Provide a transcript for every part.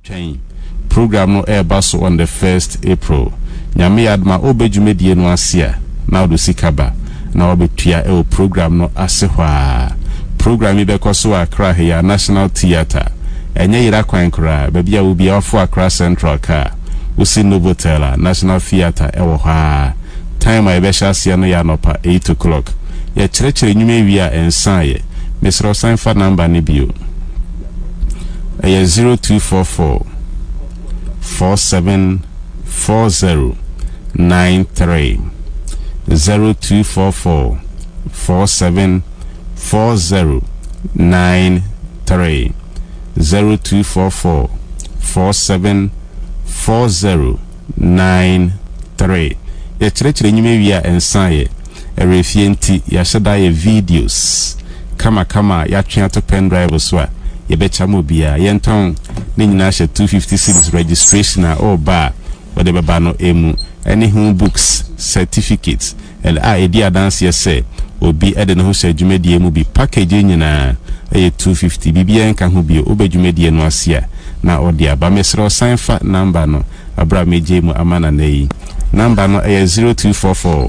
train program no airbaso on the 1st April. Nyame adma obejumedie no asia na odo sikaba na obetua e program no asehwa. Program ibe koso Accra here National Theatre. Enye ira kwan kra bebia obi afo Accra Central car. Usi Novotela National Theatre ewo ha. Time I besha sia no ya nopa 8 o'clock. Ya chere nyume wia Ansah ye. Mesro sign for number ni bio. 0244 474093 0244 474093 0244 474093 ya chere nyume wia Ansah ye erefienti ya shada ye videos kama ya twia to pen drive so yebecha mobia yenton ni nyina hye 256 registration or ba wode beba no emu any home books certificates and edi adance say obi ede no hye dwumedie mu bi package nyina 250 bibia nka ho bi obedwumedie no asia na odi aba mesro sign fa number no abra meje mu amana nei number no 0244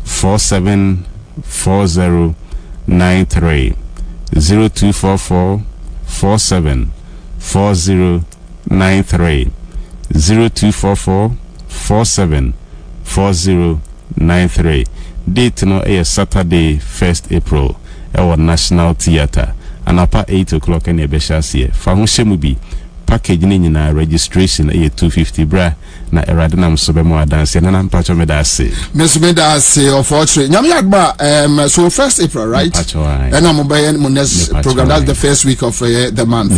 474093 0244 474093 0244 474093 date no Saturday 1st April our National Theatre anapa 8 o'clock and ebeshasie fa ho hyemu bi package ni nyina registration 250 bra na eradinam so be mo dance na mpacho me da ase of fortune nyam yagba so 1st April right and I'm by next program that's the first week of the month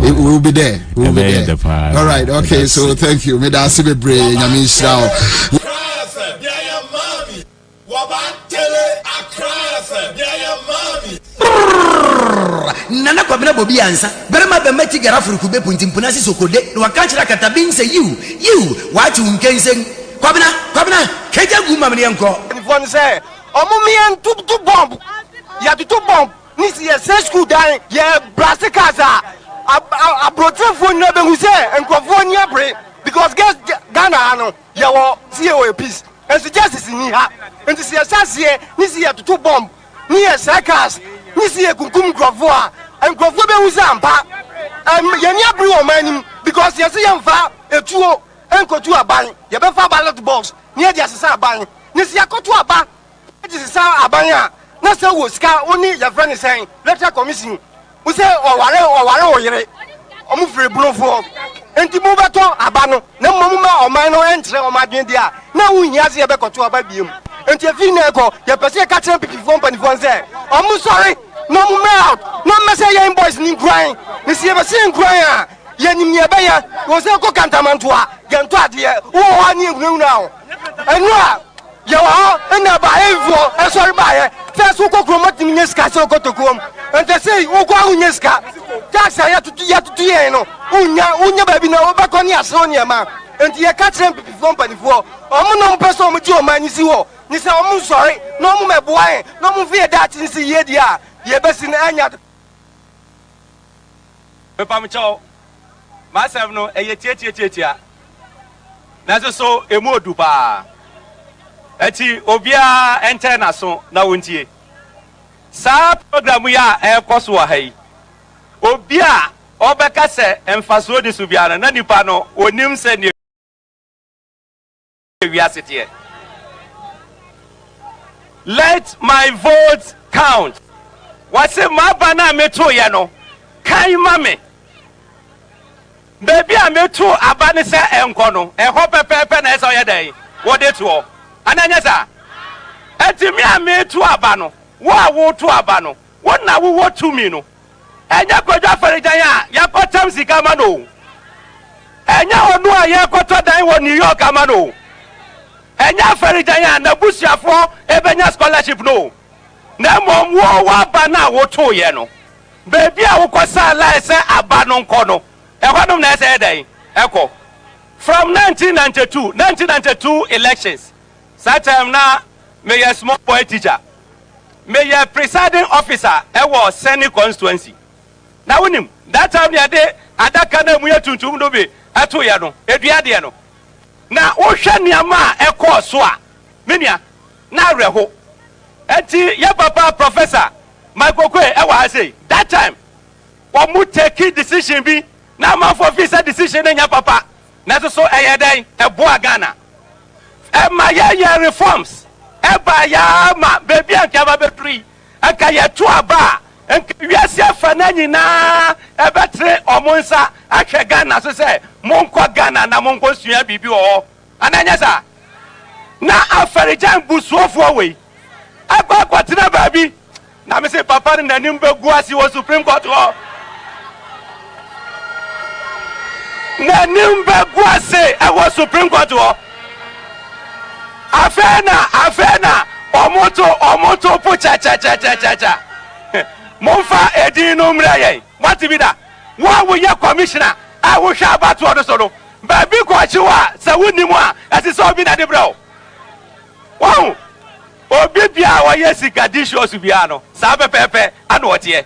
we will be there all right okay so thank you me da ase be bre nyam israel Nana kwabenabobieansah berema be meti garafuru kube puntimpuna si sokode no wakanchira katabin say you what you nkensen kwabena keja guma mne enko fon say omumien tu bomb ya tu bomb ni si school dan ya brasikaza abrotefo no be hu say enkofo ni abre because Ghana no ya wo see peace and justice ni ha and si asase ni si ya tu bomb ni sakas ni si ekunkum grofo and grofo be hu zampa yani abri o manim because yes yamfa etuo enkotu aban ye be fa ballot box ni e dia sesa aban ni si akotu aba e di sesa aban a na se wo sika oni ya friend sen electoral commission we say o ware o yere o mu fere blofo enti mu beto aba no na mu ma o man no entre o madwen dia na wu hia se ye be kotu aba biem enti efi na eko ye pese ka chen pipi fon panifon say o mu sorry no mu out no me say young boys ni grind ni si be sin grind a ye nim ye be ya wo say ko kantamanto a ye nto ade wo ho ani ehunu now enu a ye wo na ba evo e sorry ba ye first wo ko kromot ni nyeska se ko tokom ente say wo ko ahu nyeska tax ya tutu ye no unya ba bi na wo ba ko ni ase oni ma enti ye ka chen pipi fon panifo o mu no mpeso o mu ti o ma ni si wo ni say o mu sorry no mu meboa e no mu vie that ni si ye dia ye besi na anya pepa mcho myself no eye tietia na so emu odu pa eti obia enter na so na wontie sa program ya ekoso wa hai obia obeka se emfaso de so bia na nipa no onim se ne wiasete let my vote count. What's a mabana meto ye no? Kai mame. Baby a meto abane se enko no. E ho pepepe na eso ye dai. Wo de to. Ananya sa. Enti me a meto abano. Wo a wo to abano. Wo na wo to me no. Enya kwadwa farijan ya yakotam sika ma no. Enya onu a yakoto dan wo New York ama no. Enya farijan ya na busuafo ebenya scholarship no. Na mom wo ba na wo to ye no baby a wo kwasa lai se aba no nko no e hwadom na se den eko from 1992 elections that time na me a small boy teacher me a presiding officer e was Senate Constituency na wonim that time ya de adaka na mu yetuntum no be ato ye no edua de no na wo hwe niama e ko so a menua na reho enti ya papa professor Michael Kwe e wa say that time wa mu take decision bi na ma for visa decision na papa na so e den e boa Ghana e ma ya reforms e ba ya ma baby anka ba betri anka ya to aba anka wiase afa na nyina e betre omonsa ahwe Ghana so say monko Ghana na monko sua bibi wo ananya sa na afarijan busuofo we aba kwatina baby na me say papa ni nanim begu asi wo Supreme Court ho nanim begu asi e wo Supreme Court ho afena omoto po cha monfa edinu mraye what be that wa wo ye commissioner I wo sha about to so no baby ko chiwa se woni mu a ase so bi na de bro wow obi bia wo ye sika dishos bia no sa pepepe ana otie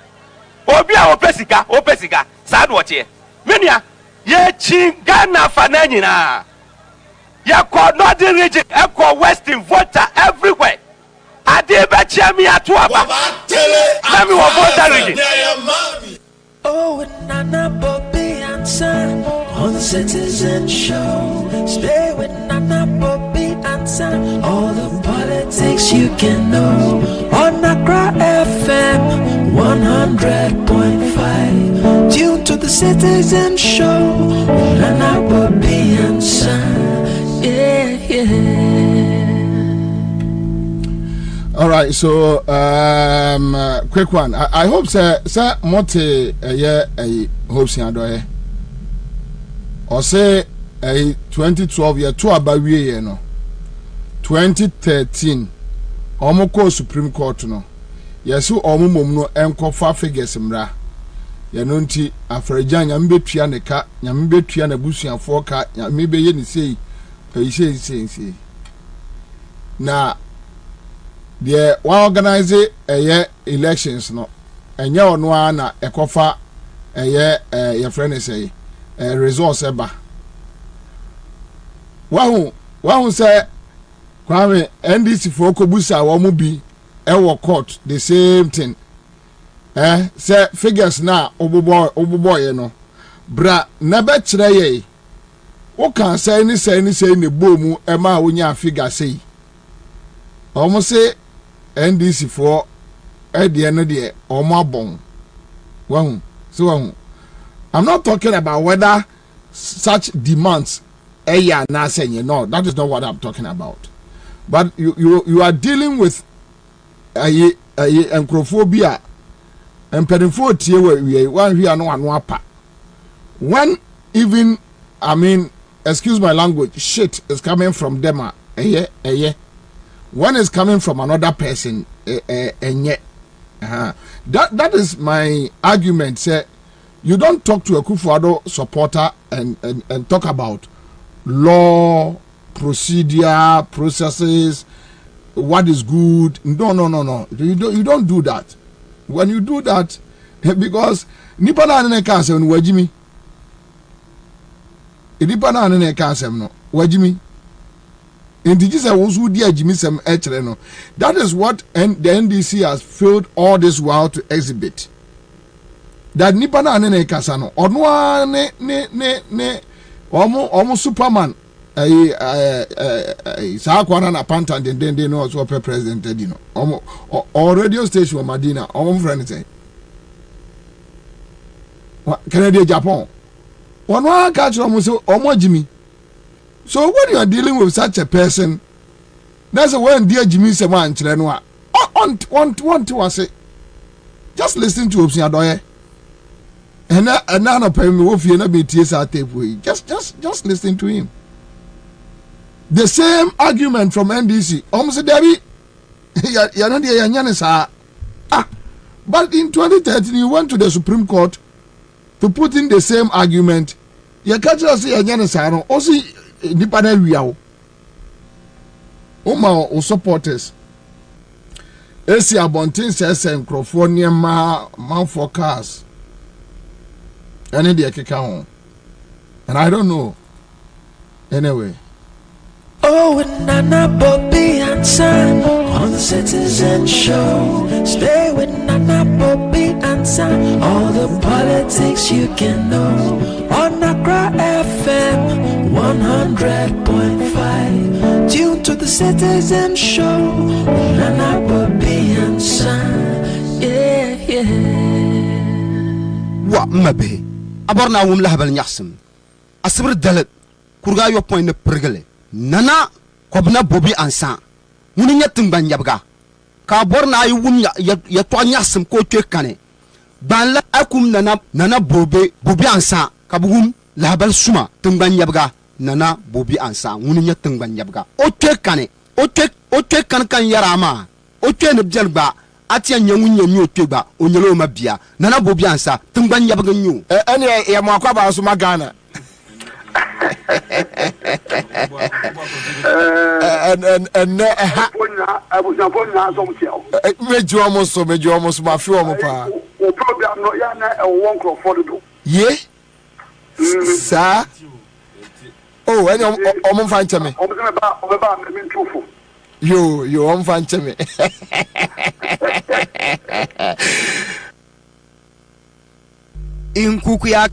obi a wo pesika sa na otie menia ye chi Ghana fa na nyina ya ko northern region e ko western voter everywhere ade be chia mi ato aba na mi wo voter region oh nana Bobie Ansah on the Citizen Show. Stay with nana Bobie Ansah all the politics you can know on Accra FM 100.5. Tune to the Citizen Show with nana Bobie Ansah. Yeah. All right, so quick one. I hope sir Mote hope siadoye. Or say 2012 year to abawie ye no. 2013 omoko Supreme Court no. Yesu omumom no enkofa figures mra. Ye no nti afrajan nya mbetua ne ka, nya mbetua na busuafo ka, nya mebeye ni sei. Sei. Na the one organize elections no enye ono na ekofa your friend say resource eba wahu say kwame NDC for kobusa wo mu bi e court the same thing say figures na obobo ye no bra na be kire ye wo kan say ni ne bomu e ma wonya figure say almost say NDC for the end of the Omabon. So I'm not talking about whether such demands na saying no, that is not what I'm talking about. But you are dealing with a encrophobia and pedophilia tie one here no one pa. When even excuse my language, shit is coming from them one is coming from another person and yet that is my argument. Say you don't talk to a Kufuado supporter and talk about law, procedure, processes, what is good. No. You don't do that. When you do that, because nipa na ne ka asem no wajimi. Nipa na ne ka asem no wajimi. That is what the NDC has failed all this while to exhibit. That nipa na ne kasa no ono ne omo Superman sa akwana na panta den no so president di no omo radio station Madina omo friend say Canada Japan ono catch omo so omo Jimmy. So when you are dealing with such a person, that's when dear Jimmy Seman Chilenoa want to say just listen to Opsin Adoye. And now pay me if you not be TSA tape. Just listen to him. The same argument from NDC. Almost Debbie, you're not the but in 2013 you went to the Supreme Court to put in the same argument. You catch us here, Yanisano, also. Nipa na wiawo o supporters esi abontin se nkrofo niema man for cars Any day kick home. And I don't know. Anyway. Oh, with Nana Bobie Ansah on the Citizen Show. Stay with Nana Bobie Ansah. All the politics you can know on Accra FM 100.5. Tune to the Citizen Show. Nana Bobie Ansah. Yeah, yeah. What mabe? Aborna wum lahabal nyasem. Asibir dalet. Kurga yo point ne pergele. Nana Kwabena Bobie Ansah. Muni nyatung ban yabga. Ka borna yu wum ya to nyasem ko twe kane. Ban la akum nana Bobie Ansah. Ka bugum lahabal suma tung ban yabga. Nana Bobie Ansah. Muni nyatung ban yabga. O twe kane. O twe kan yarama. O twe ne bjelba. Atia nyangu nyanyu otweba onyelo mabia Nana Bobie Ansah tung ban yabga nyu. Ene ya mwakwa ba so magana. And mejo almost my few mo pa. O program no ya na e won croford do. Ye? Sir? Oh, any omo fan cheme. Omo ba me ntufo. Yo, omo fan cheme. Nkuku ya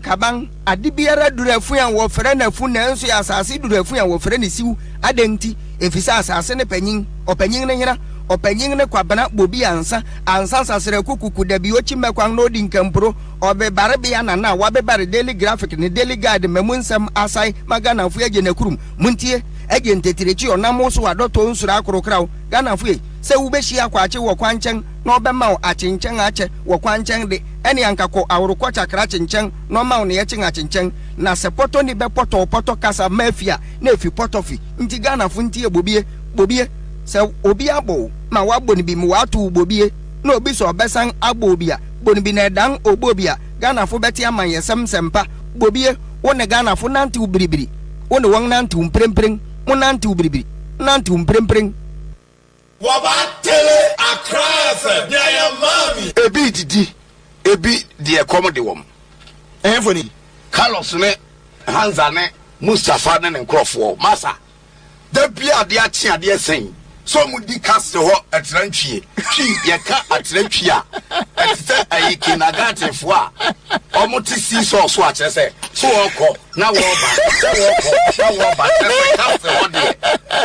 kabang adibiara durefu ya wo fere na fu na nso ya asase durefu ya wo fere ne siw adenti efisa asase ne panyin opanyin ne nyina opanyin ne Kwabena Bobie Ansah sasere kukuku da bi ochi mekwan no di nkampro obebare be ya na wabebare daily graphic ne daily guide memunsam asai magana fu eje na kurum muntie eje ntetireci onamo so wadoto nsura akorokraw gana fu se ubeshi akwache wo kwanchen no bema o achinchen ache wo kwanchen de ene yankako awroko chakra chinchen no ma on ye chinga chinchen na se poto ni be poto kasa mafia na efi potofi nti gana fu nti Bobie se obi abo ma wabo ni bi mu watu Bobie na obi so obesan abo obia boni bi na dan obobia gana fu beti amanye sempa Bobie wona gana fu nanti ubiribiri wona won nanti umprempren mo nanti ubiribiri nanti umprempren Wabatele Accra Biaya Mami. Ebi didi, ebi die komedi wom. Enfoni, Carlos ne, Ansah ne, Mustafa ne nkrofo. Masa. Da bia de achi ade sen. So mu di cast ho atrantwie. Twi ye ka atrantwie a. Etse ayi kinagate fo a. Omo ti si so a kire se. So okọ na wo ba. Na wo ba. Cast ho de.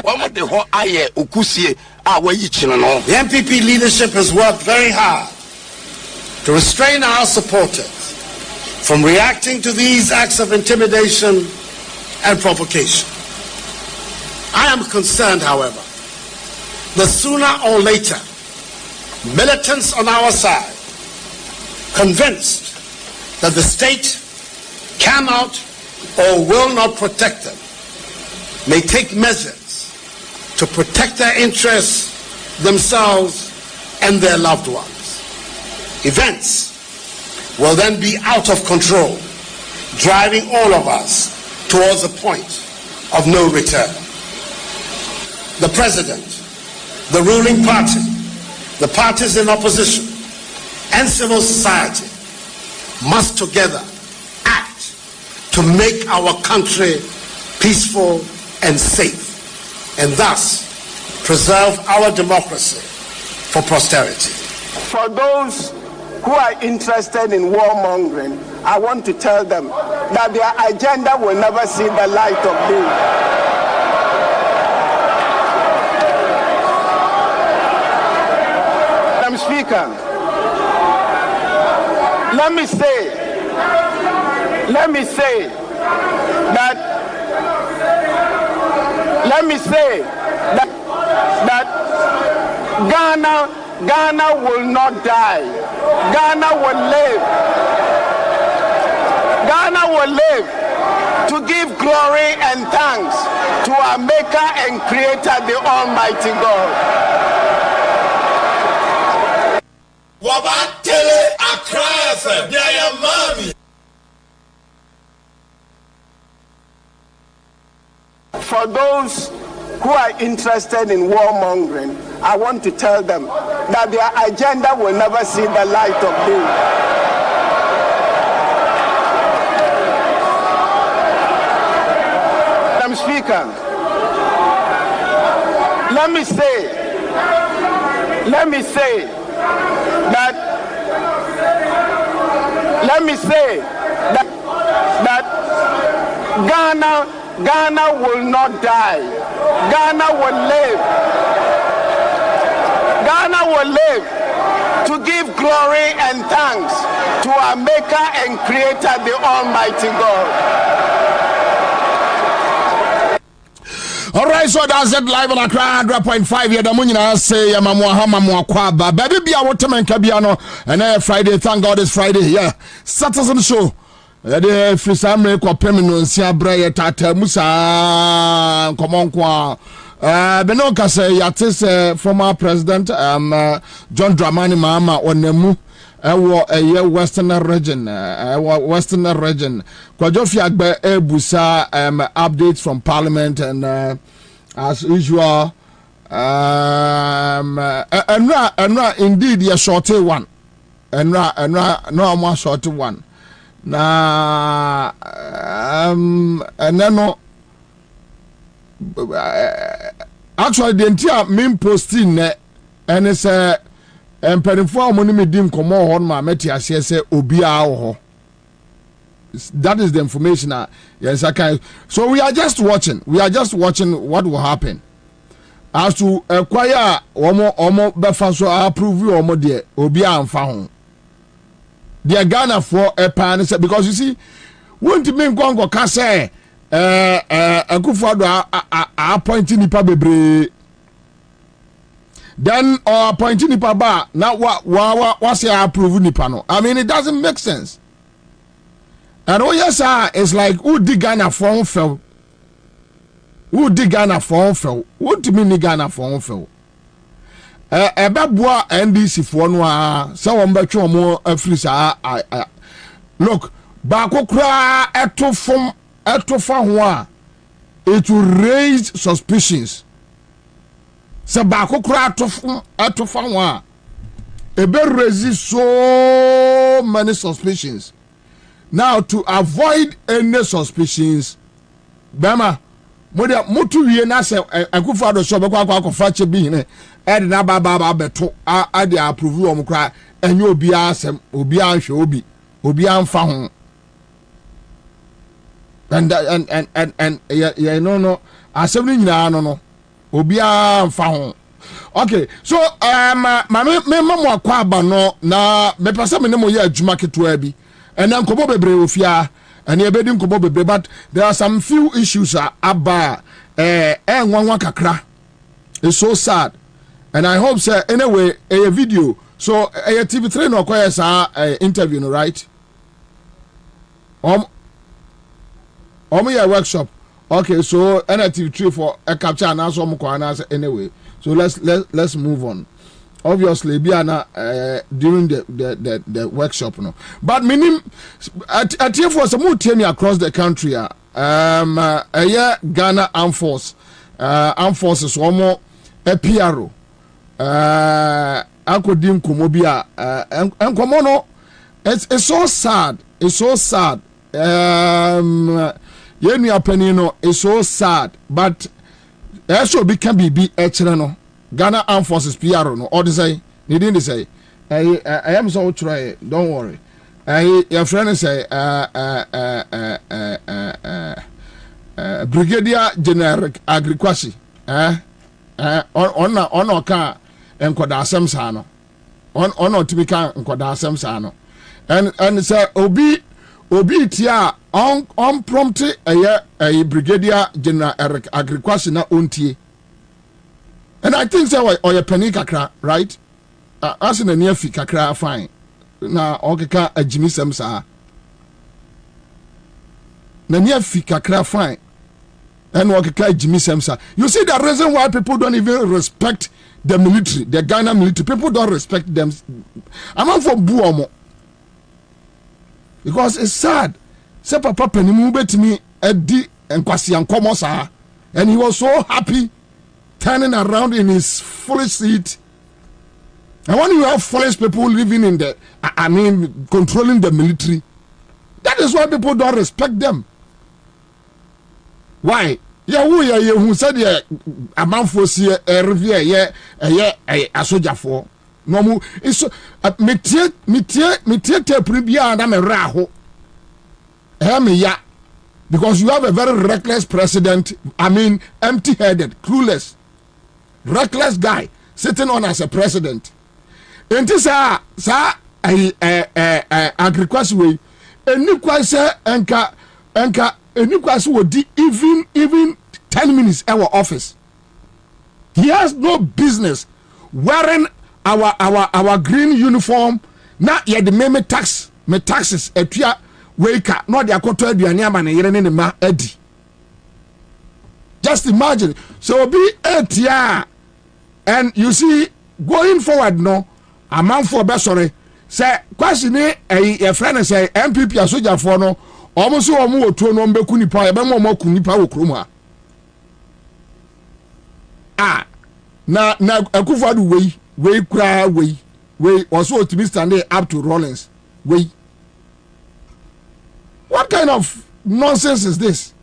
Omo de ho aye okusie. The MPP leadership has worked very hard to restrain our supporters from reacting to these acts of intimidation and provocation. I am concerned, however, that sooner or later, militants on our side, convinced that the state cannot or will not protect them, may take measures to protect their interests, themselves, and their loved ones. Events will then be out of control, driving all of us towards a point of no return. The President, the ruling party, the parties in opposition, and civil society must together act to make our country peaceful and safe, and thus preserve our democracy for posterity. For those who are interested in warmongering, I want to tell them that their agenda will never see the light of day. Madam Speaker, let me say that Ghana will not die. Ghana will live. Ghana will live to give glory and thanks to our Maker and Creator, the Almighty God. Wabatele Accra Biaya Mami. For those who are interested in warmongering, I want to tell them that their agenda will never see the light of day. Madam Speaker, let me say that Ghana will not die. Ghana will live. Ghana will live to give glory and thanks to our Maker and Creator, the Almighty God. All right, so that's it live on Accra 100.5 here. The Munina say Mamwa Kwaba. Baby be a waterman Cabiano and Friday. Thank God it's Friday. Yeah, Saturday show. The Frisamre Kwabena Sia Bray Tata Musa Komonkwa. Benoka say yatis former president John Dramani Mahama Onemu. A Western region, Kwajofia Busa updates from Parliament and as usual, and indeed a shorty one, and no more shorty one. Na and then no. Actually, the entire main posting and it's Mpanyinfo mo ni me dim komo ho ma meti ase se obia ho. That is the information yes I can. So we are just watching what will happen as to acquire omo befa so approve omo de obia amfa ho. The Ghana for a pan because you see won't me ngongo ka say Akufo-Addo appointing nipa bebre. Then or appointing nipa ba now what say approve nipa no. I mean it doesn't make sense. And yes sir, it's like who dig Ghana for fell. Who dig Ghana for fell. What do you mean Ghana for fell? Ebeboa NDC for no so won betwe mo afri sa look baako kra etofam ho a it will raise suspicions. Se baako kra etofam ho a e be raise so many suspicions. Now to avoid any suspicions bema motu wie na se Akufo-Addo so be kwa fache bi ne e de na baba beto a de approve o mkra enye obi asem obi anhwe obi anfa ho and yeah no asem ni nyina no obi anfa ho. Okay, so me mamu akwa aba no na me pese me ne mo ye adwuma keto abi and nkobo bebre ofia and e bedi nkobo bebre, but there are some few issues aba nwanwa kakra. It's so sad. And I hope say anyway a video so a TV3 no kwaya sa interview no right workshop. Okay, so TV3 for a capture and also anyway. So let's move on. Obviously biana during the workshop no, but minim at here for some more team across the country Ghana armed forces one more a PRO akodim komo bia enkomo no it's so sad yenu apani no it's so sad, but eso be can be echere no Ghana Armed Forces PRO no or say they didn't say I am so try, don't worry. Your friend say Brigadier General Agriquasi on ka enkoda asem sa no on otibika enkoda asem sa no and say obi tia on prompted a Brigadier General Agriquasi na ontie. And I think so or your penny kakra, right? As in a near fi kakra fine. Na okeka a Jimmy Samsa. Na near fi kakra fine. And okeka Jimmy Samsa. You see the reason why people don't even respect the military, the Ghana military. People don't respect them. I'm not for Buomo. Because it's sad. Say papa penimu betimi edi enkwasi ankomo sa. And he was so happy turning around in his foolish seat And when you have foolish people living in the, controlling the military, that is why people don't respect them. Why? Yeah, who said a man for see a review, a soldier for. No more. It's so, me tie pribia and I'm a raho. Ya. Because you have a very reckless president, empty-headed, clueless, reckless guy sitting on as a president. And this agriculture way, and you quite say enka, and you quite would even 10 minutes our office. He has no business wearing our green uniform. Not yet the meme taxes etua weka not the akoto aduane ama ne yere ne ma adi. Just imagine. So be 8 years, and you see going forward no a man for besore say question a friend say MPP asoja for no almost omo otuo no mbeku nipa e be mo kunipa wo krom ha na akufadu we kra we also to be standing up to Rollins we. What kind of nonsense is this?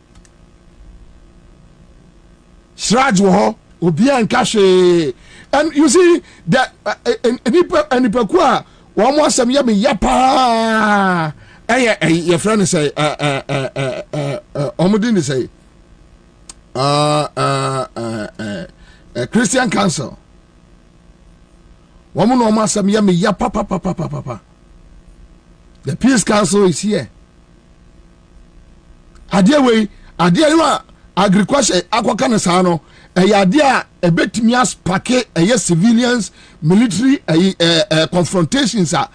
Shraj wo obia nkashe. And you see that anipakwa one more some yami yapa your friend say omudin say Christian Council one more some yami yapa. The Peace Council is here. Adia agriculture akwaka sano adia ebetimias pake civilians military confrontations are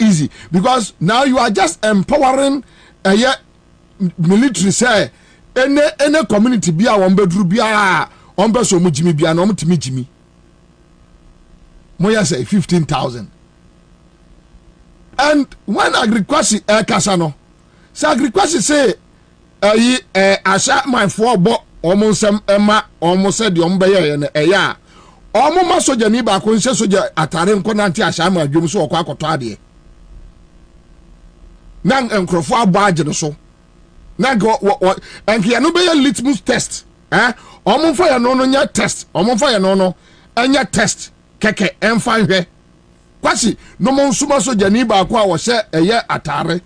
easy because now you are just empowering military say any community bia won bedru bia on be so mujimi bia no mutimi jimi moya say 15,000. And when agriculture kasano say agriculture say asha my for bo almost emma almost said the umbaya and ya almost soja ni ba ko nse soja atare nko nanti asha ma adwum so okwa akoto ade nan enkrofo abaaje no so na go enke ya no be litmus test omo fa ya no nya test omo fa ya no enya test keke emfa hwe kwasi no mo nsuma soja ni ba ko a wo se eye atare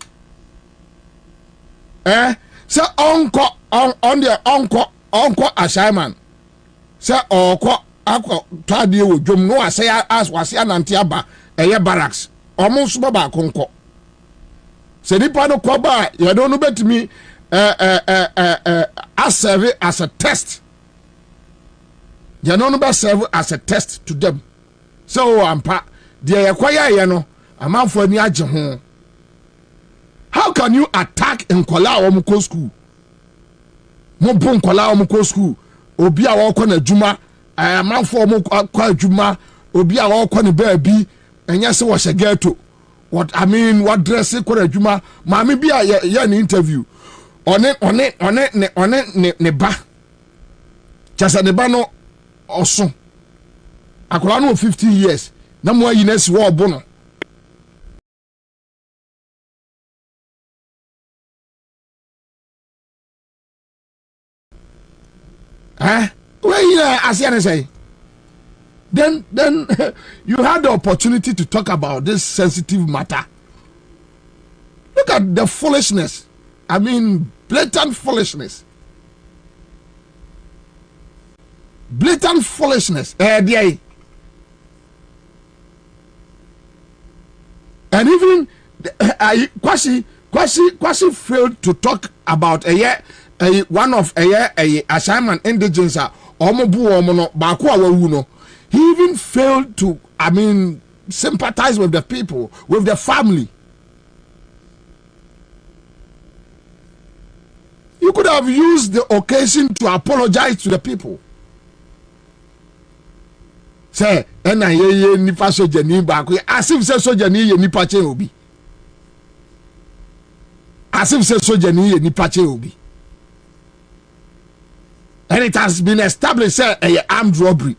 say onko asaiman say oko akọ tade wo dwom no ase wase anante aba eye barracks omo nso ba konko se nipa no ko ba ye do no betimi serve as a test ye no be serve as a test to them so ampa de ye kwaya ye no amanfo ani age ho. How can you attack nkola omuko school? Mo bon nkola omuko school. Obi a wo na adwuma, amanfo omuko kwa adwuma, obi a wo ne baabi, enya se wo shegeto. What dress ko na adwuma, maami bi a ye ni interview. One ne ba. Chasa ne ba no oso. Akola no 50 years. Na mo ayi na si wo obo no. Say then you had the opportunity to talk about this sensitive matter. Look at the foolishness. Blatant foolishness. Blatant foolishness. And even Kwasi failed to talk about one of assignment indigenous omobu omono baako awu no. He even failed to sympathize with the people, with the family. You could have used the occasion to apologize to the people. Say ena ye nipa soja ni baako as if say soja ni ye nipa che obi. As if say soja ni ye nipa che obi. And it has been established armed robbery.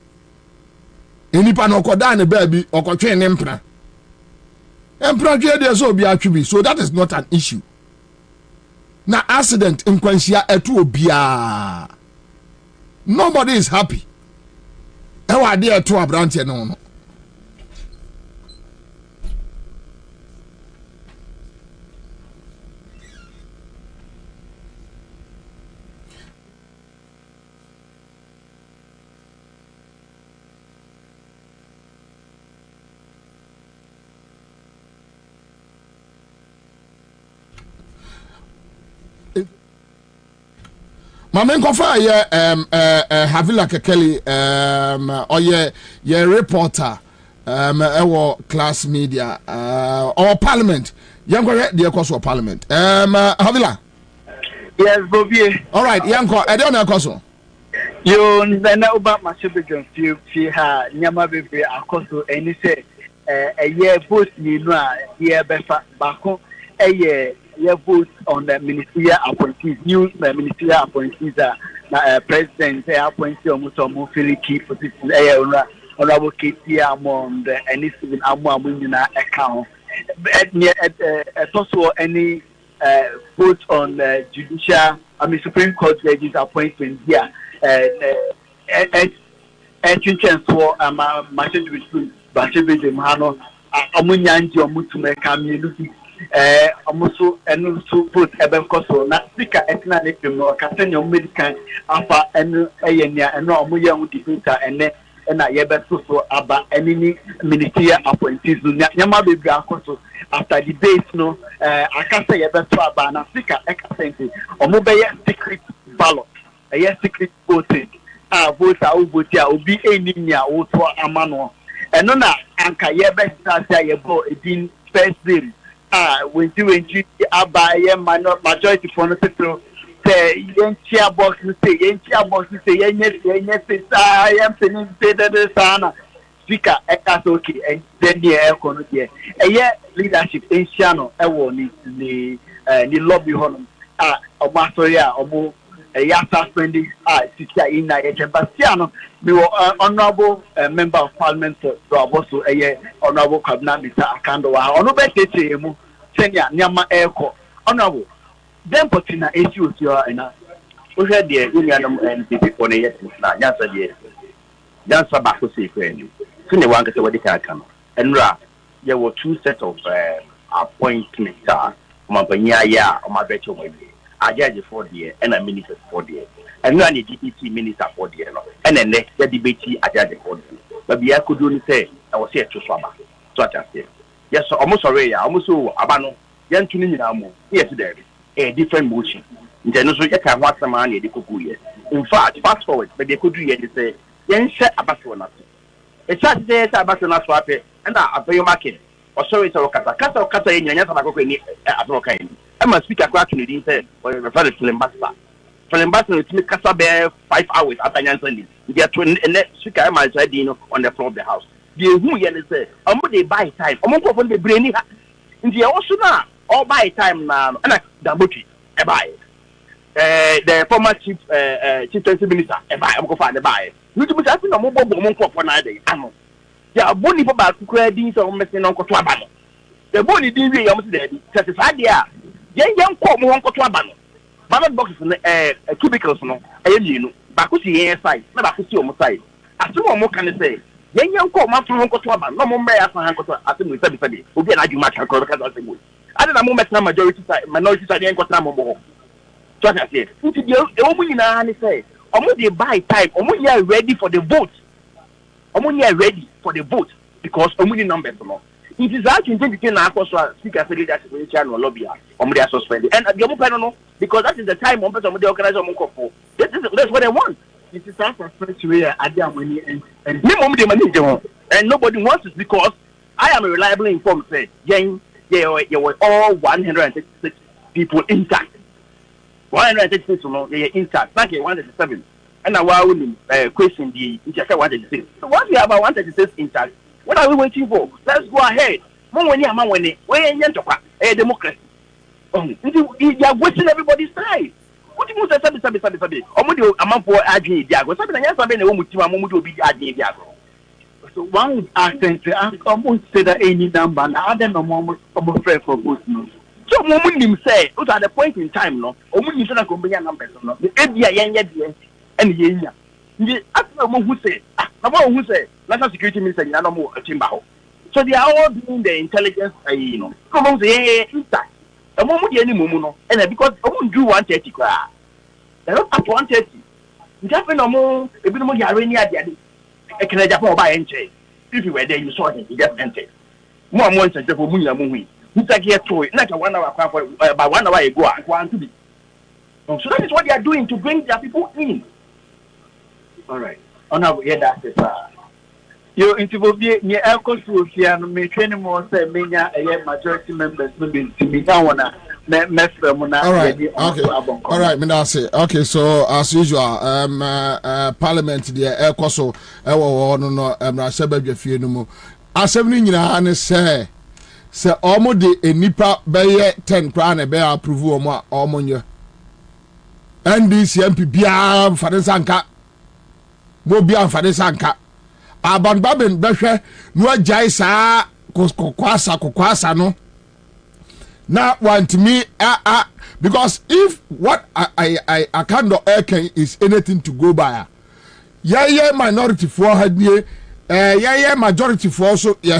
enipa no koda ne baby okotwe ne mpra empra dwe de so obi atwi so that is not an issue na accident nkwansia etu obia nobody is happy e wa de etu abrante no Mama Nkofa ye Havila Kekeli or ye reporter our class media or parliament yanko the course of parliament Havila. Yes, Bobie. All right, yanko I don't know course. You na oba mashibigan fi ha nyama bebe akoso eni se ye vote ni no a ye befa bako ye vote on the ministerial appointees, new ministerial appointees president appointee omuso feel key positions honorable KT among the any civil nyina account also any vote on judicial Supreme Court judges appointment here so message with Bashebe Mano omunyanji omutume kamyeluki amuso enu so vote eben koso na speaker etina ne pem katanya medical afa enu eyenia enu omuye hu debate ene na yebeso so aba enini ministerial appointees nyama bebi akoso after debate no akasa yebeso aba na speaker ekasenti omubeye secret ballot secret voting vote vote obi eninya woto amano eno na anka yebesa sia yebo edin first day when you abaye majority for no people say yenchia box say yenye say am saying that sana speaker eka okay and then the economy there leadership enshano ewo ni lobby hono omasoya omo suspending sitia ina Bastiano we were honorable member of parliament for also honorable Kwabena Mr. Akando wa ono betete mu senya nyama eko honorable dem potina issues your na o he de union NPP for na yes na nyansa de nyansa ba ko se kwani kene wanka se wadi ka no enra there were two set of appointments omabanya ya omabecho mo Ajaji for the and a minister for the and you are the DPT minister for the and then the debate Ajaji for the but the could only say I was here to swaba. So I say yes, almost already, almost so abano, young to Ninamu, yes, there a different motion. In general, you can watch some money they could do. In fact, fast forward, but they could do it, they say, young set about one. It's just there about an swap and I pay your market. Or sorry, so Kata in your Africa. I must speak across to the say, well, refer to Filembasa. Filembasa with me Casa Bear 5 hours after Yansani. They are 20 and let speaker my Dino on the floor of the house. The who you say, I'm going to buy time. I'm going to the brainy. In the also now, all buy time now, and I Dabuti, I buy it. The former chief minister, I buy, I'm going to find the buy. You to be asking a mobile woman for 1 day. I know. There are bonny about credits or messing on Kwabena. The bonny didn't be almost dead. Satisfied there. Young call more on Kwabena. Ballot boxes cubicles no. You know, Bakusi side, never Bakusi on my side. As soon more can say, young call my from Kwabena, no more mayor for Hanko, I think we said it will be an argument. I don't know much majority side, minority side, and Kotamamo. So I said, the woman in a say, almost they buy time, almost you are ready for the vote. Almost you are ready for the vote because only numbers no. It is actually intended to speaker said that we channel lobby or they are suspended. And the other no, because that is the time on person they organize on for. That's what they want. It is our first way at the money and nobody wants it because I am a reliably informed say, you were all 136 people intact. 136 no, they are intact. Back in 137. And now I question the 136. So once we have 136 intact, what are we waiting for? Let's go ahead. We're democracy. You are wasting everybody's time. What do you say? So one would ask them to almost say that any number, and I don't know almost pray for both. So, Mum say, at the point in time, no, or when you say, numbers, no, the ABI, and Yenya. The after who say, who say, national security minister, no more a timber. So they are all doing the intelligence, come on, say, intact. The moment any mumu, and because I won't do 130 cry. They're not up to 130. It's happened no more, a bit more Yarenia, I can Japan buy entry. If you were there, you saw it, you just entered. More months and for Munya Mui. It's like here to it, like a 1 hour by 1 hour ago, I want to be. So that is what they are doing to bring their people in. All right. On our head, that's it. You interview near Elko Sofia and may train more, say, Mania, a majority members, maybe to be down on a all right, okay. All right, Minasi. Okay, so as usual, Parliament, the Elko so, no, Seba Fienu. As everything in a hand say almost the nipa bay 10 crown a bear approve or more almonia. And this MP Biam Fadesanka. Bobie Fadesanka. Aban Babin Beshe, no Jaisa, Kwasa, no. Now, want me, because if what I can't do is anything to go by, minority for had ye, majority for also, we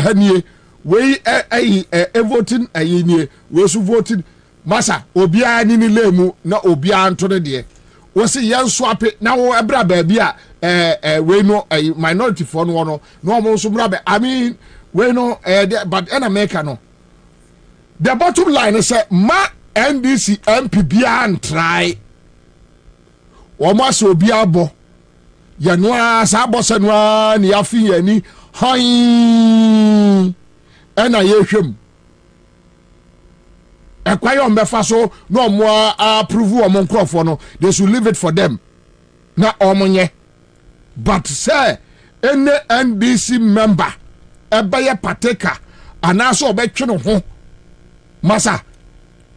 voting a ye, we also voted Massa, Obia Nini Lemu, no Obia Antone dear. Was a young swap it now, a bra baby, we know a minority for no more some rabbit. I mean, we know, but an American. The bottom line is ma NDC MP and try. Almost Obiabo. Yanwa Sabosanwa ni afi yani hi ena yehwem. Ekwayo mbefa so no mo approve o nkrofo no they should leave it for them. Na omonye. But say any NDC member ebeye partaker anaso obetwe no ho Masa,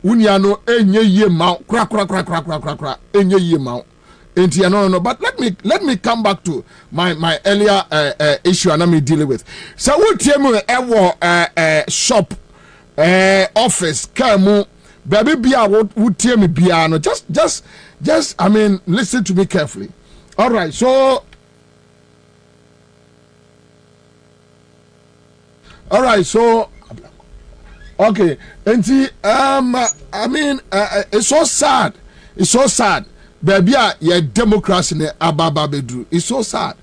unyano enye ye mau kra enye ye mau. No. But let me come back to my earlier issue and let me deal with. So what tell ewo shop office kamu baby bia would tell me piano. Just I mean listen to me carefully. All right, so okay, and I mean, it's so sad. It's so sad. Baby, your democracy ne ababa bedru. It's so sad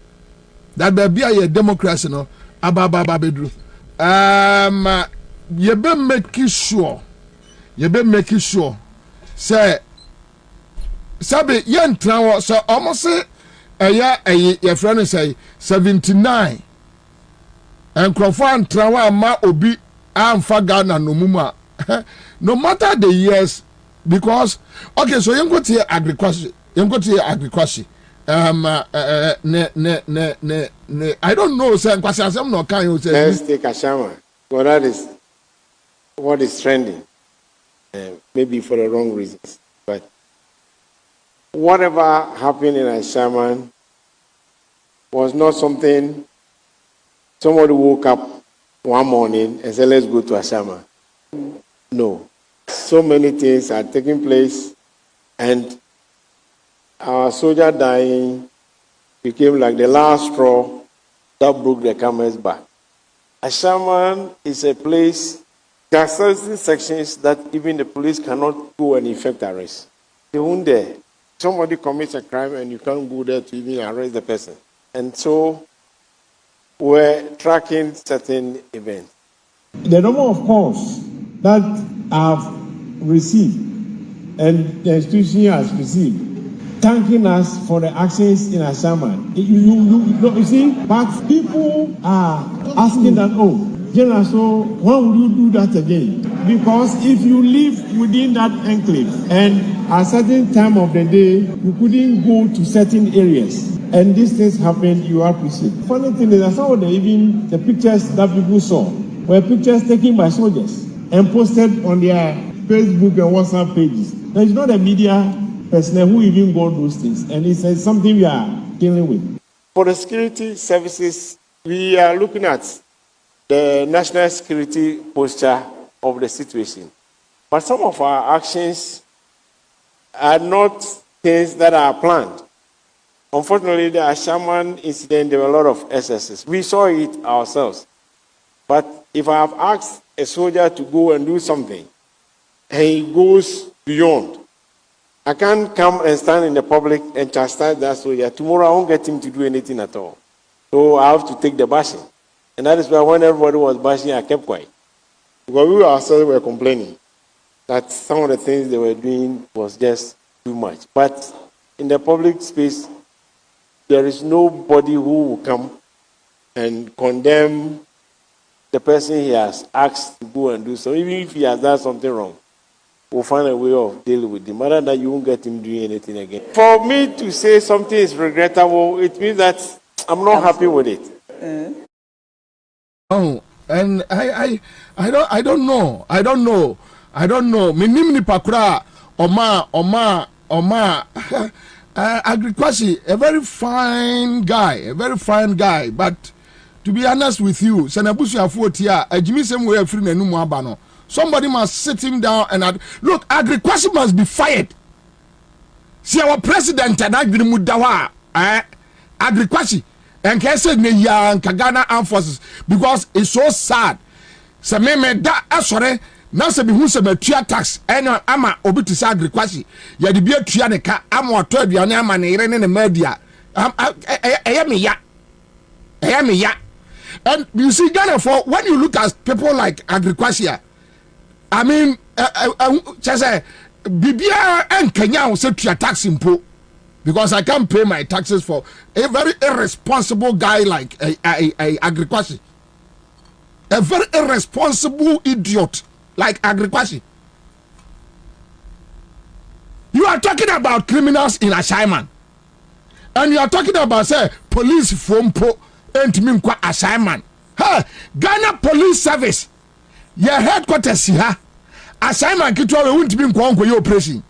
that baby, your democracy no ababa bedru. You be making sure. Say, sabe yen trawo so almost say your friend say 79. And Crawford trawa ma obi. Ghana no muma. No matter the years, because okay, so you go to agriculture. I don't know, sir. No, can you say? Let's take Ashama. Well, that is what is trending. Maybe for the wrong reasons, but whatever happened in Ashama was not something somebody woke up one morning and said, let's go to Ashama. No. So many things are taking place, and our soldier dying became like the last straw that broke the camel's back. Ashama is a place, there are certain sections that even the police cannot go and effect arrest. They won't dare. Somebody commits a crime and you can't go there to even arrest the person. And so we're tracking certain events. The number of calls that I've received and the institution has received, thanking us for the actions in Ashama. You see, but people are asking that, General, so why would you do that again? Because if you live within that enclave and at a certain time of the day, you couldn't go to certain areas, and these things happen, you appreciate. Funny thing is that some of the pictures that people saw were pictures taken by soldiers and posted on their Facebook and WhatsApp pages. There is not a media personnel who even got those things, and it's something we are dealing with. For the security services we are looking at the national security posture of the situation. But some of our actions are not things that are planned. Unfortunately, the Ashaman incident, there were a lot of excesses. We saw it ourselves. But if I have asked a soldier to go and do something, and he goes beyond, I can't come and stand in the public and chastise that soldier. Tomorrow I won't get him to do anything at all. So I have to take the bashing. And that is why when everybody was bashing, I kept quiet. Because we ourselves were complaining that some of the things they were doing was just too much. But in the public space, there is nobody who will come and condemn the person he has asked to go and do so. Even if he has done something wrong, we'll find a way of dealing with him. Other than you won't get him doing anything again. For me to say something is regrettable, it means that I'm not happy with it. Oh, and I don't know. Minimni pakura Oma Agrikwasi, a very fine guy, but to be honest with you, Senabusu Afuotia, a Jimmy somewhere free Nenumu Abano. Somebody must sit him down and look, Agrikwasi must be fired. See our president and Agrimudawa, Agrikwasi, and Kese Neya and Kagana Armed Forces, because it's so sad. Sameme da asore. Now se bi hu se matua tax ena ama obi to say Agrikwasi ya de bi atua ne ka ama oto aduane ama ne yere ne ne madia eya me ya and you see Ghana, for when you look at people like Agrikwasi, I mean just say bibia en Kenya se tua tax impo, because I can't pay my taxes for a very irresponsible guy like Agrikwasi, a very irresponsible idiot like Agrikwasi. You are talking about criminals in assignment, and you are talking about say police from po and assignment. Hey, Ghana Police Service, your headquarters here. Assignment kitwa we won't be kwa your operation.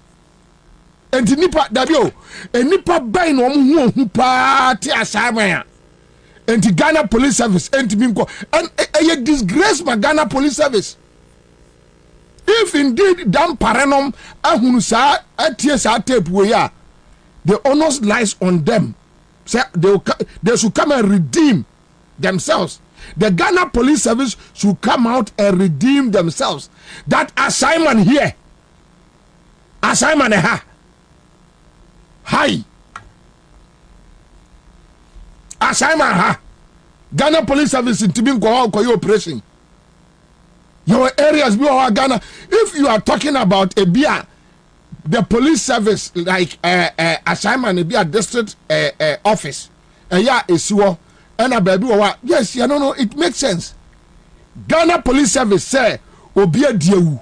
And nipa dabio, and nipa bay no hu party assignment. And the Ghana Police Service and a disgrace my Ghana Police Service. If indeed damn parenum ahunusa atiesa tape we are, the onus lies on them. Say they should come and redeem themselves. The Ghana Police Service should come out and redeem themselves. That assignment here, assignment hi, assignment Ghana Police Service in Tibin Kwa operation. Your areas be Ghana. If you are talking about a beer, the police service like assignment a beer district office, yeah, is and a baby yes, you know, it makes sense. Ghana Police Service say obia dieu.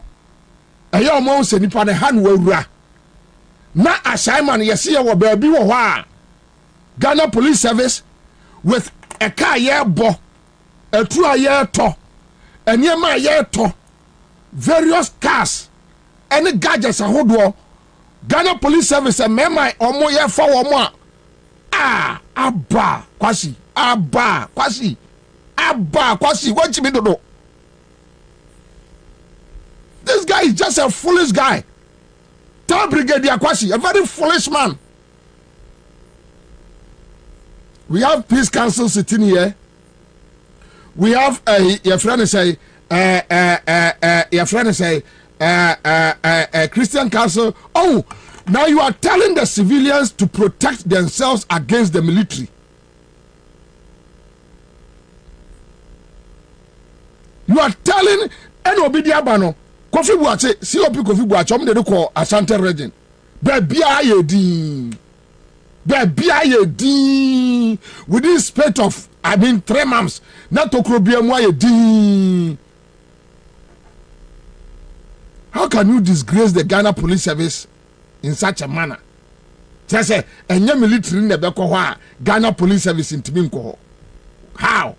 A young man said nipa ne hand wura. Na assignment yes here baby Ghana Police Service with a car year bo, a true year to. And near my year to various cars, any gadgets and hoodwo, Ghana Police Service and my or more year for more. Abba, Kwasi, what you mean to do? This guy is just a foolish guy. Tell Brigadier Kwasi, a very foolish man. We have Peace Council sitting here. We have your friend say Christian Council. Oh, now you are telling the civilians to protect themselves against the military. You are telling Enobidiabano, Kofi Buache, COP Kofi Buache, they call Ashanti region. Baby, within space of 3 months, not to Krobiamwa. How can you disgrace the Ghana Police Service in such a manner? Just say, and your military in the Bekoha, Ghana Police Service in Timinko. How?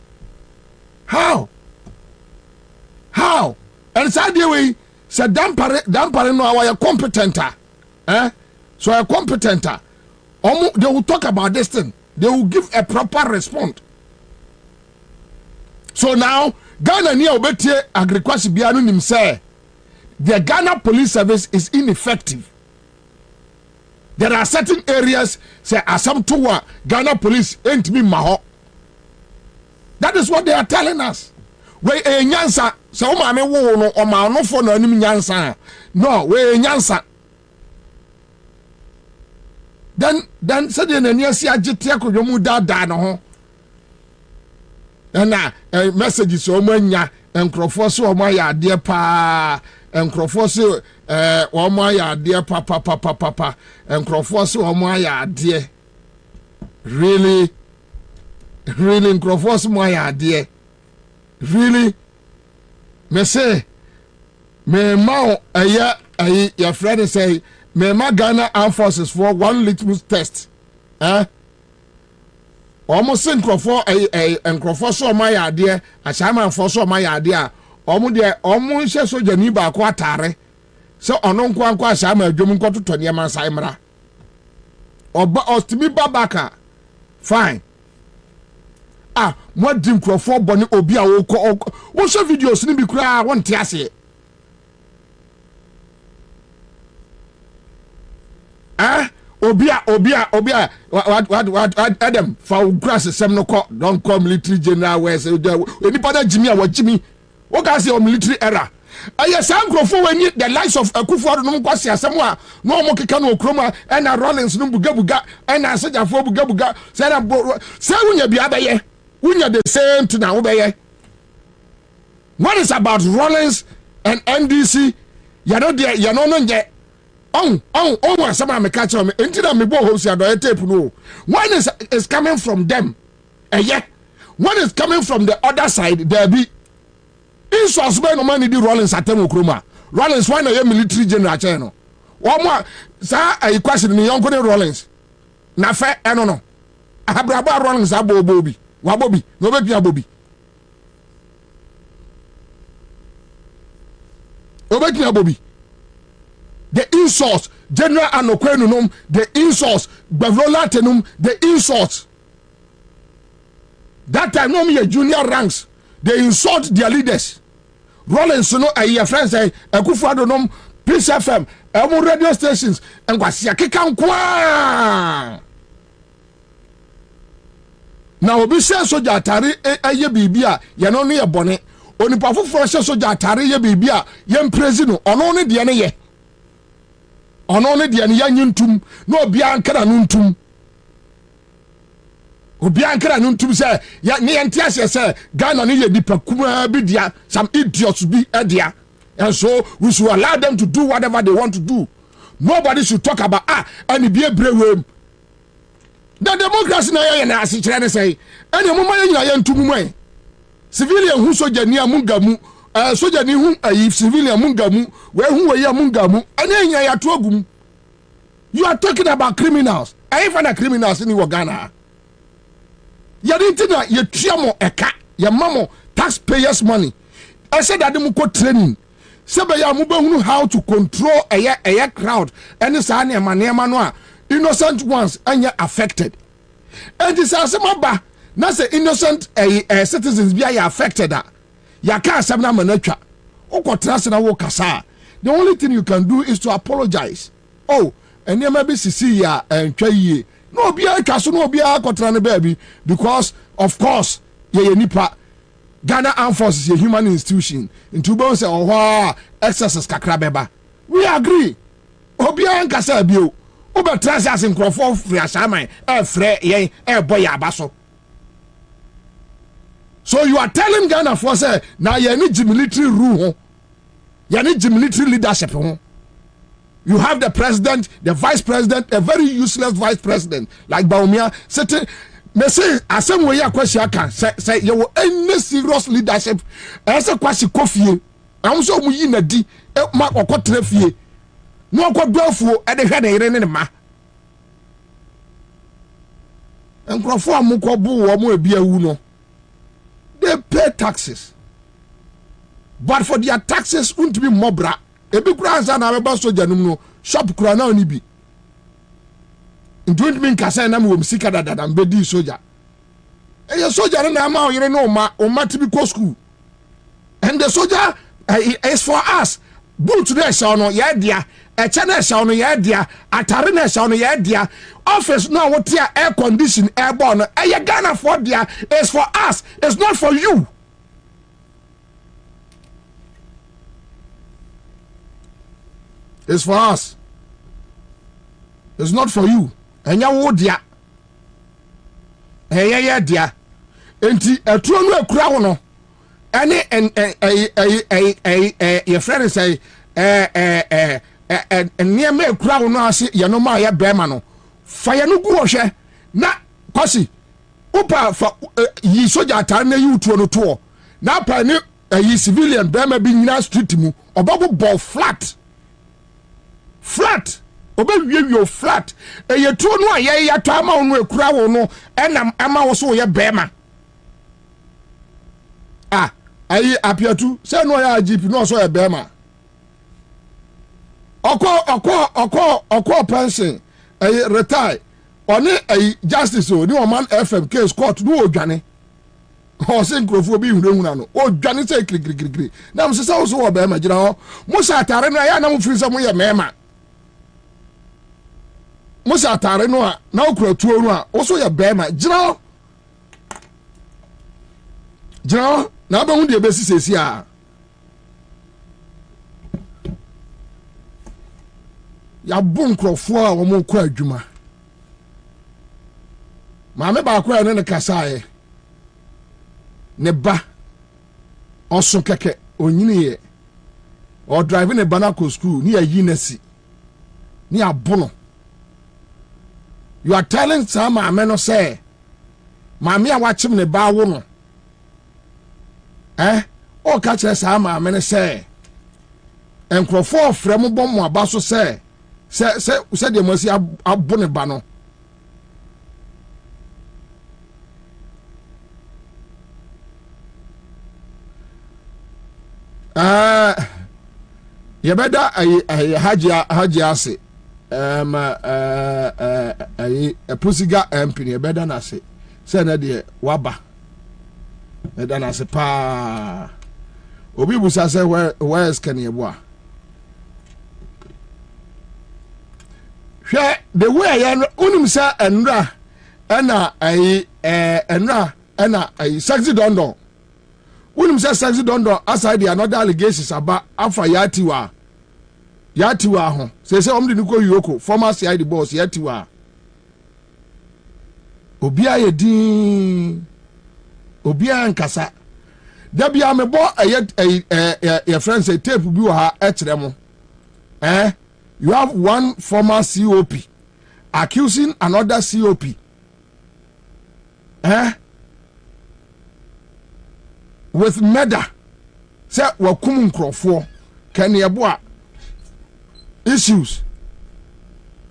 And so the way, said Dampare no our competenter. So a competenter. They will talk about this thing. They will give a proper response. So now Ghana near obetie agriculture bianu nim say the Ghana police service is ineffective. There are certain areas say asam towa Ghana police ain't me maho. That is what they are telling us. We nyansa so o ma me wo no o ma no fo no anim nyansa. No, we nyansa. Then said the near see agite akodwomu da no ho. Na messages so manya enkrofo so o ma ya de pa enkrofo so o ma ya de pa enkrofo so o ma ya de really enkrofo so ma ya de really me say me ma your friend say me ma Ghana Armed Forces for one litmus test almost enkrofo enkrofo so ma ya de ashaman for so ma ya de a omo de omo hye soja ni ba ko atare so ono nko ashama adwom nko to ne man sai mra oba ostimi babaka fine mo dim krofo bone obi a wo show videos ni bi kura won te ase obia what Adam for grass sem no call don't call military general where say anybody Jimmy or Jimmy what can say military era aye sam krofo when the likes of Akufo no kwase asem a no mo keka no okroma and Rollins no buga and Ansah for buga say na say wunya bia beye wunya the same to na wo beye. What is about Rollins and NDC you know there you know no nje some me catch me until me bo house ya do tape no one is coming from them one is coming from the other side there be insource be no man di Rollins atem okroma Rollins why no military general che no one more sa question ni yonko ni Rollins na fe eno no abraba Rollins abo Bobie wa Bobie no be pia Bobie obetia Bobie the insults general anokwenum the insults bevrolantenum the insults that time no me junior ranks they insult their leaders Rollins no your friends say Akufo nom Peace FM radio stations and kwasia keka nkwa na obi se soja atare aye bibia ye no no ye bone onipa foforo se soja atare ye bibia ye mprezi no ono ne de ne ye ono ne de ne yanyintum no obi ankara no ntum obi ankara no ntum se ya ne yente ase se Ghana ne ye dipa kuma bi dia some idiots be edia and so we should allow them to do whatever they want to do. Nobody should talk about and be a brave. The democracy na asi kire ne say any mama nyina ye ntum mu civilian hu soja ni amungamu soja ni hu civilian mungamu we hu we ya mungamu any nya ya to agum. You are talking about criminals. I even a criminals in Ghana. You didn't know you triamo eka your mama taxpayers money. I said that them go training. Sebe ya mu be hunu how to control a crowd and say na no innocent ones anya affected. And this asemaba na say innocent citizens be affected ya ka asem na manatwa okotra se na wo kasa. The only thing you can do is to apologize. Oh, and there may be sisi ya entwa yie no obi atwa so no obi akotra ne baby because of course ye nipa Ghana Armed Forces is a human institution. In Tubo say oh excesses kakra beba. We agree. Obi anka say bio. Oba transas in crofo free ashaman free yen boy abaso. So you are telling Ghana for say now you need military rule. You need military leadership. You have the president, the vice president, a very useless vice president like Baumia sitting. Me say asem we ya question aka say you any serious leadership as a kwasi kofie am so mu yi na di ma okotra fie no okodofuo e de hwe na ire ne ma enkrofo amukọ bu wo mu ebia wu no they pay taxes but for their taxes won't be mobra ebi kura Ansah na be soja num no shop kura na oni bi. Don't mean kasa na mo msika dada mbedi soja A soldier in Ama, you know, ma typical school. And the soldier is for us. Bull to the sound, yeah, dear. A channel sound, yeah, dear. A tarina sound, yeah, dear. Office now, what here air condition, airborne. A Ghana for dear is for us. It's not for you. It's for us. It's not for you. And ya wo dear. Yeah, dear. Enti a true no crowd no. Any your friend say near me crowd no say ya no ma ya bema no. Fire no go hwe na kwasi. Upa for yi soldier atare na yi utuo no to. Na pa ni yi civilian bema bi nyina street mu. Obago ball flat. Flat. Obe wiewio flat. Ye tuo no aye ya to ama no ekura wo no enam ama wo so ye bema. Ah, ayi apiatu say no ya GP no so ye bema. Oko pension retire. Oni justice o ni o man FM case court no odwane. O se nkrofo bi hunhuna no. Odwane say krikri. Na mo se say so wo bema gina ho. Mo sa atare no ya na mo firi say mo ye mema. Musa atare no a na okura tuo no a wo so ye bema gina na ba hu de be sisesi a ya bu nkrofo a wo mo kwa adwuma ma me ba kwa ne kasae ne ba oso keke onyini ye o drive ne banako school ni ayi nasi ni abono. You are telling some ameno say, Mammy, I watch him the bar woman. Oh, catch us, some ameno say. And Crawford from Bomb Basso say, said you must have a bonnet you better I had say. A pusiga empini better na say na de waba better na say pa obi busa say where is can you boy hwe the way ya unim say enra na enra sexy dondo unim say sexy dondo aside another allegations about afa yatiwa ho se omdi ni ko yoko former CID boss yatiwa obia ye din obia nkasa da bia me bo your friend say tape bi wo ha etre mo you have one former COP accusing another COP with murder say wakum nkrofo kan ye bo issues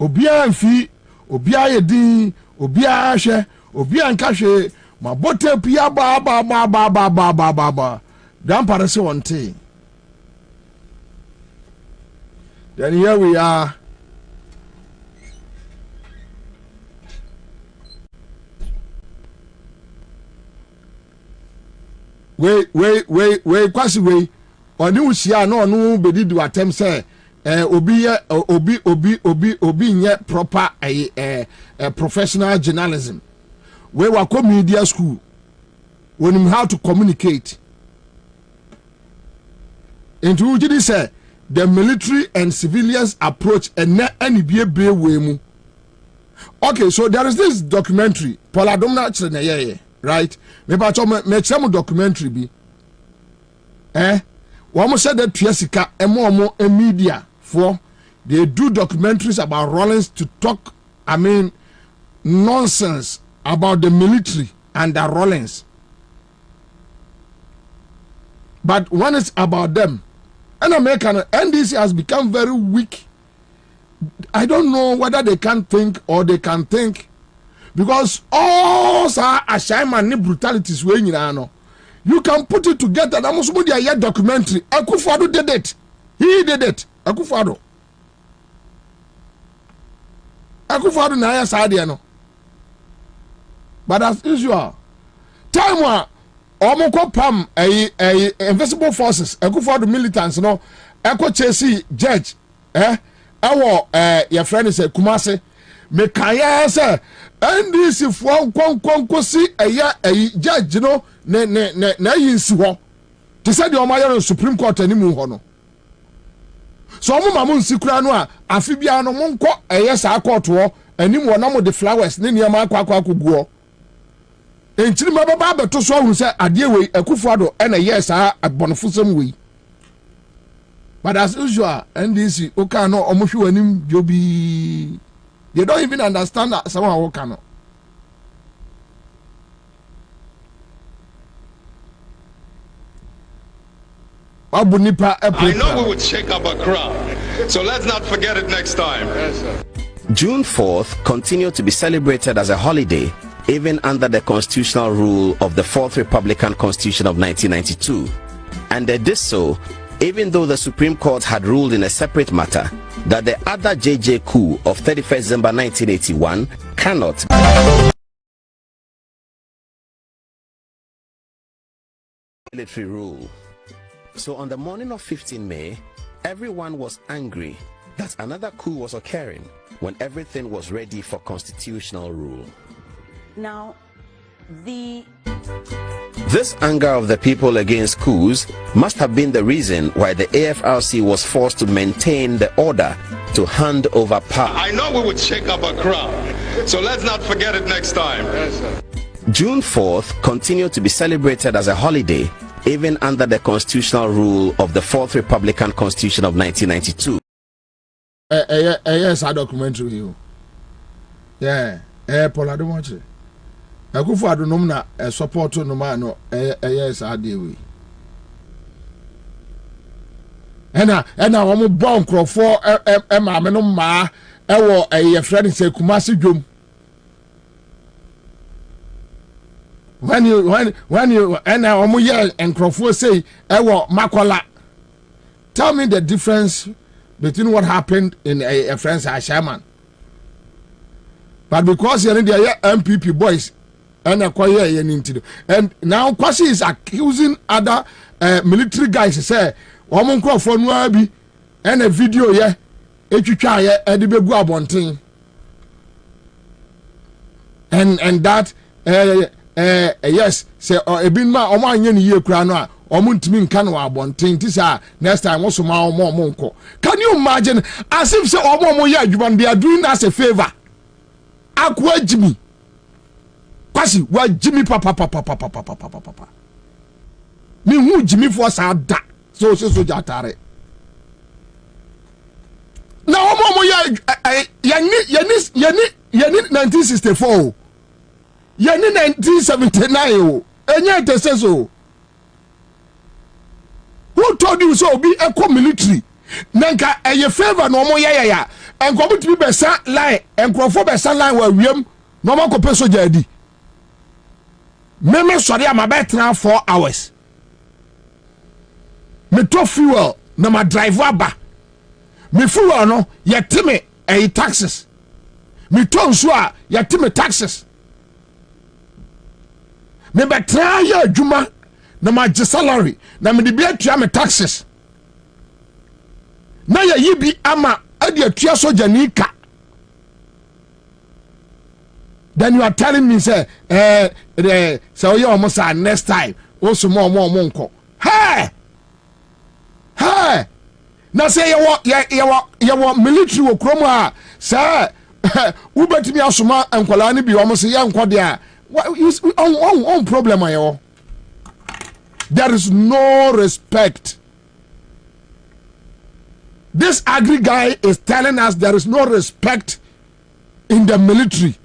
obia mfi obia yedin obia hwe obia nkahwe mabote pia ba dan parase wonte. Then here we are. Wait, kwasi we oni usia no onu bedi do attempt say obi nye proper professional journalism. We were media school. We know how to communicate. And we did say the military and civilians approach and any be way. Okay, so there is this documentary. Paula Domna right? Me some documentary be. One said that Piasica and media for they do documentaries about Rollins to talk, nonsense about the military and the Rollins. But when it's about them, and American NDC has become very weak. I don't know whether they can think or they can think, because all assignment and brutalities when you know. You can put it together. That must be a documentary. Akufo-Addo did it. He did it. Akufo-Addo na ya side no. But as usual, time a omoko pam invisible forces ekufo militants no eko chesi judge ewo your friend is Kumasi me kaya say NDC fo konkonkosi judge no na yinsi ho te say the omayo Supreme Court animu ho no so omo mamu nsikura no a afibia no monko sa court ho animu na mo the flowers ne niam akwa guo enchiri mababa beto so hu say ade we Akufo-Addo na yes abonofusem we but as usual NDC oka no omohwe wanim jobi they don't even understand that someone oka no I know we would shake up a crowd, so let's not forget it next time. June 4th continued to be celebrated as a holiday even under the constitutional rule of the 4th Republican Constitution of 1992. And they did so even though the Supreme Court had ruled in a separate matter that the other JJ coup of 31st December 1981 cannot military rule. So on the morning of 15 May, everyone was angry that another coup was occurring when everything was ready for constitutional rule. Now, this anger of the people against coups must have been the reason why the AFRC was forced to maintain the order to hand over power. I know we would shake up a crowd, so let's not forget it next time. June 4th continued to be celebrated as a holiday even under the constitutional rule of the 4th Republican Constitution of 1992. Yes, a documentary. Yeah, Paul, I don't watch it. Akufo-Addo nom na support no man no yes adewe. Ena omo bon crofo ma me no ma ewo your friend say Kumasi dwom. When you omo ye encrofo say ewo Makola. Tell me the difference between what happened in a friend's Ashaman. But because you're in the MPP boys and acquire and now Kwasi is accusing other military guys to say woman call for Nwabi and a video yeah edibegu abontin and that yes say ebin ma omo anye ne ye kura no a omo ntimi nka no abontin tisa next time wo so ma omo nko. Can you imagine as if say omo ye adwuma they are doing us a favor akwa Jimmy Kwasi wa Jimmy papa me hu Jimmy for sa da so jatare na omo yani 1964 yani 1979 enye teseso who told you so be eco military nanka eye favor no omo ya enko butimi besa line enkrofo besa line wa wiem no ma ko peso jadi meme sori am betra 4 hours me to fuel na ma driver ba me fuel no yetime taxes me to nso a yetime taxes me betra ya adwuma na ma je salary na me de bi atua me taxes na ya yibi ama adi atua soja nika. Then you are telling me say so you almost next time also more nko. Hey na say you military wo kromo a say ubetimi asoma enkwala ni bi almost ya nko dia on problem ayo. There is no respect. This agri guy is telling us there is no respect in the military.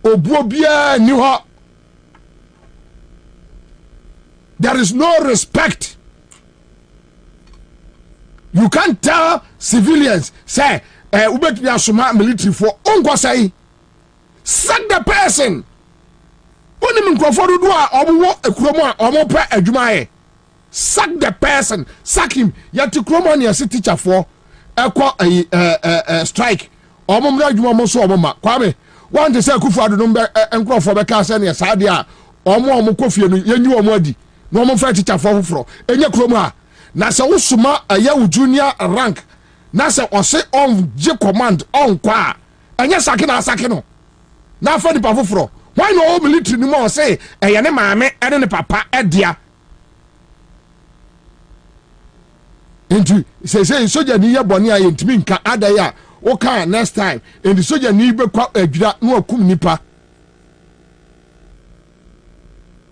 Obobia niho. There is no respect. You can't tell civilians say ubet bi asoma military for onko say sack the person. Oni min krofo do a obo ekromo a omo pa adwuma sack the person, sack him. Yati kromo na yesi teacher for strike. Omo mra adwuma mo so omo ma. Kwame, want to say Akufo-Addo no enkrofo be ka say na saade a omo kofie no yenyi omo adi no omo fa teacher for foforo enye krom a na se wosoma aya wo junior rank na se ose on je command on kwa enye sake na sake no na fa di pa foforo why no military ni mo say eye ne maame ene ne papa edia enti say soldier ni ye boni aye ntimi nka adai a o kan next time enti soldier ni be kwa adwira no akum nipa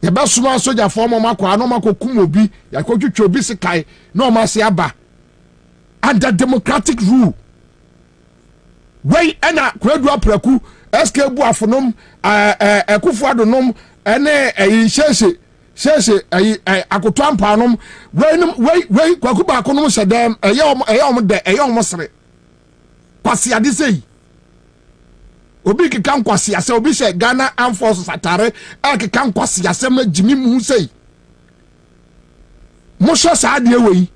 ya ba suma soldier for mo makwa no makokum obi ya kwotwetwe obi sekai no ma se aba under democratic rule wey ena kwadu apraku SK bu afonom ekufu adonom ene sheshe akoto ampanom wey kwaku ba konom sedem eyom sere kwasi ade sei obi kikan kwasi ase obi she Ghana Armed Forces atare kikan kwasi ase ma jimi mu sei mo sho sa de wey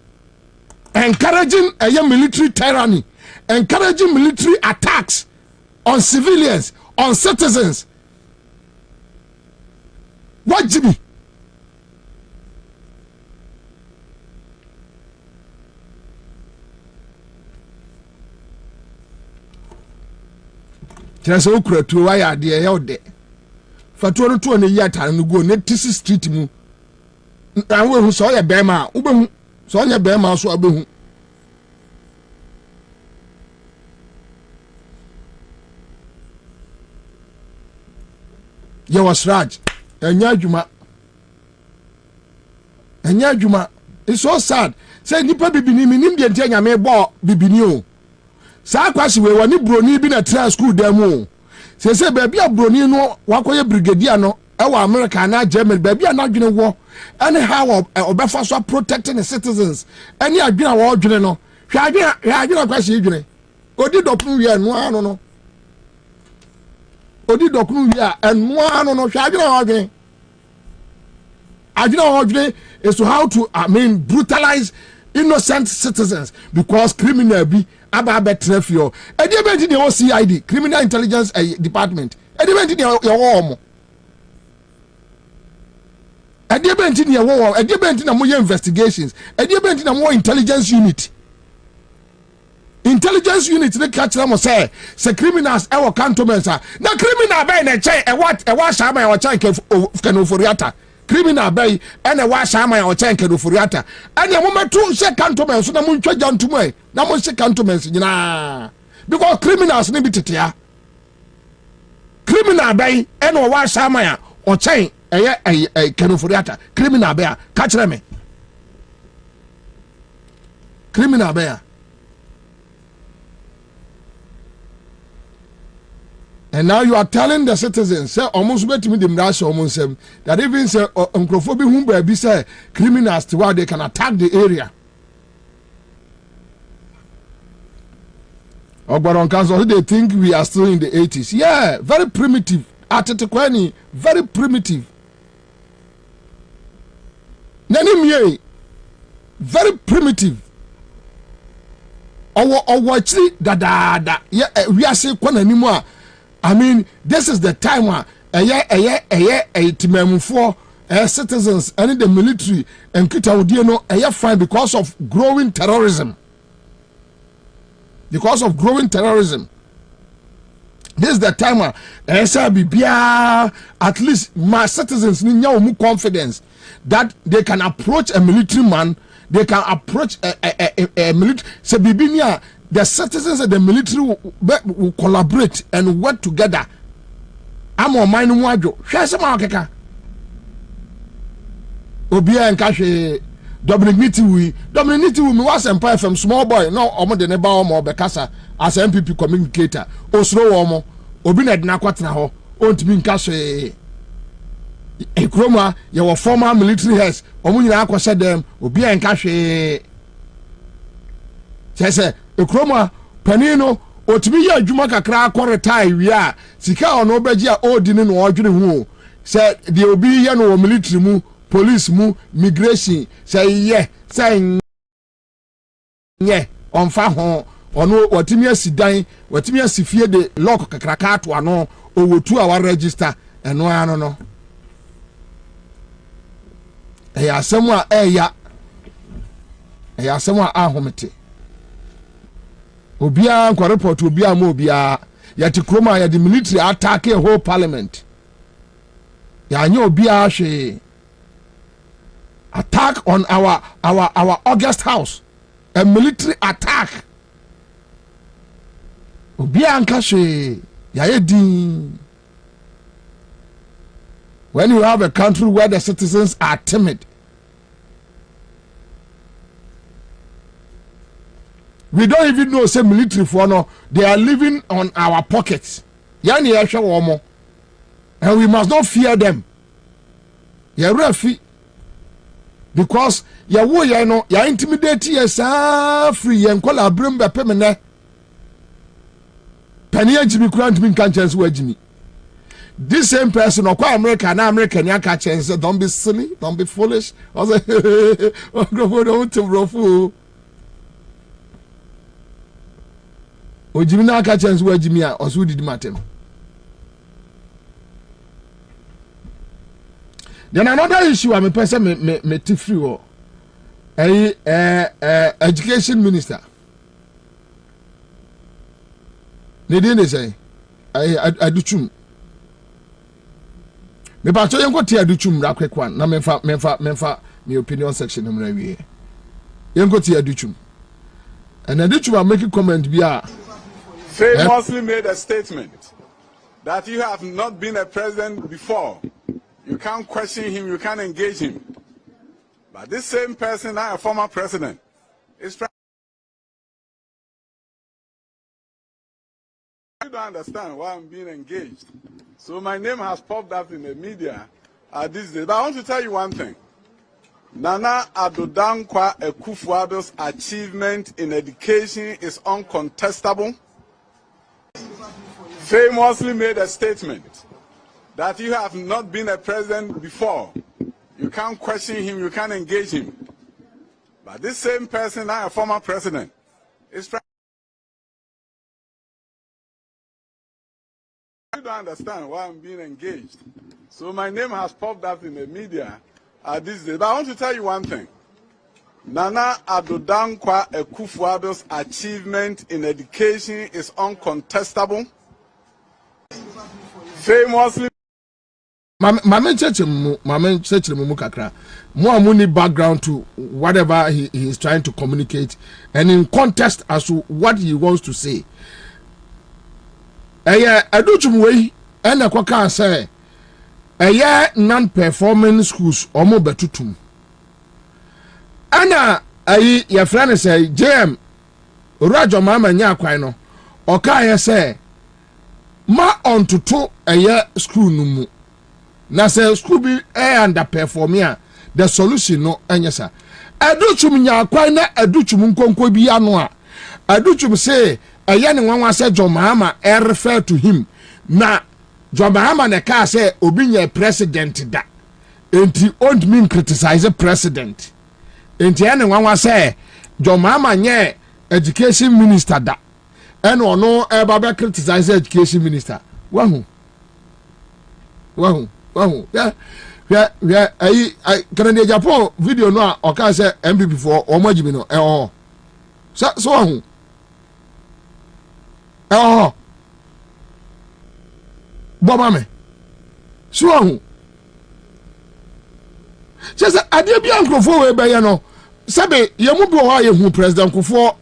encouraging military tyranny, encouraging military attacks on civilians, on citizens. What Jimmy? Just okra to why dear held there. For 22 years, and go net Tisi Street mu. I will saw a bema, Uber, saw a bema, so abu. Ye was Raj, enya juma. It's so sad. Say nipa bibini minim de ntia nyame bo bibini o. Sa kwasi we woni broni bi na tra school dem o. Say baby a broni no wakoye brigadier no e wa America na Germany baby a na dwene wo. Anyhow obefa so protecting the citizens. Any adwene wo dwene no. Hwa adwene kwasi dwene. Odi dopun wi anu anu no. Odi dokunu wi a enu anu no hwa adwene is to how to brutalize innocent citizens because criminal be aba betrefio edebenti the CID criminal intelligence department edebenti the your edebenti the your edebenti na mo investigations edebenti na mo intelligence unit they catch them say criminals our cantonments are na criminal by na chai e what shama or chai kenoforiata criminal by and a wash shama or chai kenoforiata and a woman two say cantonments so na mun twa jantumo na mun say cantonments nyina because criminals ni bititia criminal by and a wash shama or chai e kenoforiata criminal by catch them criminal by. And now you are telling the citizens, say almost bet me them dash almost that even say uncrophobia whom be say criminals to where they can attack the area. But on council they think we are still in the 80s. Yeah, very primitive. Atetekwani, very primitive. Nanimye, very primitive. Our actually da yeah we are saying kwana nimwa. I mean, this is the time where citizens and the military and kita fine because of growing terrorism. Because of growing terrorism. This is the time where at least my citizens need more confidence that they can approach a military man, they can approach a military. So the citizens and the military will collaborate and work together. I'm on mine wajo. Share some akeka. Obia and Kashe Dominic Niti me was empire from small boy. No, omo de neba omo bekasa as MPP communicator. Osro omo obi na dina kwatna ho. Ontimi nkashe ekroma your former military heads. Omo nyina akwose dem obia and Kashe. Say ekroma panino otimi ya adwuma kakra akɔretai wi a sika ono beji a odi ne no odwene hu say the obi ya no military mu police mu migration say nye onfa ho ono watimi asidan watimi asifie de lock kakra ka to ano owotu a wa register eno ano no ɛyɛ asɛm a ɛya ɛyɛ asɛm a ahomete obiara nkwa report obiara ma obiara yɛte kurom a yɛde military attack a whole parliament yɛanyɛ obiara hwee attack on our August house a military attack obiara nka hwee yɛayɛ din when you have a country where the citizens are timid. We don't even know say military for no, they are living on our pockets. Yani yasha womo. And we must not fear them. Ya refi. Because ya wo ya no ya intimidate ya sa free ya nkola brembe pemene. Paniya jimi kura ntimi nka chance wa jimi. This same person or kwa America na America ni aka chance don't be silly, don't be foolish. I was like don't rofu. Ojimi na aka chance wa jimi a osu didi matem. Then another issue I'm a person me free or education minister. They didn't say I do chum. Me pa cho yen ko tia du chum ra kwekwan na memfa me opinion section no mra wie yen ko tia du chum and adu chum make a comment bi a famously made a statement that you have not been a president before. You can't question him, you can't engage him. But this same person, now a former president, is trying. You don't understand why I'm being engaged. So my name has popped up in the media these days. But I want to tell you one thing. Nana Addo Dankwa Akufo-Addo's achievement in education is uncontestable. Famously made a statement that you have not been a president before. You can't question him, you can't engage him. But this same person, now a former president, is trying. You don't understand why I'm being engaged. So my name has popped up in the media these days. But I want to tell you one thing. Nana Addo Dankwa Akufo-Addo's achievement in education is uncontestable. Famously. Mama church mu kakra. Mo amuni background to whatever he is trying to communicate and in context as to what he wants to say. Aduchum we ena kwaka say non-performing schools omo betutum. Ana your friend say JM Rajo mama nya kwan no oka say ma ontoto school no mu. Na say school be underperforming the solution no enyesa. Aduchum nya kwan na aduchum nkonko bi ano a aduchum say ne nwanwa say John Mahama refer to him na John Mahama ne ka say obi nya president da enti don't mean criticize the president enti ne nwanwa say John Mahama nya education minister da and ono eba be criticize education minister wahu yeah I Canada Japan video no o ka say MPP for omajimi no so wahu Bobame. So just ade bia nkrofo we be no sabe ye mu bi ho ye hu president kofo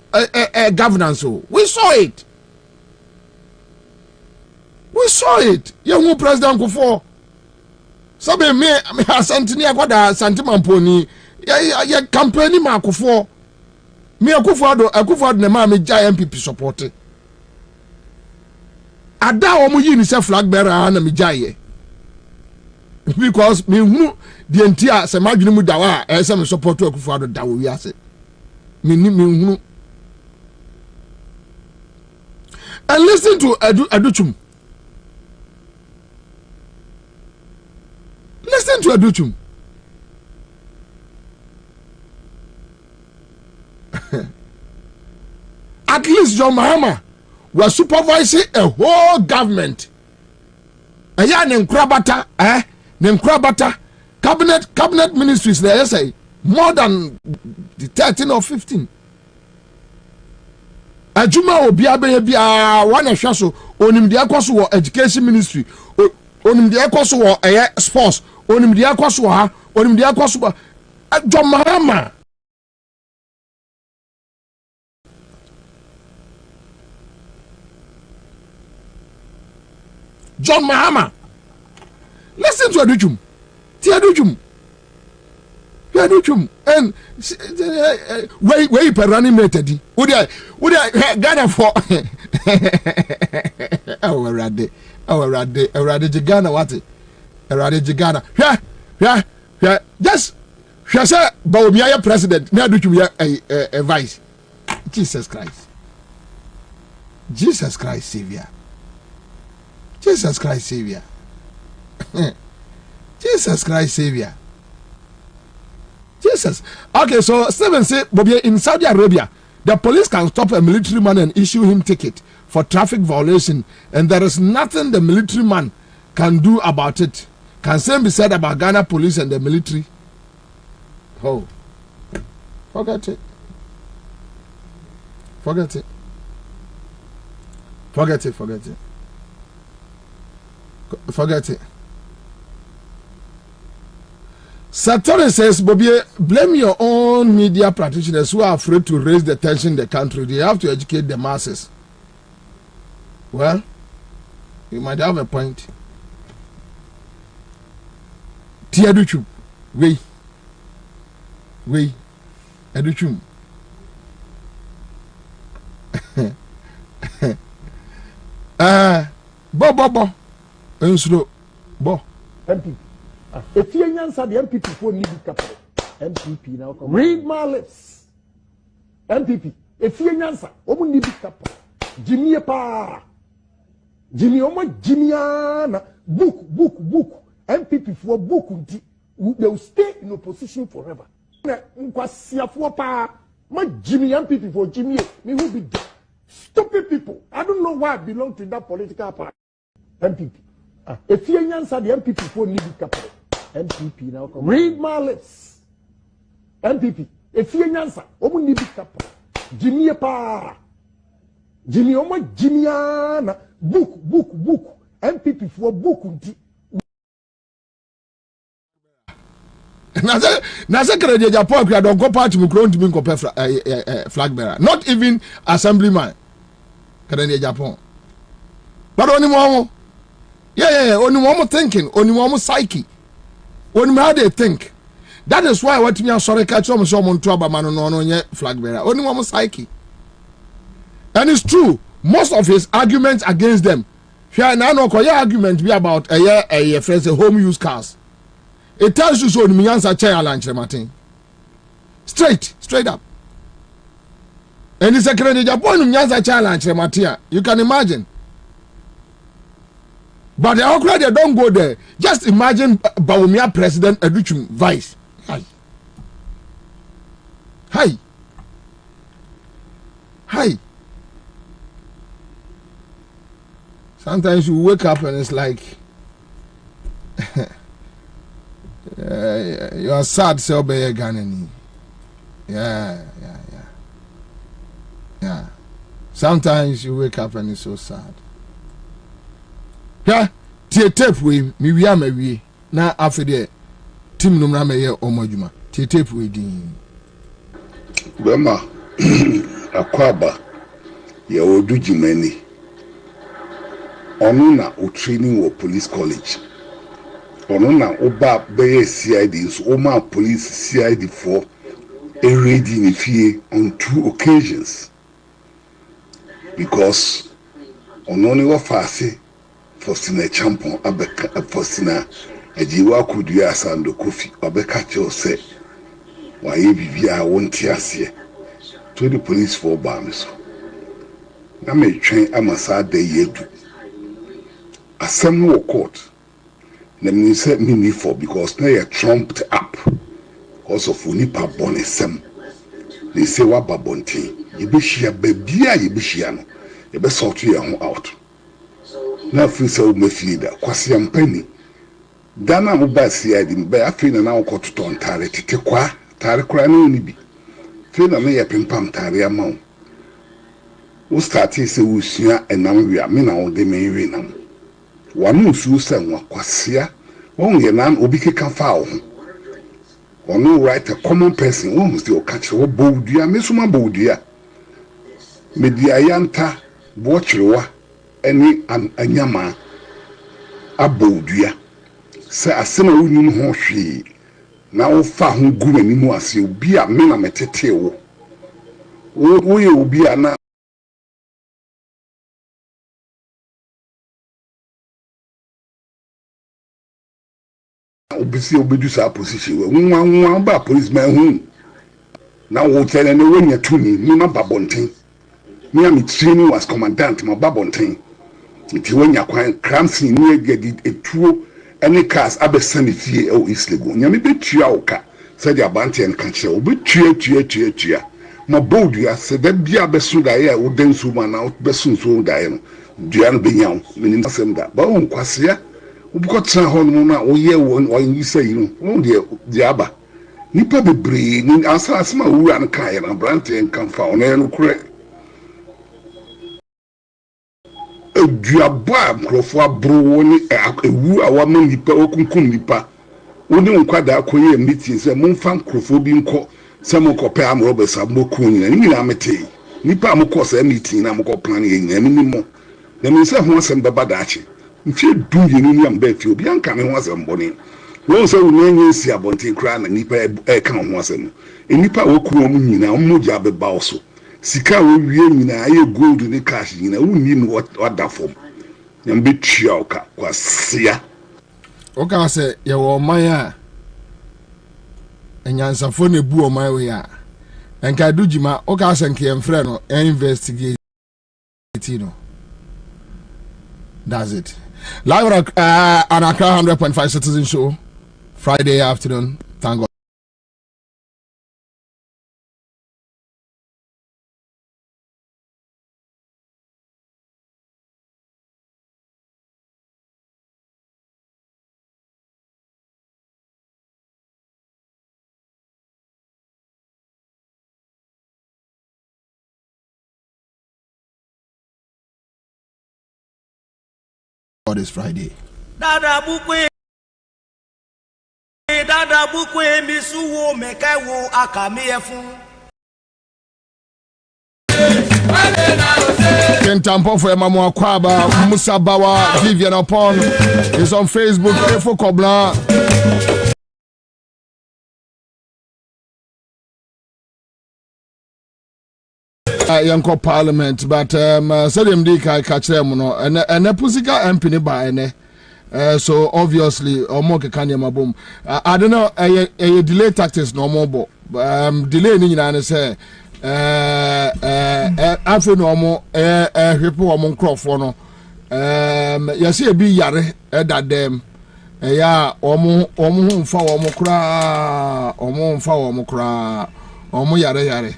governance so we saw it ye hu president kofo sabe me asantini akoda santimamponi ye campaign ma kofo me akufo ne ma me ja MPP support ada omo yi ni se flag bearer na me jaye because me hunu the entire se madwene mu dawa e se me support Akufo-Addo dawo wi ase me hunu and listen to Aduchum at least John Mahama was supervising a whole government. Aya ne nkrabata cabinet ministries there say more than 13 or 15. Ajuma obi abeye bia one ehwa so onim de akoso wo education ministry onim de akoso wo sports onim de akoso wo ha onim de akoso John Mahama listen to Adujum and where running method would I Ghana for our rade Ghana what a rade Ghana yeah just say Bobie president now do you a vice Jesus Christ Savior Jesus Christ Savior Jesus. Okay, so Stephen said, Bobie, in Saudi Arabia, the police can stop a military man and issue him ticket for traffic violation, and there is nothing the military man can do about it. Can same be said about Ghana police and the military? Oh, forget it. Satori says, Bobie, blame your own media practitioners who are afraid to raise the tension in the country. They have to educate the masses. Well, you might have a point. Tiaduchu, we, Educhum. Bo, Enslo, Bo. MP. If you answer the MPP for need capital, MPP now come. Read my lips. MPP. If you answer, omu need capital. Jimmy pa. Jimmy Jimmyana. Book. MPP for book. They will stay in opposition forever. Nkwasia for pa. My Jimmy MPP for Jimmy. Me who be dead. Stupid people. I don't know why I belong to that political party. MPP. If you answer the MPP for need capital. MPP now come. Read my lips. MPP. If you answer, omu need capital. Jimmy pa. Jimmy Jimmyana. Book. MPP for book. Nasa kredi Japan kra don go party mu kron to me compare flag bearer. Not even assemblyman. Kredi Japan. But only one. Yeah, only one more thinking, only one more psyche. Only how they think. That is why what me sorry catch someone to about man no flag bearer. Only one more psyche. And it's true. Most of his arguments against them. Here now no argument be about a friends home use cars. It tells you so in Ansah chair lunch Martin. Straight up. And the secretary Japan Ansah chair lunch Martin. You can imagine. But the Okra they don't go there. Just imagine Bawumia president Educhum vice. Hi. Sometimes you wake up and it's like you are sad so be a Ghanaian. Yeah. Sometimes you wake up and it's so sad. Yeah, tie tape we mi wi na afede team numra me ye omodwuma tie tape we din bema akwaba ye odujimani onu na o training wo police college onu na oba be CID so o ma police CID for a raid in Fie on 2 occasions because only wa fase Fosina Champon Abeka Fosina Ejiwa Kudia Sando Kofi Abeka Chose why Vivia won't tear to the police for Bamis. I may train Amasa de Yedu. A some court. Let me say me for because now you're trumped up. Also for Nipa Bonisem. They say what Babonti. Yibishia Bebia Yibishiano. You best sort your home out. Now feel so me feed Kwasiam Penny. Dana mubasi ya dimbe afina na uko tutontare titikwa tare kura ni unibi fina me yepimpam tare ama wo start se usua enam wi amina wo de me wi nam wanu su se nwa kwasia won ye nan obi keka fa wo onu right a common person wo must o catch wo bowdua me suma bowdua media yanta bo chirewa eni anyama abowdua se asema wonu ho hwe na wo fa ho gu mani mu ase obi a me na metete wo ye obi a na obisi obedu sa position we nwa ba policeman hu na wo tell na wo nya tumi ni ma babonten me am training was commandant ma babonten nti wo nya kwan crime scene ni agadi etuo any cars abesani fie o islego nya me betua oka said the abante en kanche obetua ma boldua se da bia besu da ye wo densu ma na besu so da ye no dua no benyaw menim asem da ba won kwasea ubiko tsan ho no na oye won yisa yi no won de aba nipa bebre ni Ansah asema wura no kan ye na brante en kan fa ono no kure eduaba mkrofo abro ni ewu awama nipa okunkum nipa woni nkwada akoye meeting se momfa mkrofo bi nko se mokope am Robert Samoku ni na mete nipa amko se meeting na mko plan ye nyame ni mo na me se ho asem baba daachi nche du ye ni am ba fi obi anka me ho asem boni won se wo nanye si abonten kra na nipa e kan ho asem nipa wo kuro mu nyina mo ja be ba oso sika wo wie nyina aye gold ni cash nyina wonni no wada fom nyam be tua oka kwasia oka se ye wo man a enyansafo ne bu o man we a enka dujima oka se nke emfre no investigate no. That's it. Live on Accra 100.5 Citizen Show, Friday afternoon. Thank God. This Friday. Dada bukwe misuwo mekaiwo akamiefu. Kentampo for Mama Kwaba, Musa Bawa, Vivian Upon is on Facebook. Efo Kobla. Yanko Parliament, but Sadim Dika catch them no, and a Pusika MP by so obviously Omoke Kanyama boom. I don't know a delay tactics no more, delay in say after normal people among Crawford. You see a be yare that them. Yeah, omo fa omo kra omo yare.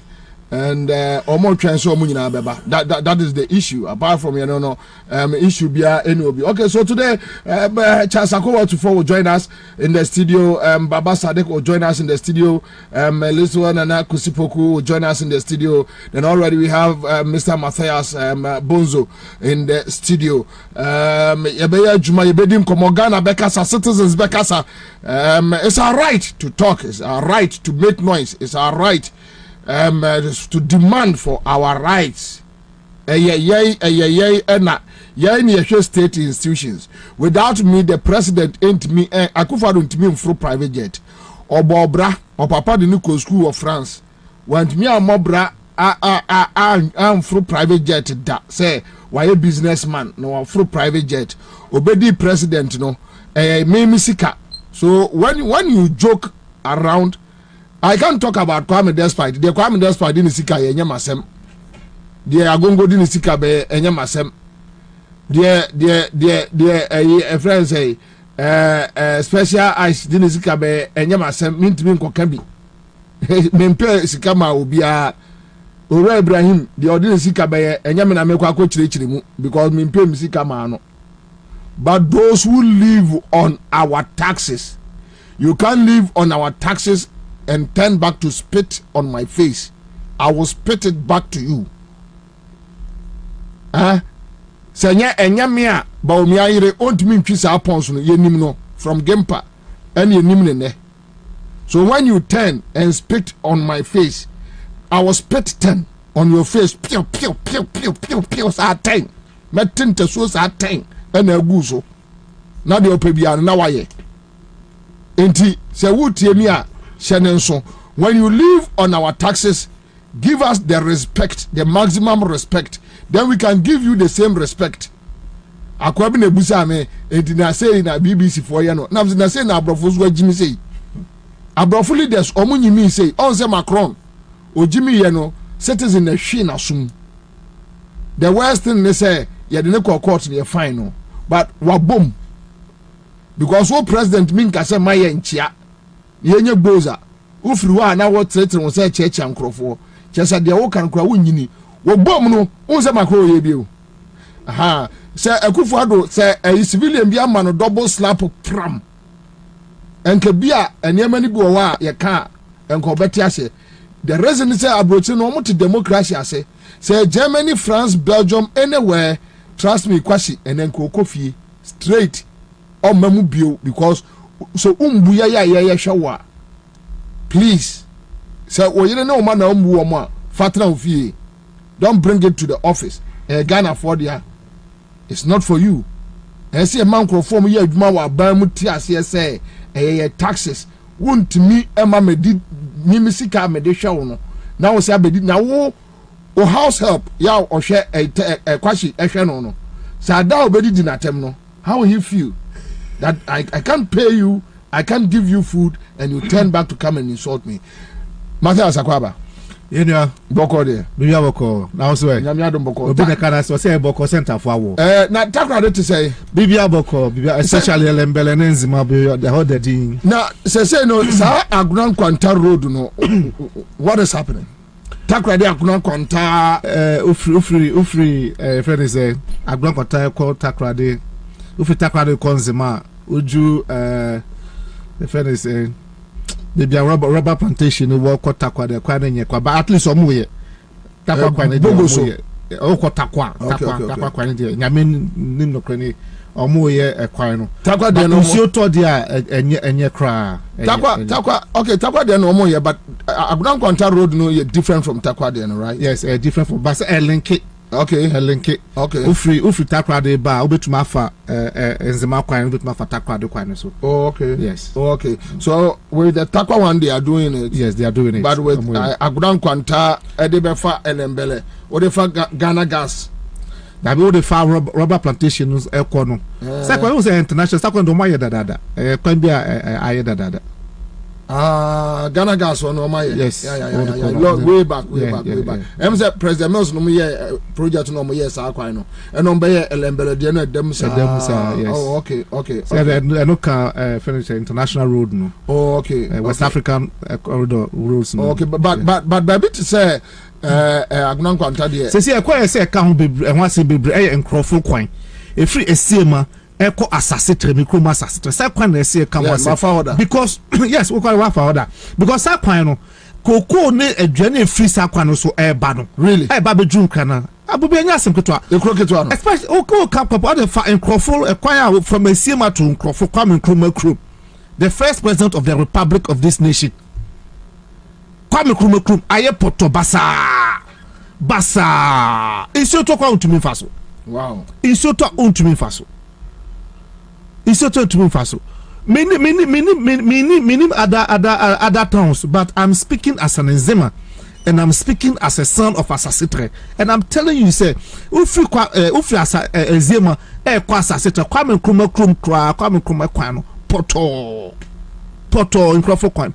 And omo transfer munyina beba. That is the issue. Apart from issue bia enobi. Okay, so today Charles Akowa will join us in the studio. Baba Sadek will join us in the studio. Liswa Nana Kusipoku will join us in the studio. Then already we have Mr. Matthias Bonzo in the studio. Yebeya Juma Yebedim Komogana Bekasa citizens Bekasa. It's our right to talk. It's our right to make noise. It's our right to demand for our rights. State institutions. Without me, the president ain't me. Akufo to me through private jet. Or Bobra or Papa the Nico School of France. Want me a mobra I'm through private jet. That say why a businessman no through private jet. Obedi president no me misika. So when you joke around. I can't talk about Kwame Despite. The Kwame Despite didn't see Kaya Masem. The Agongo didn't see Kabe and Yamasem. The friend say, special ice didn't see Kabe and Yamasem, mean to me Kokambi. Mempe Sikama will be a Ure Ibrahim, the ordinary Sikabe and Yamana Mekwa coach because Mempe Sikamano. but those who live on our taxes. You can't live on our taxes and turn back to spit on my face. I will spit it back to you. Senya enyamia ba omiayire ontimi ntwisa apons no yenim no from Gempa and yenim ne. So when you turn and spit on my face, I will spit 10 on your face. Pew pew pew pew pew pew sa 10. Metin te so sa 10 and agu so. Na de opebia na waye. Enti se wutie mi a shenenso. When you live on our taxes, give us the respect, the maximum respect. Then we can give you the same respect. Kwabena busa me enti na say na BBC for ye no. Na say na abrofo so agimi say. Abrofo leaders omunyimi say on say Macron ojimi ye no citizen na hwe na sum. The worst thing they say ye de call court ye fine no. But wabom because what president mean ka say maye nchia ye nye gboza ufiri wa na what treat won say cheche ankrofo chesa de wo kan kra wonyini wo bom no won say Macron ye bio aha say Akufo-Addo say a civilian bi ama no double slap pram enke bia eniema ni bi wo wa ye ka enko beti ase the reason say abrochi no mo to democracy ase say Germany, France, Belgium, anywhere trust me kwashi enenko kofie straight or memu bio because so umbuya ya shawa please say oyire na o ma na umbu o ma fatna ofie don't bring it to the office Ghana for there it's not for you see a man ko form ya adwuma wa ban mu ti ase say taxes won't me ema medi nimisika me de hwe wo no na wo say abedi na wo o house help ya o hwe kwashi ehwe no say da obedi di natem no how will he feel that I can't pay you, I can't give you food, and you turn back to come and insult me? Matthew Sakwaba. Yeah, Boko there. Bibi Boko. Now so. Nyamia don Boko. Obi na kana so say Boko center for awo. Na takra to say Bibi Boko, especially Lembele Nzima be the whole thing. Now say no sa Agran Kwanta road no. What is happening? Takra de Agran Kwanta ufri friend say Agran Kwanta call takra de ufri takra de konzima uju the friend is saying they be a rubber plantation no work takwa de kwa nye kwa but at least omo ye takwa kwa ne bogoso o ko takwa kwa ne de nyame nim no krani omo ye kwa no takwa de no so to de enye kra takwa okay takwa de no omo ye but Agudan Kwanta road no ye different from takwa de no right yes different from but link it. Okay, Helenke. Okay. Ufri takwa de ba obetuma afa enzema kwan obetuma afa takwa de kwan so. Oh, okay. Yes. Oh, okay. So with the takwa one they are doing it. Yes, they are doing it. But with Agudan Kwanta edebefa elembele odefa Ghana gas. That be odefa rubber plantations ekwo no. Say kwan we say international sakwa ndo maye dadada. Kwan bia aye dadada. Ghana gas on my yes. Yeah. Way back. Em say President Mills no me project no me yes akwan no. And on be elembele de no dem say yes. Oh, okay. So no can finish international road no. Oh, okay. West African corridor roads no. Okay, but baby to say Agudan Kwanta there. Say ekwa say ka ho bebre e ho ase bebre e enkrofo kwan. E free esiema eko asase tremi kroma asase tre say kwan na ese ka mo ase because yes we call wa fa order because say kwan no koko ne adwane e free say kwan no so e ba no really e ba be drum kana abubi anya asem ketwa e kroketwa no especially oko ka papa the fa enkrofo e kwan from esiema to enkrofo kwam kroma krum the first president of the republic of this nation kwam kroma krum aye poto basa iso to kwa untumi faso wow iso to untumi faso many other towns, but I'm speaking as an Enzema and I'm speaking as a son of Asasitre, and I'm telling you, say, ufi asa Enzema kwa Asasitre, kwame kruma kwano, poto inkrofo kwan,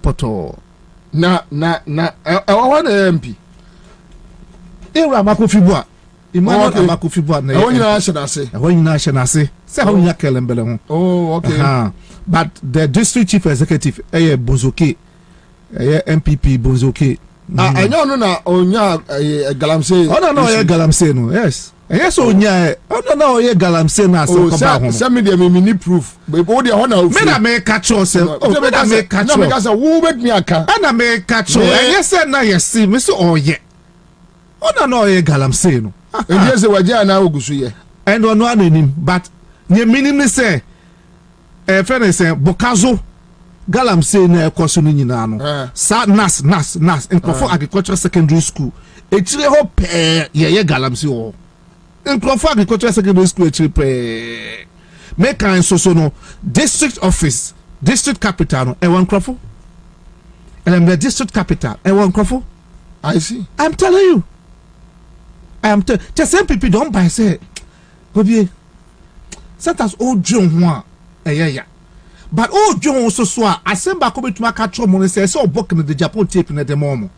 poto. Na wana MP. Ewa makofibwa. Imano amakofibwa na. Awonyina shenase. Say awonyina kelembele ho. Oh, okay. But the district chief executive Bozoke MPP Bozoke I know na onya galamsey. Oh no ye galamsey no. Yes. Yes onya. Oh no ye galamsey na so ko ba ho. Send me the me proof. But wo dey ho na me na me catch yourself. Oh me na me catch. Na me ka say wo bet me aka. Na me catch. Yes na yes me so oye. Oh no ye galamsey no. And yes waje na ogusu ye. And ono anonim but nye meaning me say friend say bokazo galamsey na ekoso no nyina no. Sa nas in agricultural secondary school. Echire ho pe ye galamsey ho. In agricultural secondary school echire pe. Make an so no district office, district capital no e wan krofo. And the district capital e wan krofo. I see. I'm telling you. Just some people don't buy say Bobie. Sometimes old John one yeah. But old John also so I send back over to my catch money say so book in the Japan tape in the moment.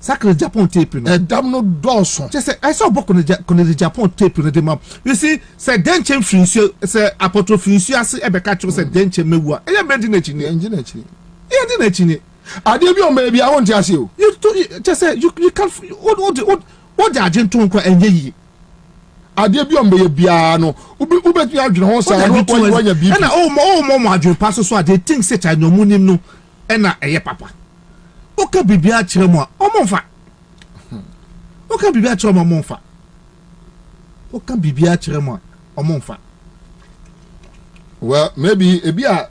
Sacred Japan tape in damn no Dawson. Just say I saw book on the Japan tape in the moment. You see, say denche free say apoto free say ebe catch say denche mewa. E made in engine. I did your baby. I want to ask you. You just say you can't. What the agent to and ye. I did your baby. No, Ubet you have your horse. I don't want your baby. And more passes so they think such I no money no. And a papa. Okay, be a chemo or monfa. Okay, be a chemo monfa. Okay, be a chemo or monfa. Well, maybe a beer.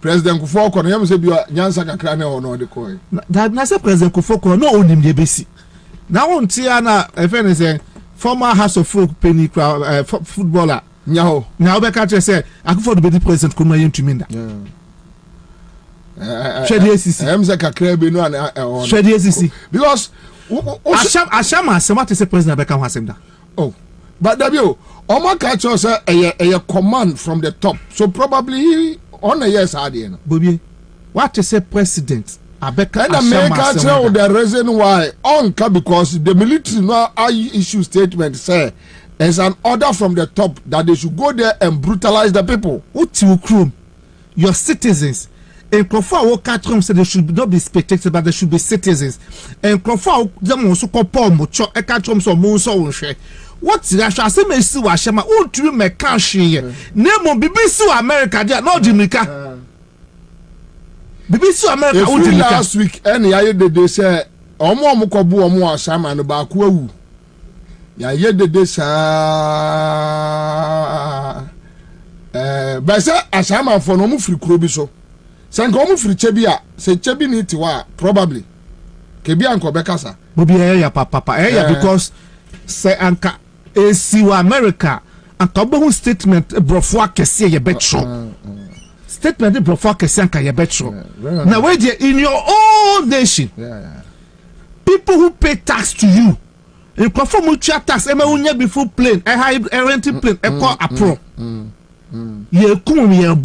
President Kufoko, I am say you Ansah kakra na ono de koi. That na say President Kufoko no onim de besi. Na won tia na friend say former House of Folk penny footballer nyaho. Na obeka tell say Akufo do be president ko no yentumi nda. Shedi ACC. I am say kakra be no na ono. Shedi ACC. Because Ashama asema say president beka ho asem da. Oh. But Dabio, Oma catch us a command from the top. So probably on a yes idea. Bobie, what to say president? Abeka and America tell the reason why onka because the military now issue statement say as an order from the top that they should go there and brutalize the people. What you chrome? Your citizens. And Crawford catch say they should not be spectators, but they should be citizens. And Crawford them also call Paul Mocho a catch so moon so share. What's that? I say, Messi was Shama, all three McCanshi. Nemo BBC America, they are not Jamaica. BBC America, last week, any I did they say, Omo Mukobu, Omo Shama, and Baku. Ya ye de sa. But say, Ashama for no free Krobiso. Sankomu free Chebia, say Chebi Nitiwa, probably. Kebia and Kobekasa. Bobie, papa, because say Anka. Esiwa America and Kabohu statement brofwa kese ye betro. Statement brofwa kese anka ye betro. Now where in your own nation, people who pay tax to you, you perform mutual tax. Ema unye before plane, a renting plane, a call a pro. Ye come ye and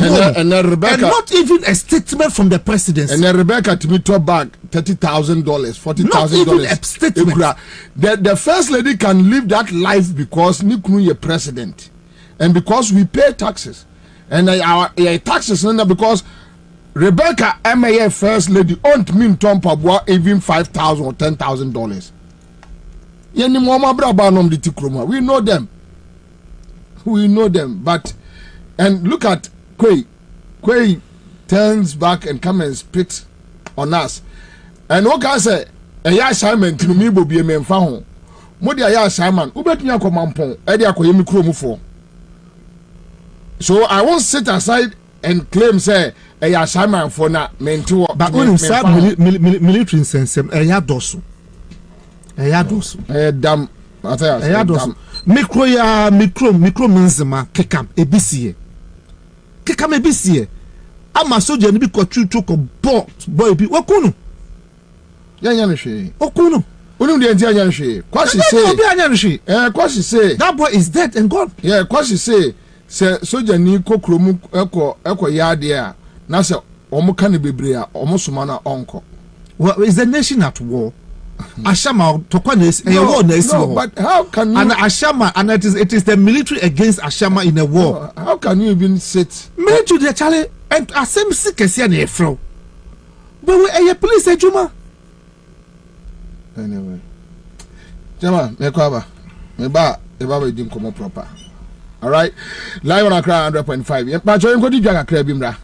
not even a statement from the presidency. And then Rebecca to me top back $30,000, $40,000 statement. The first lady can live that life because Nikunu ye president, and because we pay taxes, and our taxes because Rebecca MA first lady owned me Tom Pabwa even $5,000 or $10,000. Yeni mama braba nom di tikroma. We know them, but. And look at Kwei. Kwei turns back and come and spits on us. And what can I say? A ya Simon to me will be a man found. Modia ya Simon, who bet me a command Edia Koyemi Kromu for. So I won't sit aside and claim, say, a ya Simon for not meant to. But when you say military sense, a ya dosu. A ya dosu. A damn. A ya dosu. Micro means kekam ebisiye. Kekam ebisiye. Ama soja ni bi kwatru ko boy bi wakunu. Yanya nhwe. Okunu. Unu de ntia yanya nhwe. Kwashi say. Obi anya nhwe. Kwashi say. That boy is dead and gone. Yeah, kwashi say soja ni kokromu eko yade a na se omo ka ne bebre a omo soma na onko. Well, is the nation at war? Ashama no, but how can you? And Ashama, and it is the military against Ashama in a war. How can you even sit? Military, Charlie, and Assem Sikesi and Efro. but we a police ejuma. Anyway, Jama, me kwaba, me ba we dim komo proper. All right, live on Accra 100.5. Ye pa join go di dwa kakra bimra.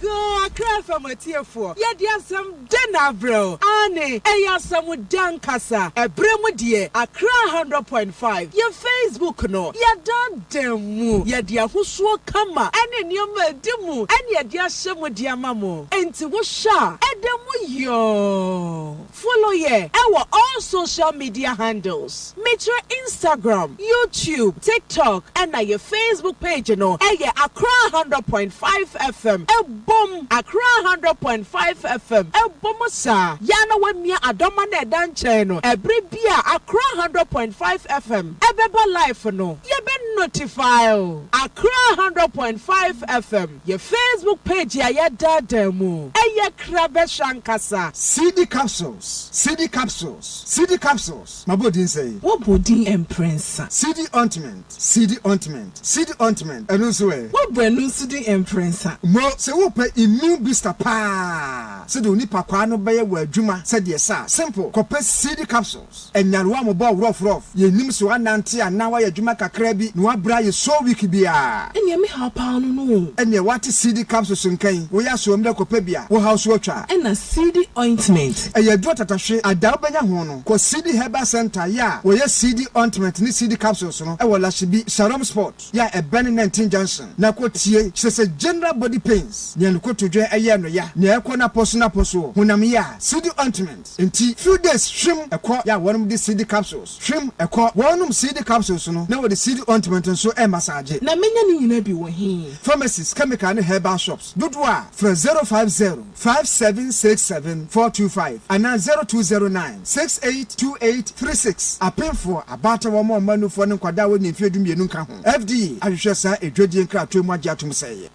Go cry for my tear for. Yet you have some dinner, bro. Annie, and you some dan casa. A bremo dear, a cry 100.5. Your Facebook no. Ya dan demu. Ya dia who swore kama. And in your demu. And ya dia some with dia mamo. And to was sha. Edemu yo. Follow ye. Our all social media handles. Meet your Instagram, YouTube, TikTok, and na your Facebook page, you know. And ya a cry 100.5 FM. Boom Accra 100.5 FM. Boom sa. Yana we mia adoma na dan channel. Every bia Accra 100.5 FM. Ebeba life no. Ye be notify. Accra 100.5 FM. Your Facebook page ya dademu. Eye krabe shankasa. CD capsules. CD capsules. CD capsules. Mabodin say. What bodin emprensa? CD ointment. CD ointment. CD ointment. And also what brand CD emprensa? Mo se wo pe immune booster pa. Se do nipa kwa no be wa adwuma se de sa. Simple. Kope CD capsules. Enyarewa mo bo rough. Ye nim so anante ana wa adwuma kakra bi no abra ye so week bia. Enya me ha pa no. Enya wate CD capsules nkan. Wo ya so mde kope bia. Wo house wo twa. Ena CD ointment. Eye do tatahwe ada benya ho no. Ko CD Herbal Center ya. Wo ye CD ointment ni CD capsules no. E wo la bi Sharom Sport. Ya e Ben 19 Junction. Na ko tie se general body pains. Nyen ko to dwe eye no ya. Na e ko na poso hunam ya. CD ointment. Enti few days shrim e ko ya wonum di CD capsules. Shrim e ko wonum CD capsules no. Na wo the CD ointment so e massage. Na menya ni nyina bi wo he. Pharmacies, chemical and herbal shops. Dudwa for 050-5767-425 and 0209-682836. A painful about a woman manu for no kwadawo ni fie dumie nunka ho. FDA ahwehwesa edwedi nkra to mu ajatum say.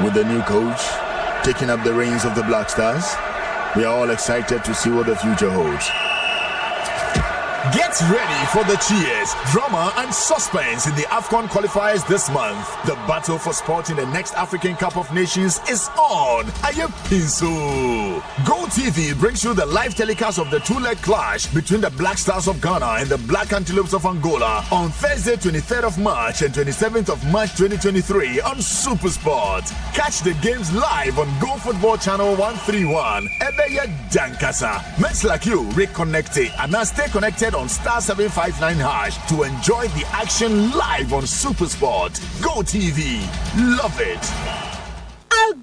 With the new coach taking up the reins of the Black Stars, we are all excited to see what the future holds. Get ready for the cheers, drama, and suspense in the AFCON qualifiers this month. The battle for sport in the next African Cup of Nations is on. Ayepinso. GoTV brings you the live telecast of the two-leg clash between the Black Stars of Ghana and the Black Antelopes of Angola on Thursday, 23rd of March and 27th of March 2023 on SuperSport. Catch the games live on Go Football Channel 131. Ebeya Dankasa. Mets like you reconnecting and now stay connected on star 759# to enjoy the action live on SuperSport. Go TV, love it.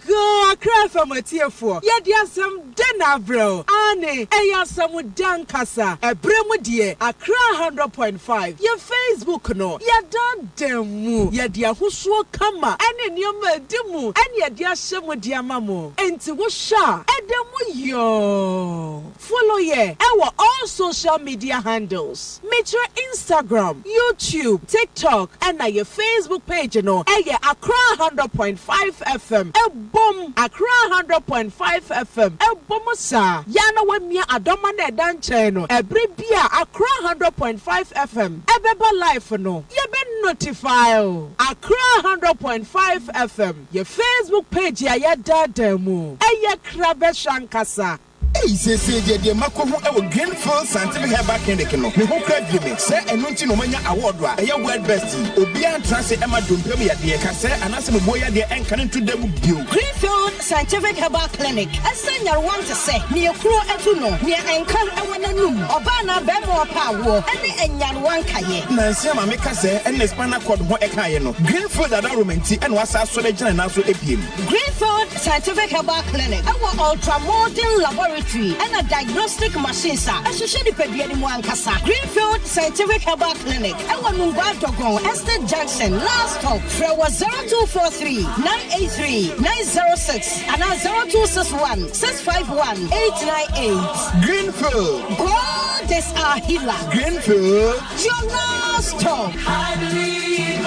Go cry for my tear for. Yet you have some dinner, bro. Annie, and you have some dan casa. A bremo dear, a cry 100.5. Your Facebook no. Ya dan demu. Ya dia who swore kama. And in your demu. And ya dia shame with dia mamo. And to was sha. Edemu yo. Follow ye. Our all social media handles. Meet your Instagram, YouTube, TikTok, and na your Facebook page no. And ya Accra 100.5 FM. Boom Accra 100.5 FM. Boom sa. Yana we mia adoma na dan channel. Every bia Accra 100.5 FM. Ebeba life no. Ye be notify. Accra 100.5 FM. Your Facebook page ya dademu. Eye krabe shankasa. Hey, say, the Makomo, our Greenfield Scientific Herbal Clinic. No, we hope that you make say and not no mania award. A word best. Obian Transit Emma Dumpemia, the Cassa, and Asam Boya, the Ankanin to them. Greenfield Scientific Herbal Clinic. I send your want to say, near Crew Etuno, near Ankan Awananum, Obana Bemo Power, and the Enyan Wankaye. Nansama make us say, and the Spana called Moekayano. Greenfield Adarumenti, and was our Solejan and also APM. Greenfield Scientific Herbal Clinic. Our ultramodern laboratory. And a diagnostic machine, sir. I should share the Pediani Kasa. Greenfield Scientific Herbal Clinic. I want to go Estate Junction. Last stop. There 0243 983 906 and 0261 651 898. Greenfield. God is our healer. Greenfield. Your last stop. I believe.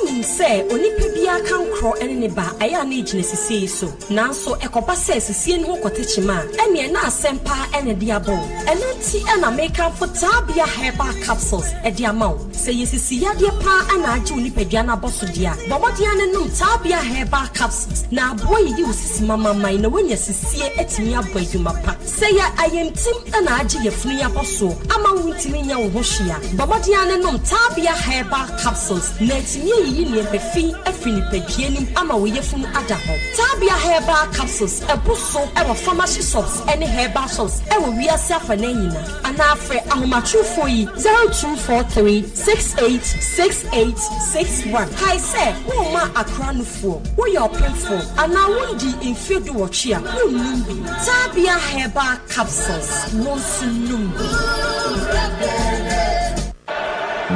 wonim se onipa bia kan kro ene ne ba aya na ejine sisi so nanso ekoba se sisi ne ho kotechima ene na asempa ene dia bon ene ti na make for tabia herbal capsules e dia maw se yesisi ya dia pa ana age onipa dua na boso dia bomodia ne num tabia herbal capsules na boy yi usisi mama mai na wonya sisi etimi abo adwuma pa se ya ayemtim na age yefunu ya boso ama wuntimi nya wo hohia bomodia ne num tabia herbal capsules na etimi yi ne befi afini pedienim ama wo yefunu ada ho tabia herbal capsules ebuso e pharmacy shops any herbal shops e wo wiase afana nyina ana afre ahomatrufo yi 0243686861 kai se wo ma akranufo wo your penfo ana wondi infedu wo chia wo numbi tabia herbal capsules wo sunumbi.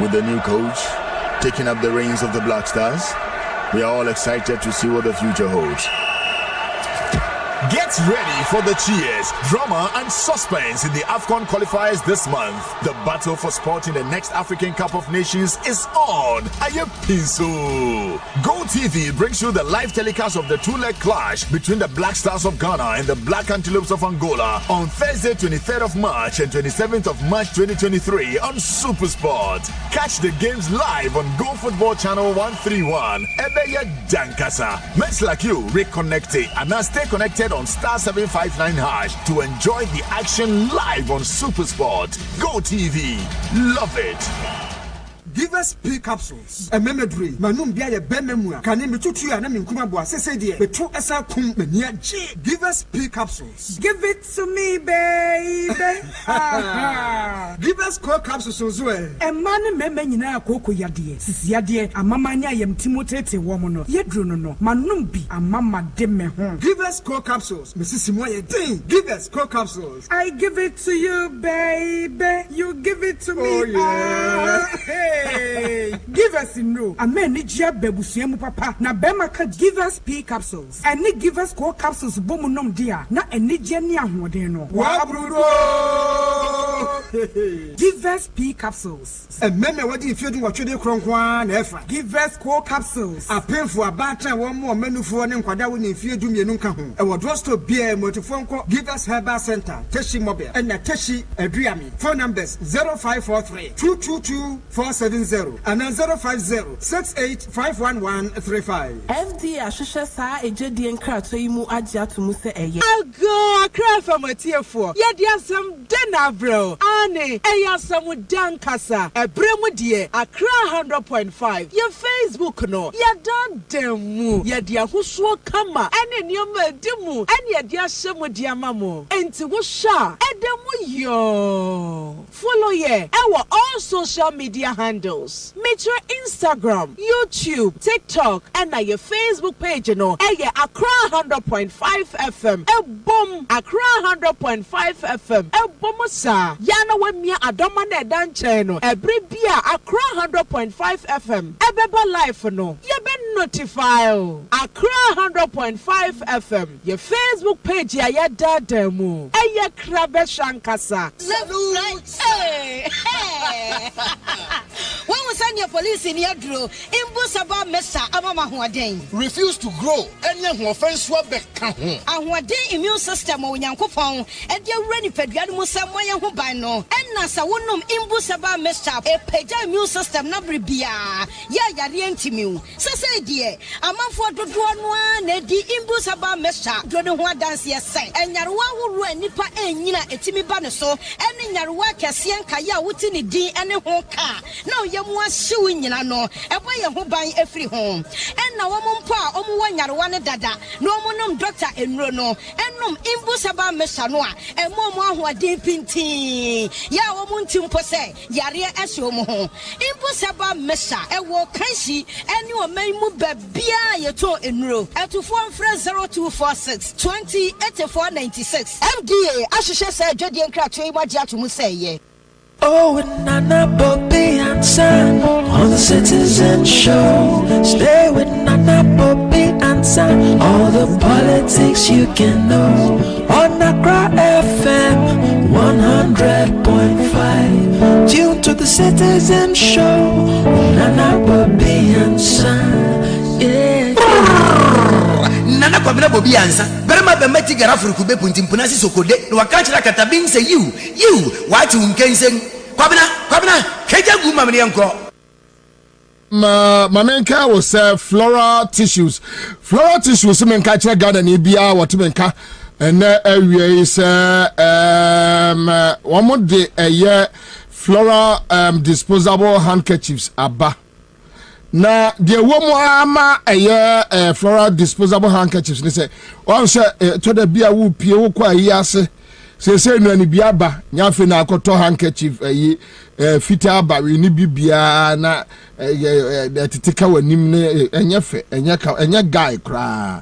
With the new coach taking up the reins of the Black Stars, we are all excited to see what the future holds. Get ready for the cheers, drama and suspense in the AFCON qualifiers this month. The battle for sport in the next African Cup of Nations is on. Ayepinso. Go TV brings you the live telecast of the two-leg clash between the Black Stars of Ghana and the Black Antelopes of Angola on Thursday 23rd of March and 27th of March 2023 on SuperSport. Catch the games live on Go Football Channel 131. Ebeya Dankasa. Mates like you reconnecting and now stay connected on star 759 hash to enjoy the action live on SuperSport. Go TV. Love it. Give us P capsules. A memory. Manum bia ye bememua. Kani mitutu ya na minkuma bo asese de. Betro esa kum menia G. Give us P capsules. Give it to me, baby. Give us core capsules as well. E man meme nyina akoko yade. Sisi yade amama nya yem timotete wo mo no. Yedru no no. Manum bi amama de me ho. Give us core capsules. Mrs. Moye ding. Give us core capsules. I give it to you, baby. You give it to me. Oh yeah. Hey. Give us no. A man need ya bebusiemu papa. Na bema ka give us P capsules. And ni give us core capsules bomunom dia. Na eni jeni ahode no. Wabrudo. Give us P capsules. A meme wadi if you do what you do kronkwan efa. Give us core capsules. A painful abata one more menufu ne nkwada woni if you do mienu nka ho. E wodro store bia motifo Give us Herbal Center. Teshi mobile. And na Teshi Adriami. Phone numbers 0543 222 470 and 050-68-511-35. FD Ashusha sa ejedi enkrato imu adia tumu se eye. Ago akra famatiefo. Ye dia sam denavro. Ane eya samu dankasa. Ebremu die akra 100.5. Ye Facebook no. Ye dan demu. Ye dia husuo kama. Ene nioma demu. Ene ye dia shemu dia mamo. Enti wo sha. Edemu yo. Follow ye. Ewa all social media handles. Meet your Instagram, YouTube, TikTok, and your Facebook page, you know. Eye Accra 100.5 FM. E boom Accra 100.5 FM. E boom sa. Yana we mia adoma ne dan channel. Every bia Accra 100.5 FM. E beba life no. Ye be notify. Accra 100.5 FM. Your Facebook page ya dademu. Eye krabe shankasa. Hey. When we send your police in your draw, Imbusaba Mesa Amama Huaden. Refuse to grow, and then offense Swabek. And what day immune system or Yankopon, and your ready pediamus somewhere who by no, and Nasa wonum Imbusaba Mesa, a peja immune system nabri bia, ya rientimu. So say, dear, a month for the one, the Imbusaba Mesa, don't want dance yes, and Yarwa will run Nipa and Nina etimi banaso, and in Yarwa Cassian Kaya Wutini D and a whole car. No, you want shooing, you know, a way who buy every home. And now, pa, one dada, no monum doctor in Rono, and no imbusaba mesanoa, and mama who are deep in tea. Ya woman timpose, Yaria Ashomo, imbusaba mesa, and walk kanshi, and you may move bia your toe in row, and to form friends 0246 20 8496. FDA, Ashisha said, Jody and Cratch, what Jatu say. Oh, with Nana Bobie Ansah on the Citizen Show. Stay with Nana Bobie Ansah. All the politics you can know on Accra FM 100.5. Tune to the Citizen Show. Nana Bobie yeah. Nana kwabenabobieansah. Berema be meti garafuru kube puntimpuna si sokode. No wakachira katabing say you watu mkensen. Kwabena keja guma mniyanko. Mamenka was floral tissues. Floral tissues menka chira garden ibia watu menka and area is one more day a year floral disposable handkerchiefs aba. Na the woman ama a floral disposable handkerchiefs they say one say to the bia wo pie wo kwa yase say no ni bia ba nyafe na akoto handkerchief fita aba we ni bibia na tetika wanim ne enyefe enye guy kra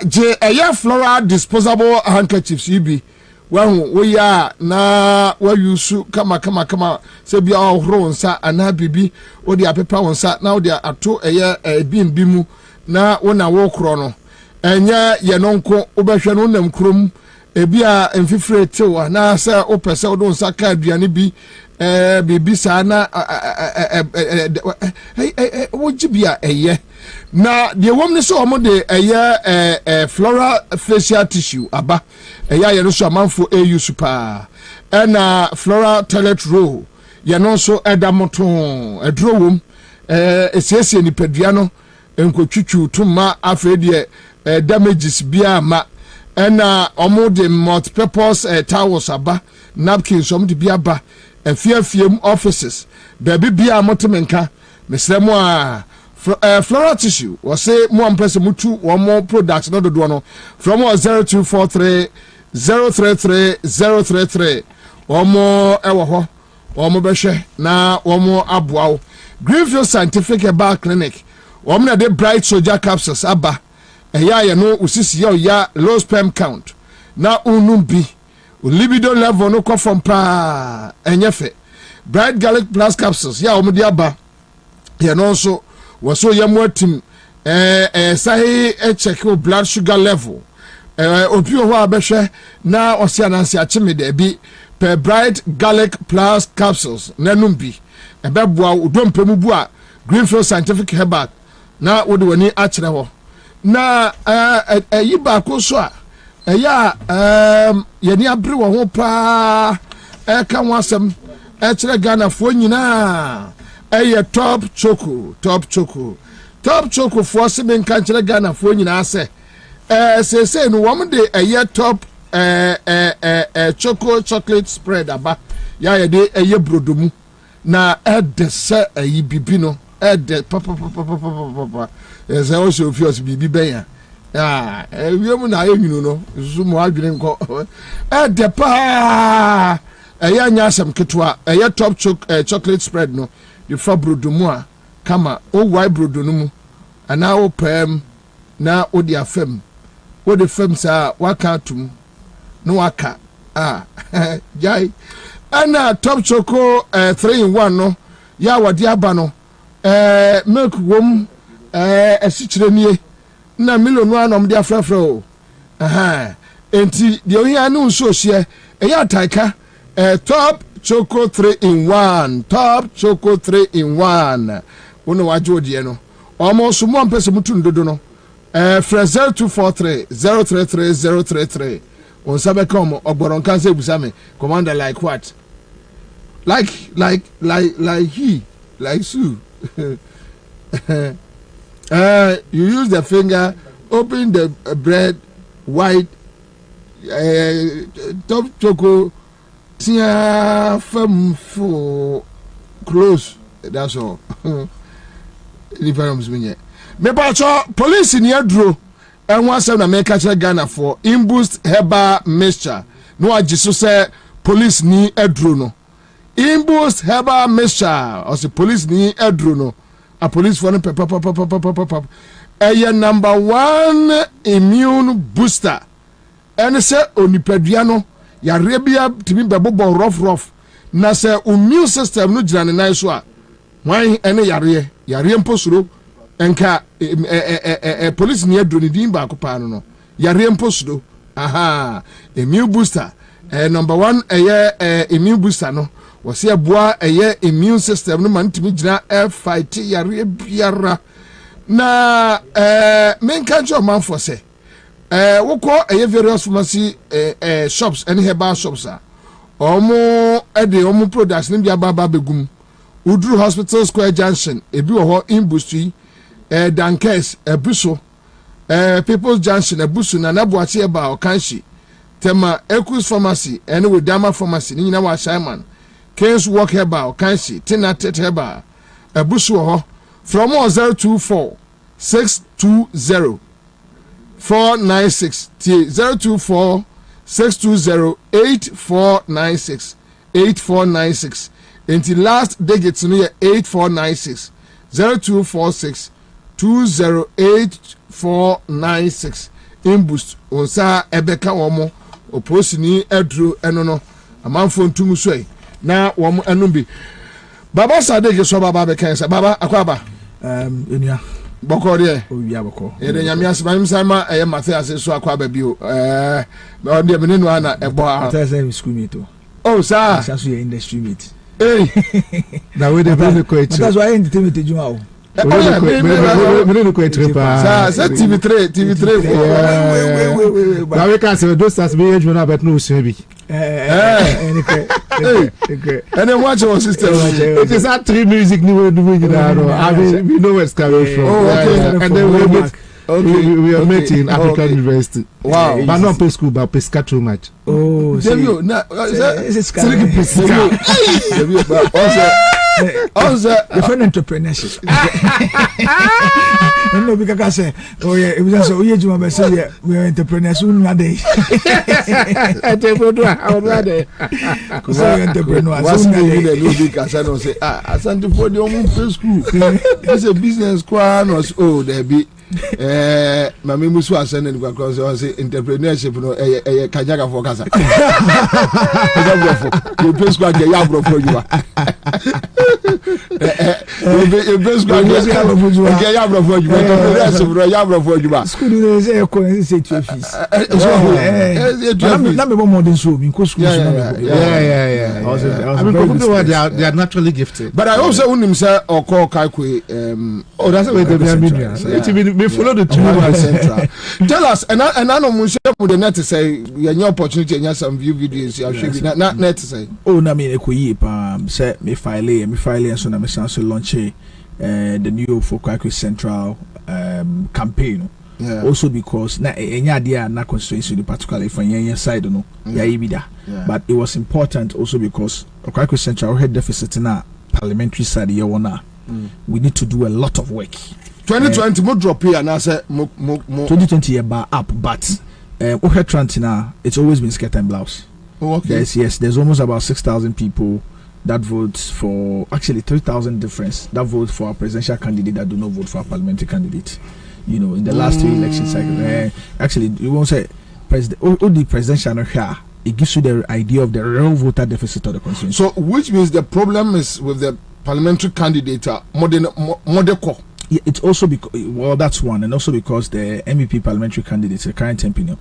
je floral disposable handkerchiefs ibi we ya na we yusu kama se bia ohro nsa ana bibi wo dia pepa wonsa na wo dia ato bi mu na wo na wo kro no enye ye nonko wo behwe no nam krom ebia emfifre tewa na se wo pese wo don nsa ka aduane bi bibi sa na wo jibia na the woman so omode floral facial tissue aba ye no so amanfo super na floral toilet roll ye no so edamoton edrowom esiesie ni padua no enkotwutwu tuma afedie damages bia ma na omode multi-purpose towels aba napkins omode bia ba efiafiem offices baby bia motemenka mesremo a floral tissue was say more person mutu one more products not the one from 0243 033 033 one more ewo one more beshe na one more abwao Greenfield Scientific Herbal Clinic one na the bright soldier capsules aba ya no usisi ya low sperm count na unumbi libido level no come from pa enyefe bright garlic plus capsules ya omudi aba ya no so waso yamwatim sahi check your blood sugar level obi ho abehwe na osia nansi achime de bi per bright garlic plus capsules nanum bi ebeboa udompemu bu a Greenfield Scientific Herbal na wode wani akire ho na yiba ko so a yani abre wo ho pa ka wasem akire Ghana fo nyina top choco for semen kanchele Ghana for nyina se say no woman de top choco chocolate spread aba ya de brodomu na se bibi no papa say also fios bibi ben ya wiemu na ayinu no zumu adwene nko pa nyasem ketwa top chocolate spread no the fabrodomu a kama o why brodonumu ana o pem na o dia fem o de fem sa waka tum no waka jai ana top choco 3 in 1 no ya wadi aba no milk wom esichire nie na milonu anom dia frafra o enti de ohia nu so hye ya taika top choco 3 in 1 top choco 3 in 1 wono wajo die no omo so mo mpese mutu ndodo no fresh 0243 033 033 on sabe come ogboron kan se busame commander like what like he like Sue you use the finger open the bread white top choco tia fam for close that's all difference me pacho police in yadro and one na make catch Ghana for imboost herbal mixture no ajiso say police ni edro no imboost herbal mixture or say police ni edro no a police for papa number 1 immune booster and say onipadua no ya rebia timi bebobo rough na say immune system no jira ne nan so a wan ene yare mposuro enka police ni edro ni din ba ko pa no yare mposuro immune booster number 1 immune booster no wɔse aboa ɛyɛ immune system no ma ntimi gyina fight yare biara na menka nkyɛ ɔmanfo sɛ wokɔ ɛyɛ various pharmacy shops ɛne herbal shops a ɔmo ɛde ɔmo products ne bi aba begum Udru Hospital Square Junction ebi wɔ hɔ Imbustry Dankers ebuso People's Junction ebuso na nabuachi eba Okanshi Tema Ekus Pharmacy ene Dama Pharmacy ni nyina wa Shaiman Kings Walk Heba Okanshi Tinatet Heba ebuso wɔ hɔ from 024 620 496 024 620 8496 8496 until last digits no 8496 0246 208 Imbust onsa ebeka womo oposini edru eno no amanfo ntum so yi na womo enum bi baba sadege so baba be kan sa baba akwaba enua boko de owia boko ede nyame asema msama eye Matthias so akwaba bi o o de menenu ana ebo a Matthias school meet o oh sir so your industry meet hey na we dey bring the coach that's why entertainment ejuma o me ko trepa sa TV3 na we can say those stars be ejuma but no so bi and then watch our system it is that 3 music ni we do I mean we know where it's coming from and then we are meeting African University. Wow. But not pay school, but pay too much. Oh, Devio, na also different entrepreneurship. No, because I say, oh yeah, it was also we are entrepreneurs nowadays. Entrepreneurs. Say, Asante for the own school. It's a business class. Oh, there be. Mami musu asene kwa kwa say entrepreneurship no kanyaga for kasa. You best go get yabro for you. You best go get yabro for you. Entrepreneurship no yabro for you. School say ko say two fees. Na me more than so in school. Yeah. I mean they are naturally gifted. But I also unim say okọ kaikwe oh that's why they be me follow the two central. Tell us and I know mun share with the net to say your opportunity and some view videos you should be not net to say oh na me ekoyi pa say me file and so na me chance launch the new for Kwakwe Central campaign. Yeah. Also because na enya dia na constituency particularly for yen side no ya ibida but it was important also because Kwakwe Central had deficit na parliamentary side here one we need to do a lot of work. 2020 mo drop here and I say mo 2020 year bar up but Trantina it's always been skirt and blouse. Oh, okay. Yes, there's almost about 6,000 people that vote for actually 3,000 difference that vote for a presidential candidate that do not vote for a parliamentary candidate. You know, in the last 2 election cycles. Actually, you won't say the presidential here. It gives you the idea of the real voter deficit of the constituency. So, which means the problem is with the parliamentary candidate, Modeko. Yeah, it's also because well, that's one, and also because the MEP parliamentary candidate, the current MP,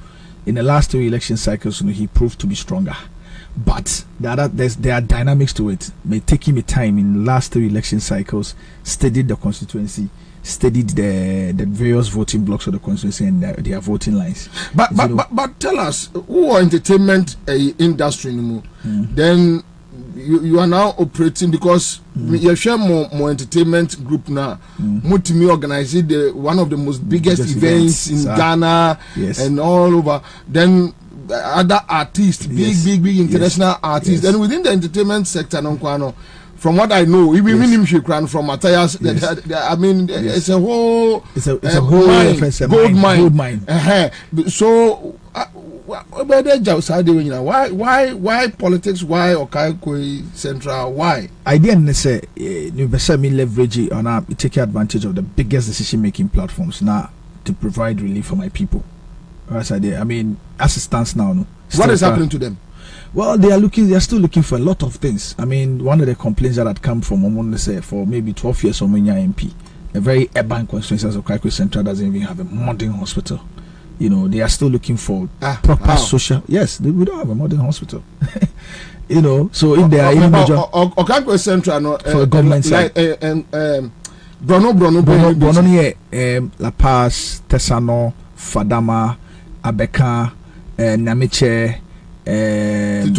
in the last 2 election cycles, he proved to be stronger. But there are dynamics to it. May take him a time in the last 3 election cycles, studied the constituency, studied the various voting blocks of the constituency and their voting lines. But tell us, who are entertainment industry anymore? Then you are now operating because you share more entertainment group now. Mutimi organized one of the most biggest events in Ghana and all over. Then other artists, big international artists. Then within the entertainment sector, from what I know, even from Matthias, I mean, it's a whole gold mine. So. Why politics? Why Kwakwe Central? Why? I didn't say me leverage on taking advantage of the biggest decision-making platforms now to provide relief for my people. As I mean, as it stands now, no. What is happening to them? Well, they are still looking for a lot of things. I mean, one of the complaints that had come from Omonese for maybe 12 years from Omenya MP, a very urban constituency as Kwakwe Central doesn't even have a modern hospital. You know, they are still looking for proper social. Yes, we don't have a modern hospital. You know, so if there are any major central for government side, Brono here, La Paz, Tesano, Fadama, Abeka, Namiche. Yes,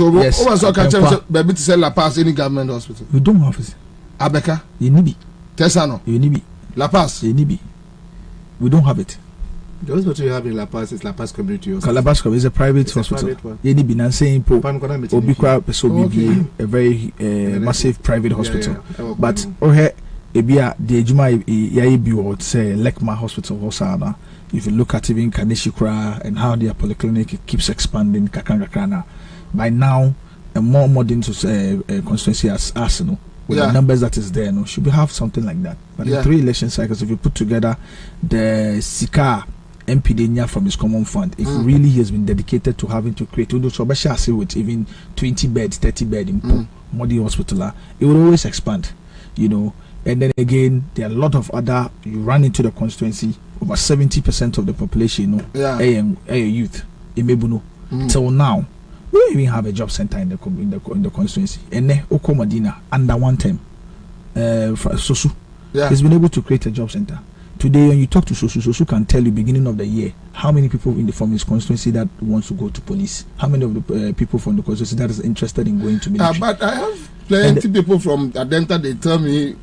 baby to sell La Paz any government hospital. We don't have it. Abeka, Yenibi, Tesano, Yenibi, La Paz, Yenibi. We don't have it. The hospital you have in La Paz is La Paz Community Hospital. La Paz is a private hospital. Yenibi Nansen Po, Obikwa so be a very massive private hospital. But Ebia the Ejuma Yaibi would say Lekma Hospital Hosana. If you look at even Kaneshikra and how their polyclinic keeps expanding Kakangakana, by now a more modern constituency as Arsenal with the numbers that is there, no, should we have something like that? But in 3 election cycles, if you put together the Sika MPD from his common fund, if really he has been dedicated to having to create with even 20 beds, 30 beds in Modi Hospital, it will always expand, you know. And then again, there are a lot of other, you run into the constituency, over 70% of the population, you know, youth, till now, we don't even have a job center in the constituency. And then Oko Medina, under one term, Sosu has been able to create a job center. Today, when you talk to Sosu can tell you beginning of the year how many people from his constituency that wants to go to police, how many of the people from the constituency that is interested in going to military. But I have plenty people from Adenta. They tell me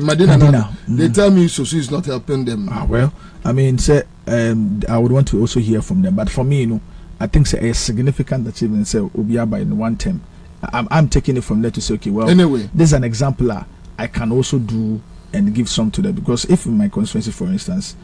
Medina. They tell me Sosu is not helping them. Well, I mean, say I would want to also hear from them. But for me, you know, I think a significant achievement. Say Obiaba in one term. I'm taking it from there to say, okay, well, anyway, this is an example I can also do and give some to them, because if in my constituency, for instance,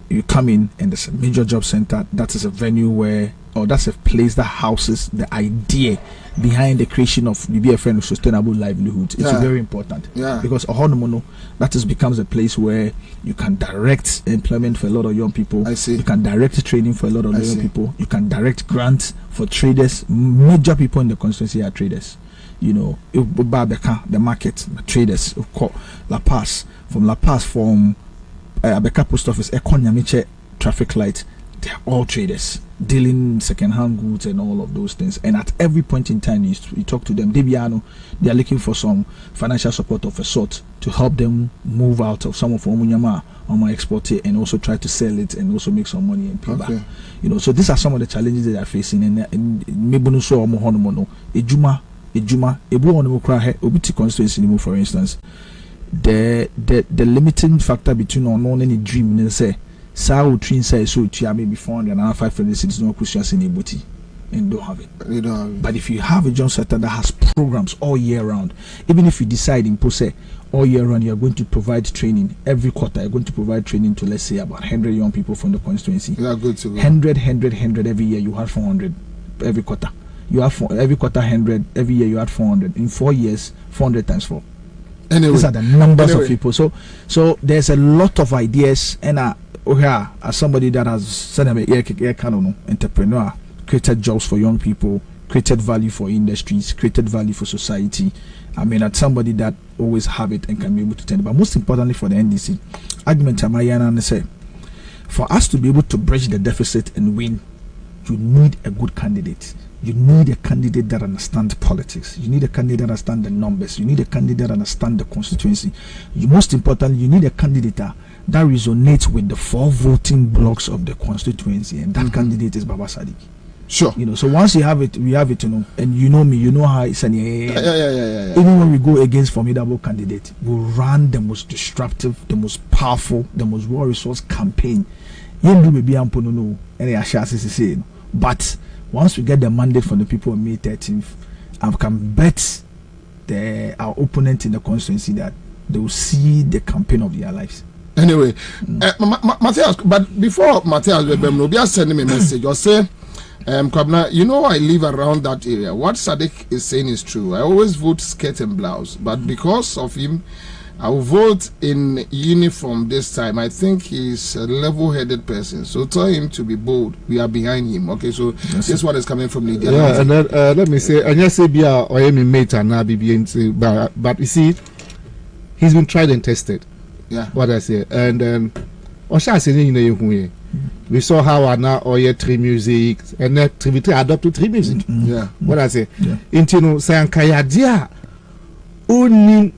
you come in and there's a major job center, that is a venue where, or that's a place that houses the idea behind the creation of BBFN sustainable livelihood. It's very important, because that becomes a place where you can direct employment for a lot of young people. You can direct training for a lot of young people. You can direct grants for traders. Major people in the constituency are traders. You know, the market, the traders, La Paz, from La Paz, from Abeka Post Office, Ekonyamiche traffic light, they are all traders dealing second-hand goods and all of those things. And at every point in time, you talk to them, they are looking for some financial support of a sort to help them move out of some of Omunyama export it and also try to sell it and also make some money and pay back. You know, so these are some of the challenges they are facing. And maybe so Ejuma, Obiti constituency, for instance, the limiting factor between unknown and a dream, and say, Sao Trin says so, maybe 400 and 500 cities, no Christians in Ibuti, and don't have it. But if you have a job center that has programs all year round, even if you decide in Pose all year round, you are going to provide training every quarter, you're going to provide training to, let's say, about 100 young people from the constituency. You are good to go. 100 every year, you have 400 every quarter. You have every quarter 100, every year you had 400. In 4 years, 400 times 4. Anyway, these are the numbers of people. So there's a lot of ideas. And as somebody that has said I'm a entrepreneur, created jobs for young people, created value for industries, created value for society. I mean, as somebody that always have it and can be able to tell. But most importantly for the NDC, argument Amayana say, for us to be able to bridge the deficit and win, you need a good candidate. You need a candidate that understands politics. You need a candidate that understands the numbers. You need a candidate that understands the constituency. Most importantly, you need a candidate that resonates with the 4 voting blocks of the constituency, and that candidate is Baba Sadiq. Sure. You know, so once you have it, we have it, you know, and you know me, you know how it's even when we go against formidable candidate, we run the most disruptive, the most powerful, the most well-resourced campaign. But once we get the mandate from the people on May 13th, I can bet our opponent in the constituency that they will see the campaign of their lives. Anyway, Matthias, but before Matthias, be sending me a message or say, Kwabena, you know I live around that area. What Sadiq is saying is true. I always vote skirt and blouse, but because of him, I will vote in uniform this time. I think he's a level-headed person. So tell him to be bold. We are behind him. Okay, so this one is coming from Lydia. Yeah, and then, let me say, and yes, or I am mate and but you see, he's been tried and tested. Yeah. What I say, and Osha says, We saw how now all your Tree Music and then TV3 adopted Tree Music. Yeah. What I say? Into no sankaya dia only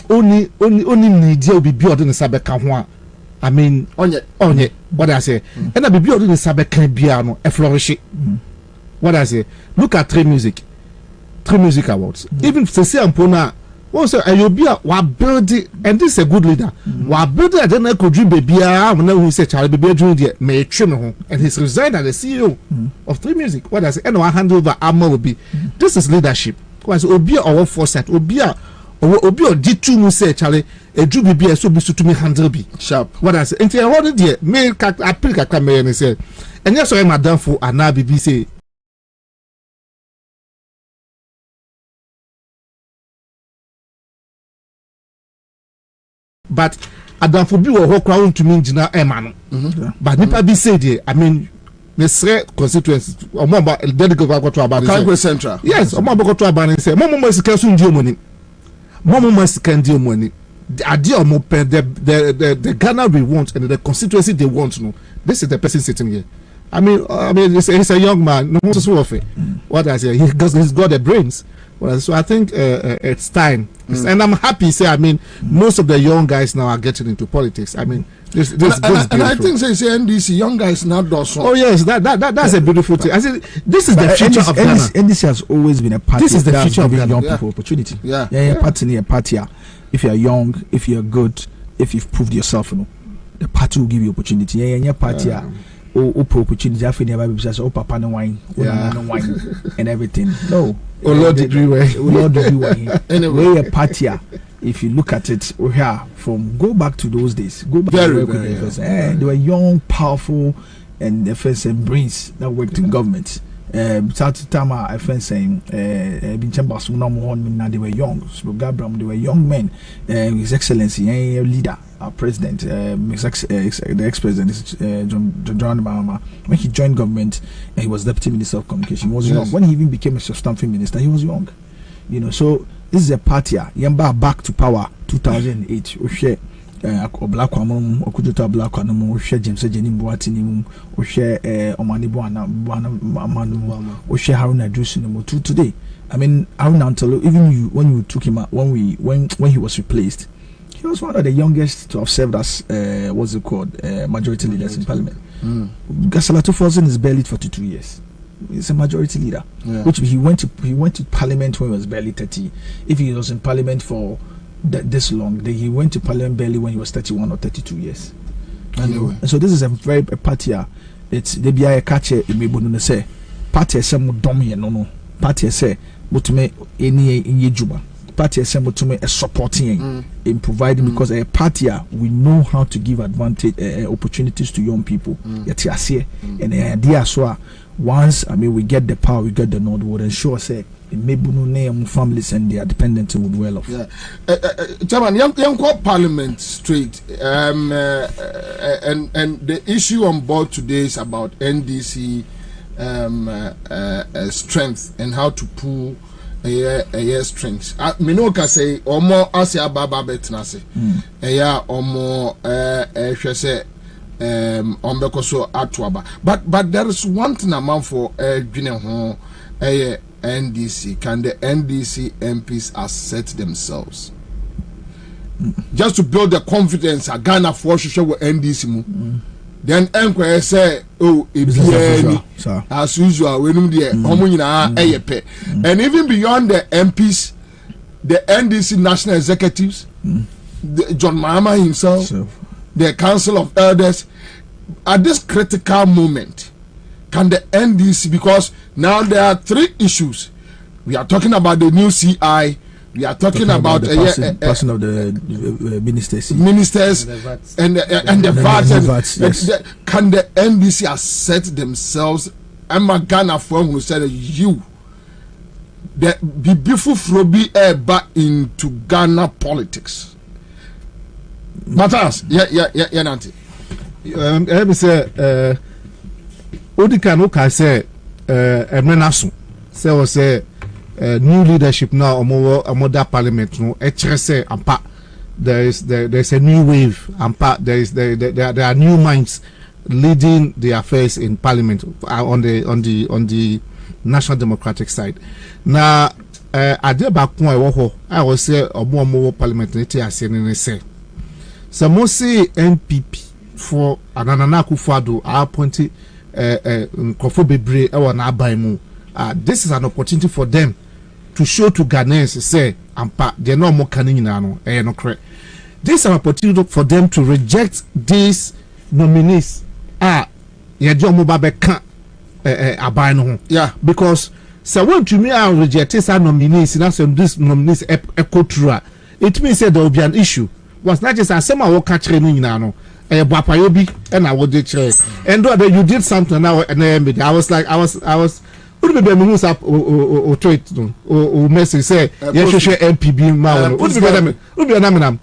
only need you be built in the Sabeka. I mean, onye. What I say? And I be built in the Sabeka piano, a flourish. What I say? Look at Tree Music Awards. Even if they say Ampona. Also, you'll be a building, and this is a good leader. While building, I don't know, could dream baby. I know who said Charlie Baby Junior may trim home, and he's resigned as the CEO of Tree Music. What I say, and I hand over Armor will be. This is leadership. Because Obia or foresight, Obia or D2 will say, Charlie, a Drew baby, so be to me handle be sharp. What I say, and I wanted the mail I pick a camera and say, and yes, I'm done for an BBC. But Adamfo bi wo ho kwa untumi ngina emano but nipa bi say there I mean the constituency omba delegate go to about Congress Central yes omba go to about say momo sika so ndi omoni momo sika ndi omoni ade omo the Ghana we want and the constituency they want no this is the person sitting here I mean he's a young man no so what I say he's got the brains. Well, so I think it's time, and I'm happy. Say, I mean, most of the young guys now are getting into politics. I mean, this and I think say NDC young guys now do so. Oh yes, that's a beautiful thing. I said this is the future of Ghana. NDC has always been a party. This is the future of young people opportunity. Party. If you are young, if you are good, if you've proved yourself, you know, the party will give you opportunity. Party. Opportunity papa no wine and everything. No. Lord degree anyway, a party. If you look at it, we here from go back to those days. Go back very, they were young, powerful, and the first brains that worked in government. Tama, I feel saying, they were young. So Gabram, they were young men. His Excellency, a leader, our president, the ex-president, John Mahama. When he joined government, he was deputy minister of communication. He was young. When he even became a substantive minister, he was young. You know, so this is a party. Yamba back to power, 2008. We share. Black woman, Okujuta Black woman, we share James Jenny Boatini, we share Omani Buana, we share Haruna Drusin today. I mean, Haruna Antolo, even you, when you took him out, when he was replaced, he was one of the youngest to have served as what's it called, majority leaders in parliament. Gasalato Fosen is barely 42 years. He's a majority leader, which he went to parliament when he was barely 30. If he was in parliament for this long, he went to parliament barely when he was 31 or 32 years. Anyway. And so this is a very party. It's the BI catcher in me say party some domi no party say but me any in Juba party assemble to me a supporting in providing because a party we know how to give advantage opportunities to young people. Yet and the idea so once we get the power, we get the nod, would ensure say maybe no name families and their dependents would well off. Chairman, young Parliament straight and the issue on board today is about NDC strength and how to pull a strength. Minoka say omo asia baba betnase. Omo say ombekoso atwaba. But there is one thing amount for Guinea ho NDC. Can the NDC MPs assert themselves? Just to build the confidence Ghana for sure with NDC then enquire say as usual when and even beyond the MPs, the NDC national executives, John Mahama himself, the Council of Elders, at this critical moment, can the NDC, because now there are three issues. We are talking about the new CI. We are talking about the person of the ministers and the VAT. Yes. Can the NDC assert themselves? Emma Ghana from who said you be before Frobi back into Ghana politics. Matters, yeah, Nanti. Let me say, Odikano say, Emenasu, say, new leadership now, a modern parliament, no, HRC, ampa, there's a new wave, and there are new minds leading the affairs in Parliament on the National Democratic side. Now, I was say more Parliament say. So most NPP for Anana Akufo-Addo are appointed this is an opportunity for them to show to Ghanaians say they're not more canning no correct. This is an opportunity for them to reject these nominees. Because so when to me I reject these nominees, this nominees echo through, it means that there will be an issue. Was not just a semi worker training now. Bapayobi and I would declare. And you did something now and I was like I was would be moves up or trade or message say yes you share MPB man would be naminam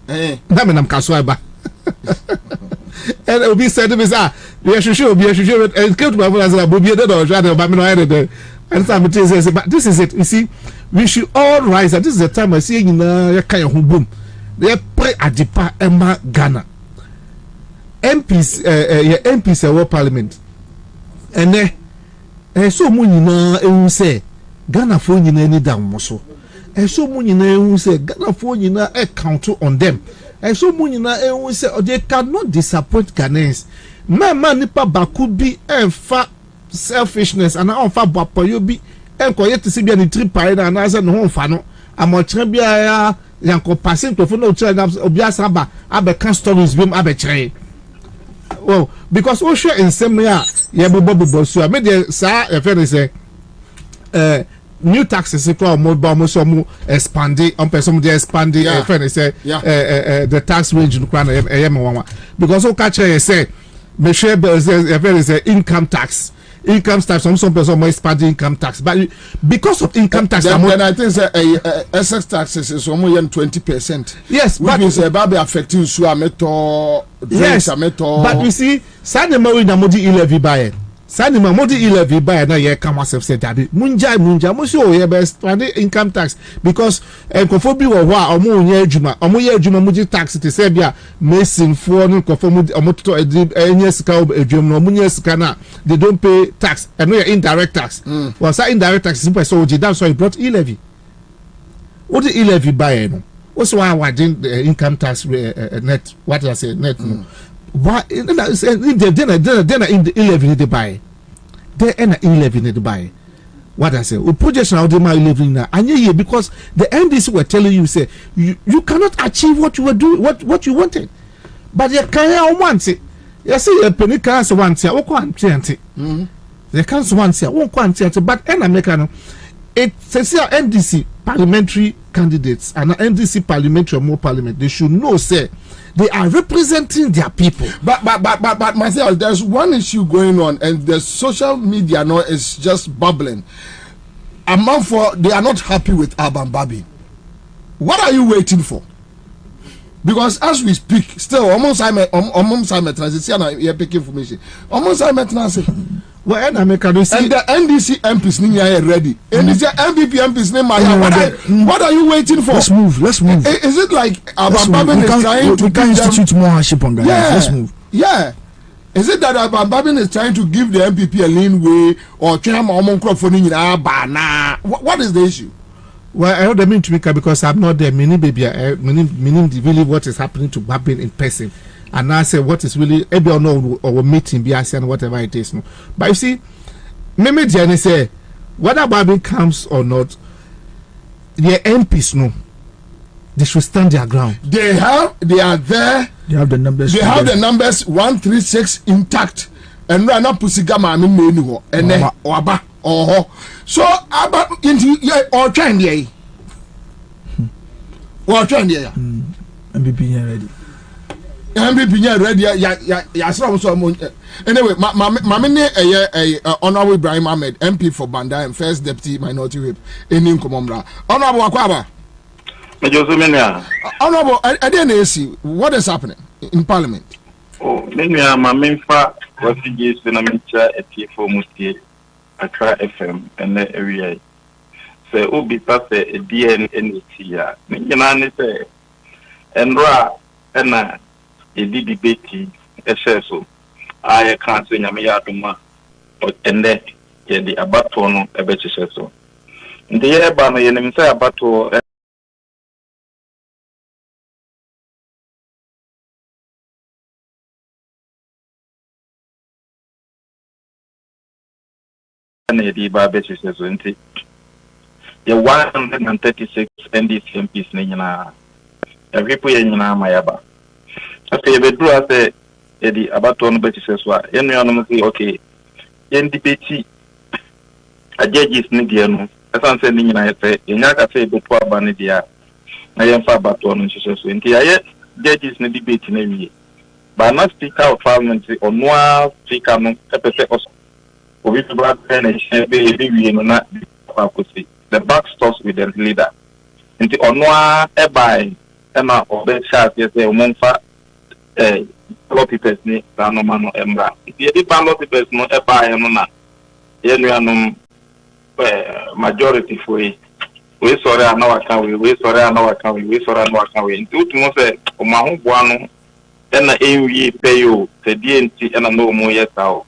kaswaba and Obi said to me yes you should and killed my as a Bobie and some says but this is it, you see, we should all rise, and this is the time I see in kind of boom they pray at the Emma Ghana MPs world parliament and so many na say Ghana for you any down so so many na say Ghana for you na count on them so many na say they cannot disappoint Ghanaians. Man nipa bakubi and fa selfishness and on fa boapoyobi and koyet to see be an trip parade and as no fa no amotre bia yanko passing to no obiasaba abe stories bim abe chere. Well, because we share in same year, Bobie so I made the say new taxes almost expanding on person they expanding say the tax range because we catch say me share say income tax some person more expanding income tax, but because of income tax then I think excess taxes is almost 20%. Yes, which means about affecting suameto. Yes, but we see Sanima na modi 11 buy. Sanima modi 11 buy na ye come myself say that munja mo show ye best income tax because enkofobi wo ho a omo nye adwuma muji tax te say bia mason for no konfomu omo to enye sika adwum no munye sika na they don't pay tax and no indirect tax. Was that indirect tax simple so that's why he brought 11. What the 11 buy no? Also, why didn't the income tax net? What did I say? Net no. Why? Then in the 11 they buy. Then 11 they buy. What I say? We projection out the my 11 now. And yeah, because the NDC were telling you say you cannot achieve what you were doing, what you wanted. But you can't want it. You see, a penny can't want it. What can't they can't want it. Won't want it. But American, it says here NDC parliamentary candidates and NDC parliamentary or more parliament, they should know say they are representing their people. But myself, there's one issue going on and the social media now is just bubbling. Among for they are not happy with Alban Bobie. What are you waiting for? Because as we speak, still almost I'm transition here picking information. Almost I'm a transition. Well, and the NDC MPs are ready. NDC MPP MPs name what are you waiting for? Let's move. Is it like Alban Bobie is trying to institute more hardship on Ghana? Let's move. Yeah. Is it that Alban Bobie is trying to give the MPP a lean way or what is the issue? Well, I don't mean to make because I'm not there. Meaning really what is happening to Bobie in person. And I say what is really maybe or no or meeting be and whatever it is. No. But you see, maybe Jenny say whether Bobie comes or not, the MPs no, they should stand their ground. They are there. They have the numbers. They have the numbers 136 intact. And right now Pusigama menu and then Waba so about into or trying the or trying the MPP ready. MPP ready. Anyway, my Honorable Ibrahim Ahmed, MP for Banda and First Deputy Minority Whip in Nkomomra. Honorable Kwabena. Honorable, I didn't see what is happening in Parliament. Oh, my main fact refugees when I'm in a T4 Musti, Accra FM, and the area. So, Obi Papa, a DNNT, say, Enra ena edi debate so I can't say nyame ya adoma ende ye di abato no ebe chese so ndi ye ba no ye nim say abato na di ba be chese so nti ye 136 NDC MPs ne nyina every po ye nyina mayaba after ye be do ase ye di abato no be chese so a ye no no say okay ye debate a judges ni dia no asan se ni nyina ye say nya ka say be to aba ni dia na ye fa abato no chese so nti ye judges ni debate na wie ba na speaker of parliament onwa speaker no epese oso obi to bra pen e be wie no na akosi the back stops with the leader nti onwa e bai e ma obe chat ye say omonfa ballot papers ni na no ma no embra ye di ballot papers no e bai no na ye nuanom majority for we sorry ana waka we sorry ana waka we sorry ana waka we nti utumo say o ma ho boa no na enwie peyo te die nti na no mo yesa o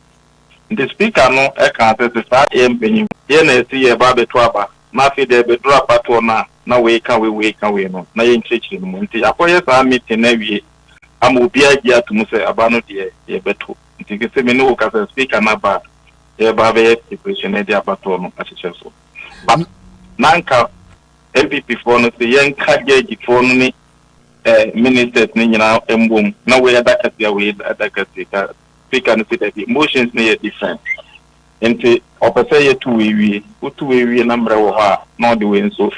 nti speaker no e ka say sa empenyi ye na esi ye ba beto aba na fi de beto aba to na we ka we no na ye nchechiri no nti akoye sa meeting na wie ama obi agi atumo say aba no de ye beto nti ke se me no ka say speaker na ba ye ba be preparation e de aba to no acheche so but nanka MPP for no say yen ka geji for no ni ministers ni nyina embom na we adakati we adakati ka speaker no say that emotions ni different nti opese ye tu we number wo ha no the way so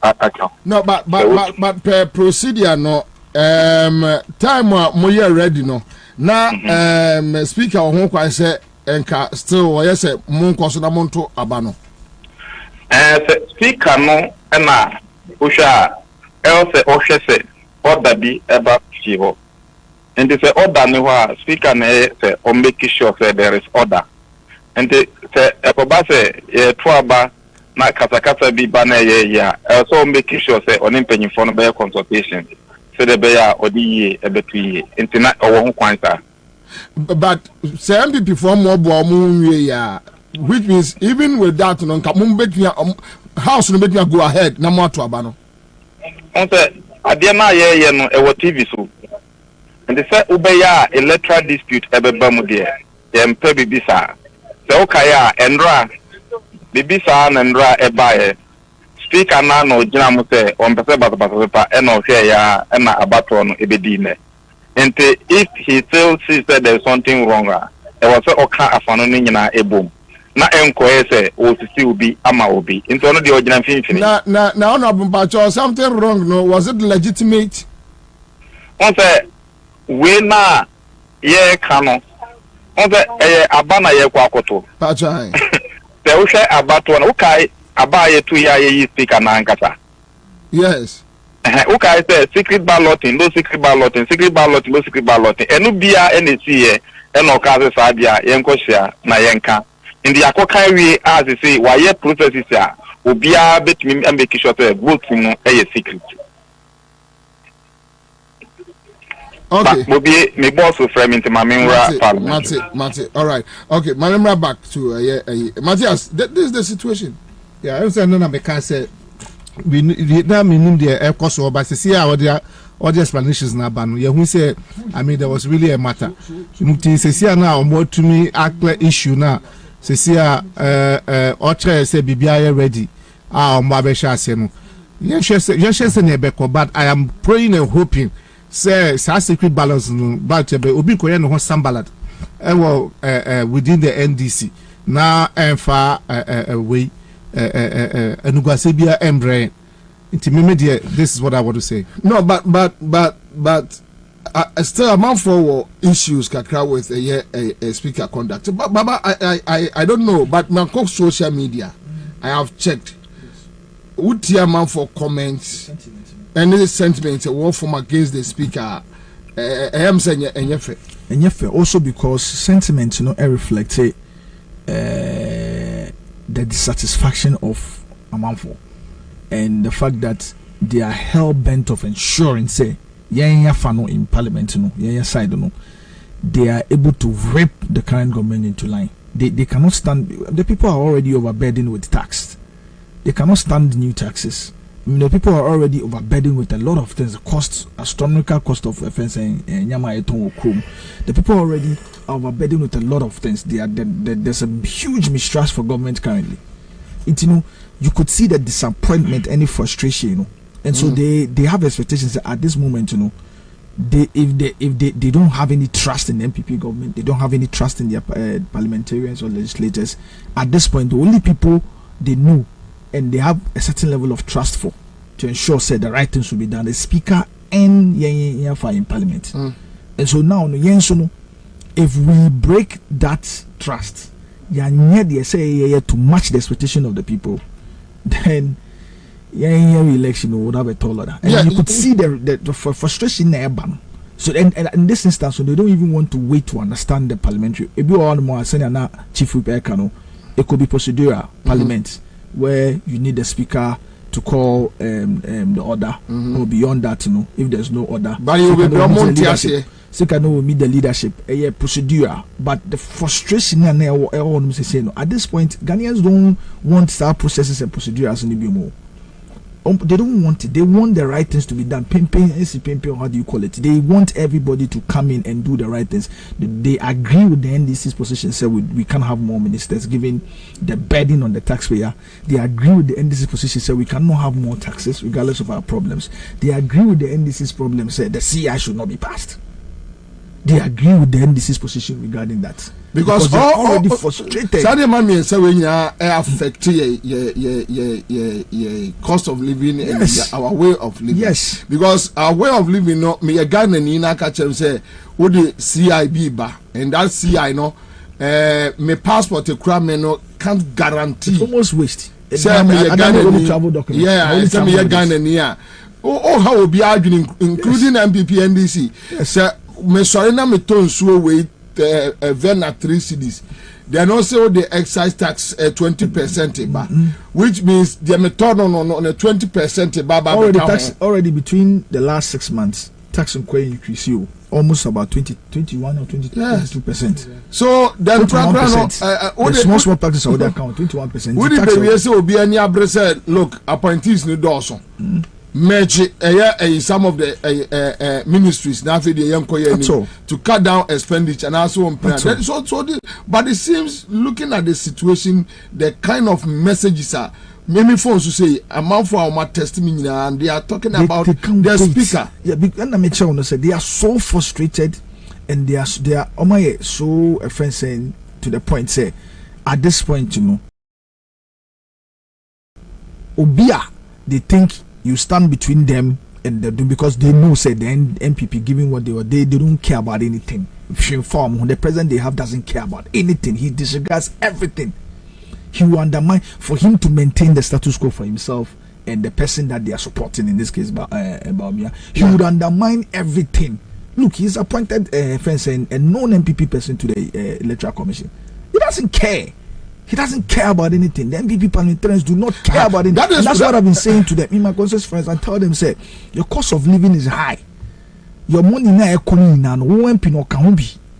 aka no but per procedure no time mo ye ready no na speaker ho kwa say enka still wo ye say mo nkoso na mo nto aba no speaker no na osha else ohwese order bi eba chiho and they say order ni wa speaker na say o make sure say there is order and they say ekoba say ye to aba na kasa bi ba na ye ya so make sure say on impanyifo no be consultation say the be ya odi ye ebetu ye ntina owo ho kwan sa but say MPP for mo bo mo nwie ya which means even with that no nka mo betia house no betia go ahead na mo to aba no on say ade na ye no e wo TV so and they say ubeya electoral dispute ebeba mu de ye mpa bibisa say okaya enra bibisa na enra ebae speaker na no gina mu say on pese bata e na ohwe ya e na abato no ebedi ne and if he still sees that there is something wrong e was say oka afano no nyina ebom na enko say o sisi obi ama obi into no de ogina finfini na honorable Pacho, something wrong no was it legitimate on say we na ye kano on say abana ye kwa akoto Pacho se o hwe abato na ukai abaye tu ya ye speaker na ankasa yes ukai say secret balloting no secret balloting enu bia enesi ye eno ka se sa bia ye nkohia na ye nka in the akokai we as they say why ye processes ya obia betimi make sure say vote no e secret. Okay. Bobie, me boss will frame into my Parliamentary. Mate. All right. Okay. My back to Matthias. This is the situation. Yeah, I was saying no, because we now meaning the air cost or by see all the explanations now. But yeah, who say I mean there was really a matter. You now more to me actual issue now. Sesia otre say bibia ready mbabesha ase no yes but I am praying and hoping say secret balance no but obi koye no some ballot within the NDC na enfa way enugase bia embre intimate. This is what I want to say. No, but still a man for issues kakra with a speaker conduct. But Baba, I don't know, but my social media, I have checked. Would a man for comments, any sentiments, a war from against the speaker? I am saying and also because sentiments, reflect the dissatisfaction of a man for, and the fact that they are hell bent of ensuring say fano in parliament, side, they are able to rip the current government into line. They cannot stand. The people are already overburdened with tax. They cannot stand new taxes. The people are already overburdened with a lot of things. The costs, astronomical cost of offense and the people already are overburdened with a lot of things. There's a huge mistrust for government currently. You could see the disappointment, any frustration, and so they have expectations that at this moment, if they don't have any trust in the MPP government, they don't have any trust in their parliamentarians or legislators. At this point, the only people they know and they have a certain level of trust for to ensure the right things will be done, the speaker and in parliament. And so now, if we break that trust, to match the expectation of the people, then election would have a taller. And you could see the frustration in the so in this instance, so they don't even want to wait to understand the parliamentary. If you are more chief whip, it could be procedural parliament where you need the speaker to call the order, or beyond that, if there's no order. But you will Speaker will meet the leadership, a procedure. But the frustration and at this point, Ghanaians don't want start processes and procedures in the BMO. They don't want it. They want the right things to be done. How do you call it? They want everybody to come in and do the right things. They agree with the NDC's position, say we can't have more ministers, given the burden on the taxpayer. They agree with the NDC's position, say we cannot have more taxes, regardless of our problems. They agree with the NDC's problem, say the CI should not be passed. They agree with the NDC's position regarding that. Because they're already frustrated. Say when you affect cost of living and our way of living. Yes. Because our way of living, me a Ghana Nina catch them say, what the CIB ba and that CI me passport to crime can't guarantee. It's almost waste. Say me a Ghana travel document. Yeah, say me a Ghana Nia. How will be arguing, including MPP NDC. Say me sorry na me ton so wait. Vena 3 cities. They are not say the excise tax 20%, which means they are method on a 20% already between the last 6 months. Tax on coin increase almost about 21 or 22%. So then the small practice of the account 21%. Would it be say will be any said look appointees need also. Merge some of the ministries now for the young to cut down expenditure and also on plan. But it seems looking at the situation, the kind of messages are maybe phones to say amount for our testimony and they are talking about their speaker. Yeah, and they are so frustrated and they are so offensive to the point say at this point Obia they think you stand between them and them because they know say the MPP giving what they don't care about anything. The president they have doesn't care about anything. He disregards everything. He will undermine for him to maintain the status quo for himself and the person that they are supporting, in this case Bobie. He would undermine everything. Look, he's appointed a non-MPP person to the Electoral Commission. He doesn't care. He doesn't care about anything. The MPP parliamentarians do not care about anything. That's what I've been saying to them in my consensus friends. I tell them, say, your cost of living is high. Your money in the economy now,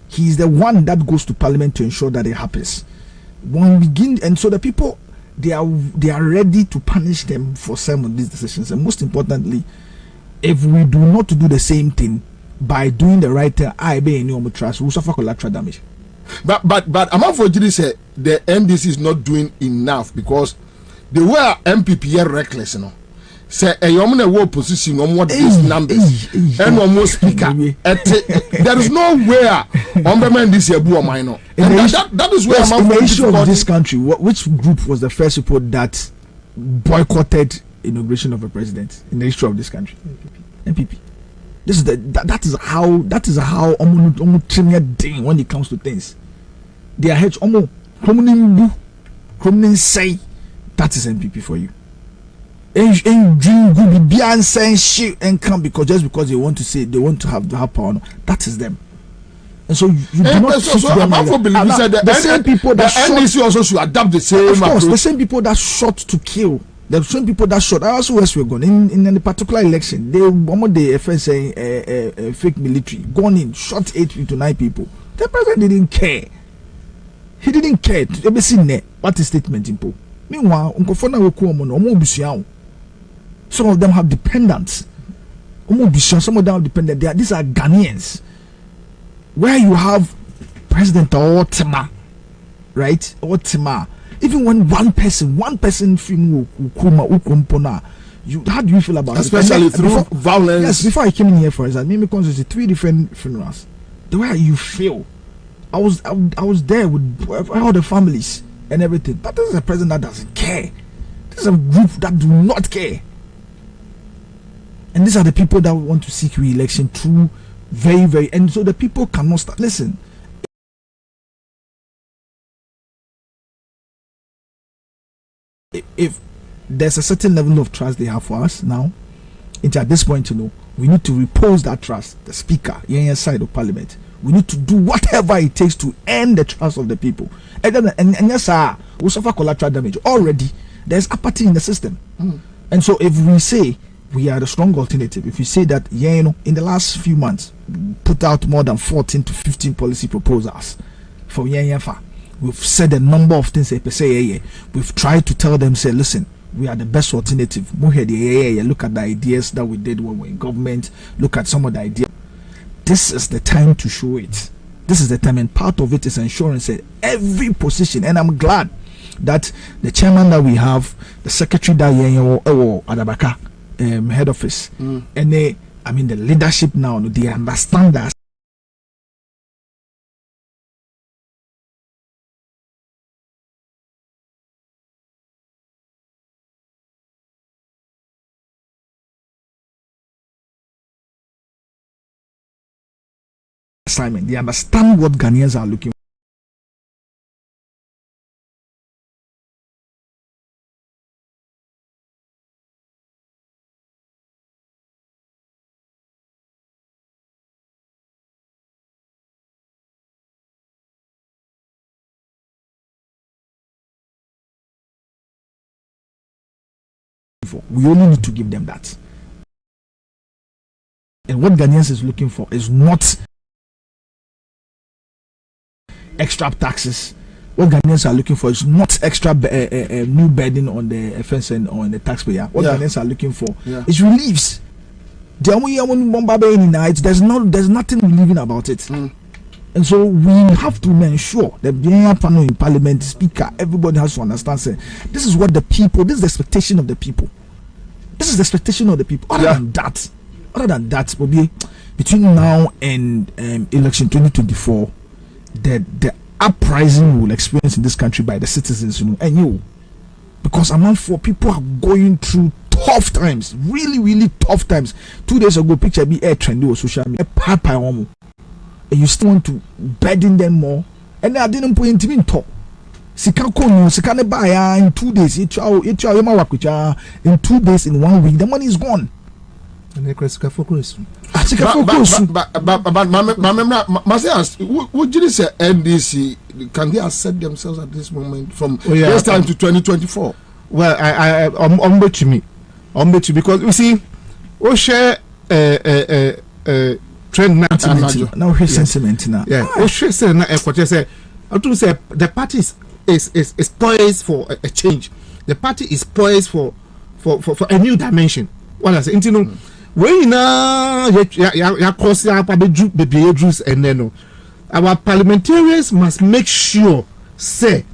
he is the one that goes to parliament to ensure that it happens. When we begin, and so the people they are ready to punish them for some of these decisions. And most importantly, if we do not do the same thing by doing the right thing, we'll suffer collateral damage. But I'm unfortunately say the NDC is not doing enough because they were MPP reckless, Say a woman war position on what these numbers and almost speaker. There is nowhere on the man this year minor. That is where I'm the issue of this country. Which group was the first report that boycotted inauguration of a president in the history of this country? MPP. This is that is how when it comes to things. They are hedge say that is MPP for you. And come because they want to say they want to have power. That is them. And so you do not the same people that NDC also should adapt the same. Of course, the same people that shot to kill There's some people that shot. I also was gone in a particular election. They one day saying fake military gone in, shot 8 to 9 people. The president didn't care. He didn't care. What is statement impo? Meanwhile, some of them have dependents. Some of them have dependent. These are Ghanaians. Where you have President or Tema, right? Or Tema. Even when one person film Ukumpona, how do you feel about especially it? Through violence? Yes, before I came in here for example, Mimi Constituency, 3 different funerals. The way you feel, I was there with all the families and everything. But this is a president that doesn't care. This is a group that do not care. And these are the people that want to seek re-election through very, and so the people cannot start. Listen. If there's a certain level of trust they have for us now, at this point, we need to repose that trust. The speaker, the side of parliament, we need to do whatever it takes to earn the trust of the people. And yes, we suffer collateral damage already. There's apathy in the system, and so if we say we are the strong alternative, if we say that in the last few months put out more than 14 to 15 policy proposals for we've said a number of things. We've tried to tell them, say, listen, we are the best alternative. Look at the ideas that we did when we were in government. Look at some of the ideas. This is the time to show it. This is the time, and part of it is ensuring that every position. And I'm glad that the chairman that we have, the secretary that Adabaka, head office, and the leadership now, they understand that. Assignment. They understand what Ghanaians are looking for. We only need to give them that. And what Ghanaians is looking for is not extra taxes. What Ghanaians are looking for is not extra new burden on the offense and on the taxpayer. What Ghanaians are looking for is reliefs. There's nothing relieving about it. And so we have to ensure that the panel in parliament, speaker, everybody has to understand, say, this is what the people, this is the expectation of the people. This is the expectation of the people. Other than that, Bobie, between now and election 2024, the uprising we will experience in this country by the citizens, because among for people are going through tough times, really tough times. 2 days ago, picture be air trendy or social media, and you still want to burden them more, and I didn't put into me talk. Sikane buy in 2 days, in 2 days, in 1 week, the money is gone. But would you say NDC can they accept themselves at this moment from this time to 2024? Well, I'm with me, because you see, we share trend now his sentiment now. We share say the party is poised for a change. The party is poised for a new dimension. What I say, when cross and then our parliamentarians must make sure, say,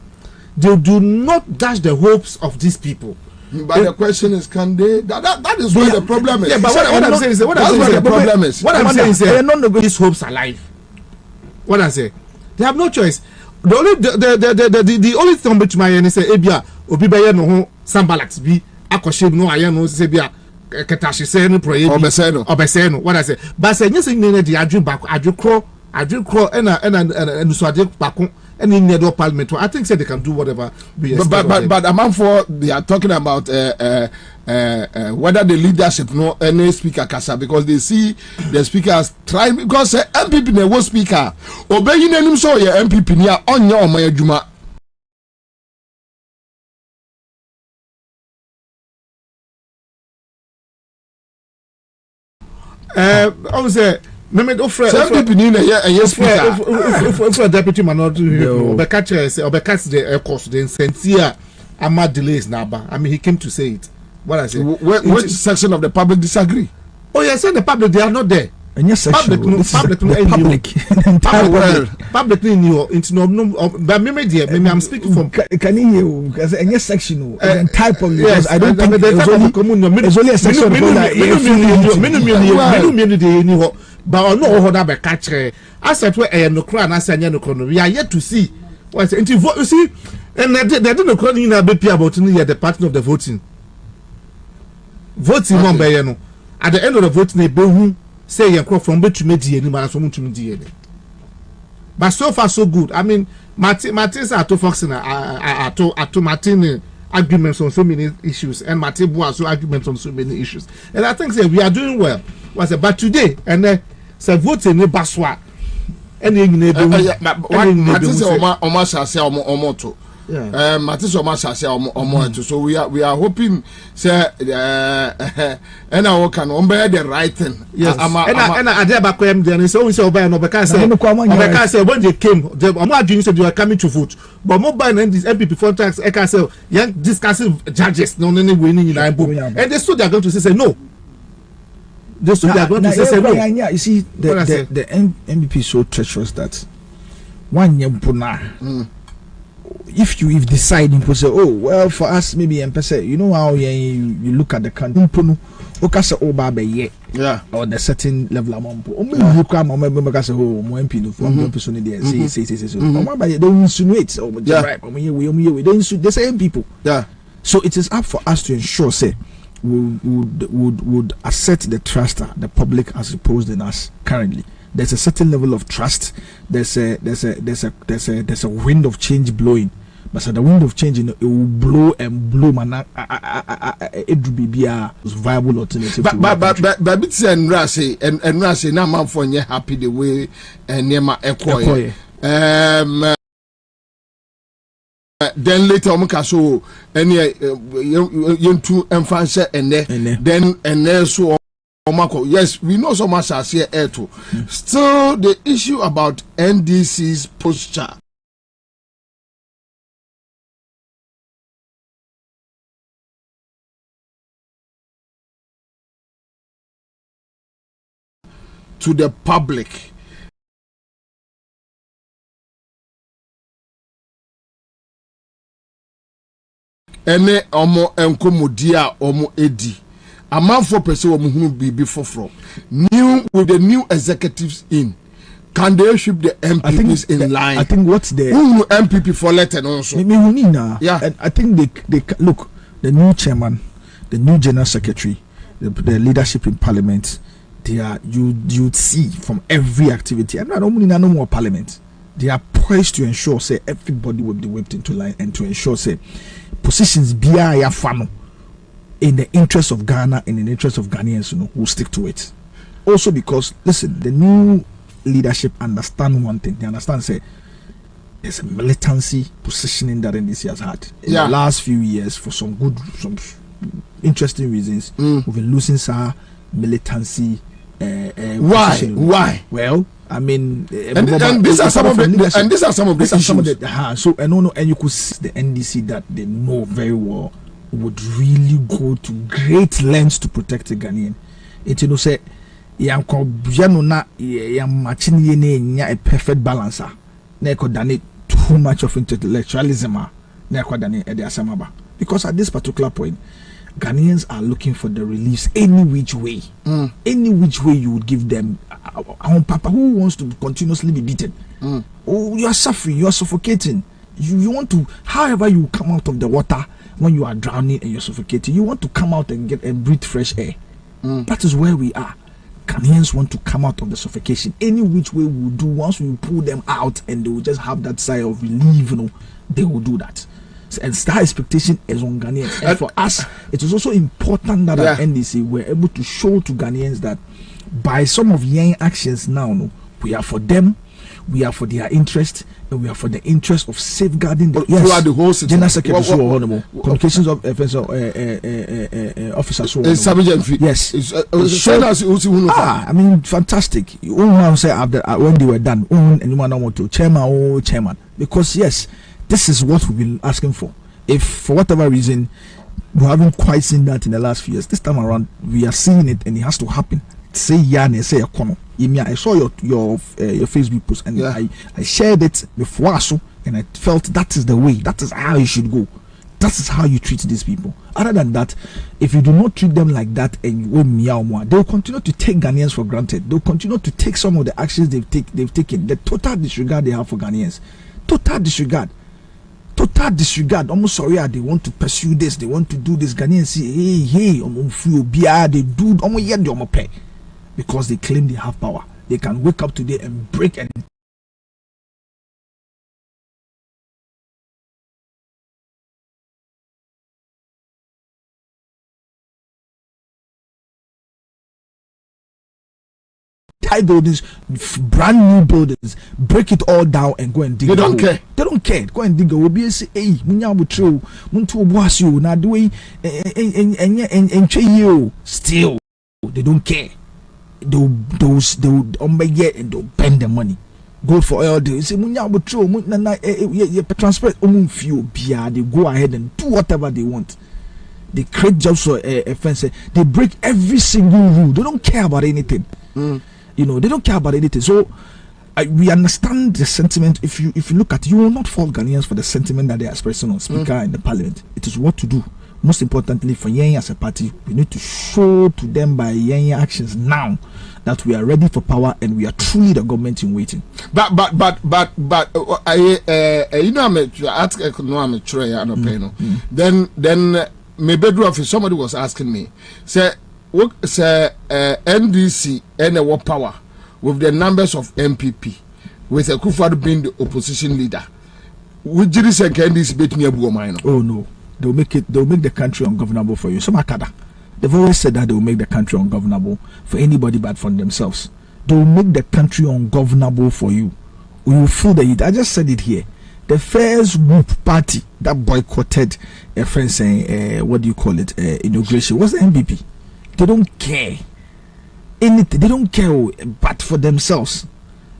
they do not dash the hopes of these people. But the question is, can they? That is where the problem is. Yeah, but what I'm saying is, what I'm saying is, they're not these hopes alive. What I say, they have no choice. The only thing which my end say, Ebia, Obibeya no Sambalaks be Akoshib no Ayano Sebia. Ketashi say no proye obeseno what I say but say nyese nyene di adwin back adwekro and so ade back and in the parliament. I think say they can do whatever but among for they are talking about whether the leadership no any speaker kasa, because they see the speakers trying, because MPP ne wo speaker obeyi nanim so ye MPP ni a onye omo adwuma Obviously, speaker. Deputy Minority the cost the incentive ama delays naba. I mean, he came to say it. What I say? Which section of the public disagree? Oh, yes, the public they are not there. And yes, public in your but maybe I'm speaking from. Can you hear? Because any section, type of yes, I don't think it's only a section. But no, hold up a catcher. I said, where no crown, I said, we are yet to see what's it. You see, and they didn't call in a baby about the pattern of the voting. Voting one by at the end of the voting, they boom. Say you crop from to media but so far so good. I mean, Martin's are to Fox and to Martin arguments on so many issues, and Martin Bois arguments on so many issues. And I think we are doing well. But today, and say voting in Baswa, and so we are hoping say and I can bear the right thing. Yes. And I did back when there is always over no because when they came the said you are coming to vote but mobile and this MPP for tax I can say young discussing judges no winning in and they stood there going to say no. They stood there going to say no. Yeah, you see the MPP is so treacherous that one year if you decide you say, oh well, for us maybe you know how you look at the country yeah, or the certain level amount you come say oh more MP they insinuate the same people. Yeah, so it is up for us to ensure say would assert the trust the public has reposed in us currently. There's a certain level of trust. There's a wind of change blowing. But so the wind of change, it will blow and blow. Man, it will be a viable alternative. But it's and Rasi now man for you happy the way and Nema Ekoye. Then later on, so any you two enfance and then and so. Yes, we know so much as here too. Still, the issue about NDC's posture to the public. Ene omo enkomodia omo edi. A man for person who be before from new with the new executives in. Can they ship the MPPs in line? I think what's the MPP for letter also. Yeah, and I think they look the new chairman, the new general secretary, the leadership in parliament. They are you'd see from every activity. And not only no more parliament. They are poised to ensure say everybody will be whipped into line and to ensure say positions be a funnel. In the interest of Ghana, in the interest of Ghanaians, will stick to it. Also because, listen, the new leadership understand one thing. They understand, say, there's a militancy positioning that NDC has had in the last few years for some interesting reasons. We've been losing some militancy. Why? Well, I mean, and these are some of the issues. So and you could see the NDC that they know very well would really go to great lengths to protect the Ghanaian. It you know say a perfect balance. Too much of intellectualism. Because at this particular point, Ghanaians are looking for the reliefs any which way. Any which way you would give them. Papa, who wants to continuously be beaten? Oh, you are suffering, you are suffocating. You want to, however you come out of the water when you are drowning and you're suffocating, you want to come out and get and breathe fresh air. That is where we are. Ghanaians want to come out of the suffocation any which way we do. Once we pull them out and they will just have that sigh of relief, they will do that. So, and that expectation is on Ghanaians. And for us, it is also important that at NDC we're able to show to Ghanaians that by some of young actions now, we are for them. we are for their interest, and we are for the interest of safeguarding the throughout the whole city. General Secretary, communications of officers. Yes. I mean, fantastic. When they were done, anyone want to chairman, because yes, this is what we've been asking for. If for whatever reason we haven't quite seen that in the last few years, this time around we are seeing it, and it has to happen. Say Yan, say Akono. I saw your Facebook post, and I shared it before, and I felt that is the way, that is how you should go. That is how you treat these people. Other than that, if you do not treat them like that and you meow more, they will continue to take Ghanaians for granted. They will continue to take some of the actions they've taken. The total disregard they have for Ghanaians. Total disregard. Almost sorry, they want to pursue this, they want to do this. Ghanaians say, hey, they do because they claim they have power. They can wake up today and break and high buildings, brand new buildings, break it all down and go and dig. They don't care. They don't care. Go and dig. Will be say, hey, munya butro, muntu obuasi o na doing and still they don't care. They'll get and they'll bend the money. Go for oil. They say munya butro, transfer fuel. They go ahead and do whatever they want. They create jobs for offense. They break every single rule. They don't care about anything. You know, they don't care about anything. So we understand the sentiment. If you look at it, you will not fault Ghanaians for the sentiment that they are expressing on speaker in the parliament. It is what to do. Most importantly, for Yen as a party, we need to show to them by Yen actions now that we are ready for power and we are truly the government in waiting. But you know, I'm then maybe somebody was asking me, say NDC and what power with the numbers of MPP, with Akufo-Addo being the opposition leader. Would you say NDC beat me? Oh no, they'll make the country ungovernable for you. So Makada, they've always said that they will make the country ungovernable for anybody but for themselves. They will make the country ungovernable for you. We will feel the heat. I just said it here. The first group party that boycotted a friend saying what do you call it, inauguration was the MPP. They don't care anything. They don't care but for themselves,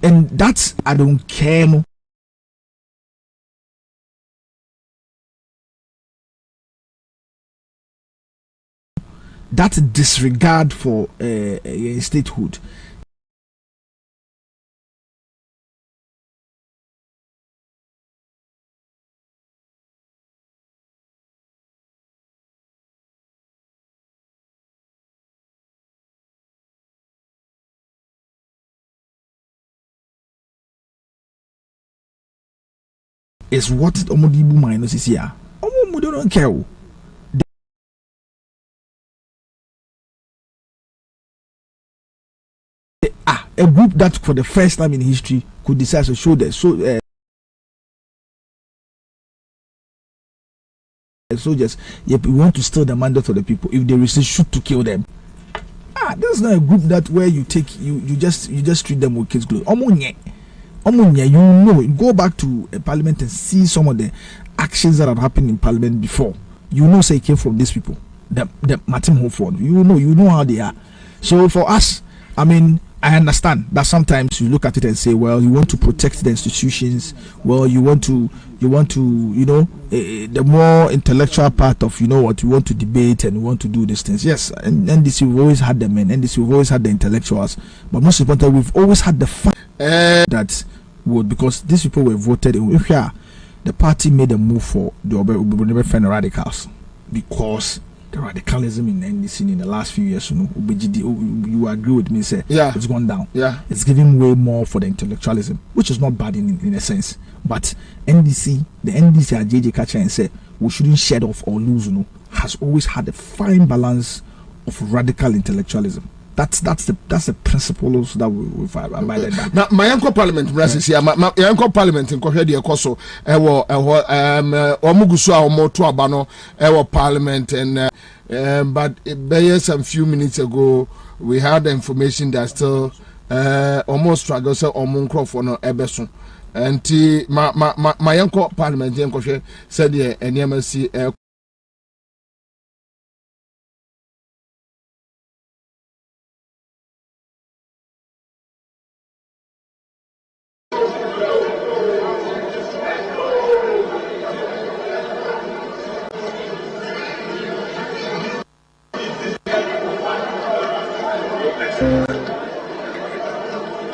and that's I don't care. That disregard for statehood. Is what Omodibu minus is here. Omodu don't care. A group that for the first time in history could decide to show the soldiers, yep, we want to steal the mandate of the people. If they resist, shoot to kill them. There's not a group that where you take you just treat them with kids' glue. You know, go back to Parliament and see some of the actions that have happened in Parliament before. You know, say it came from these people, the Martin Holford. You know how they are. So for us, I mean, I understand that sometimes you look at it and say, well, you want to protect the institutions. Well, you want to, you know, the more intellectual part of, you know what, you want to debate and you want to do these things. Yes, and NDC we've always had the men, NDC we've always had the intellectuals, but most importantly, we've always had the fun that would, because these people were voted in. The party made a move for the Obebe radicals because the radicalism in NDC in the last few years, you agree with me, say, it's gone down. It's giving way more for the intellectualism, which is not bad in a sense. But the NDC at JJ Kacha and say we shouldn't shed off or lose, has always had a fine balance of radical intellectualism. That's the principles that we've abided by. Now, my uncle Parliament, my uncle Parliament in Kohedi Ekoso, Omugusua Omoto Abano, Parliament, and but some few minutes ago, we had the information that still almost struggle say omo nkrofo no ebeso enti ma yenko parliament yenko hwe said the enema si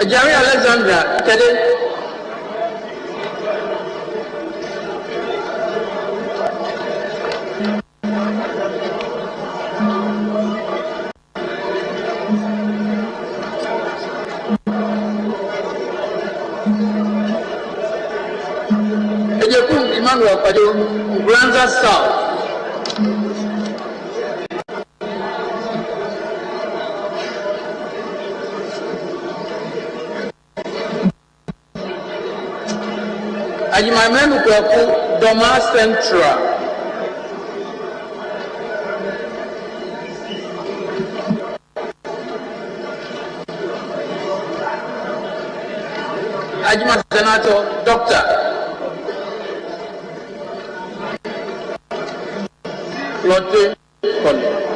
Jerry Alexander, today. Emmanuel Pado, Granza South. Ajimamenu Kwaku, Doma Central. Ajima Senator, Doctor. Lotte College.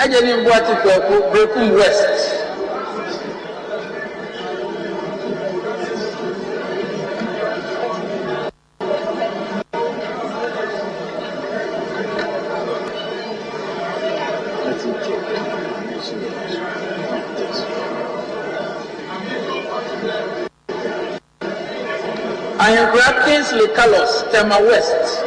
Ajeni Mbwati Kwaku, Brekum West. I am Kingsley Carlos, Tema West.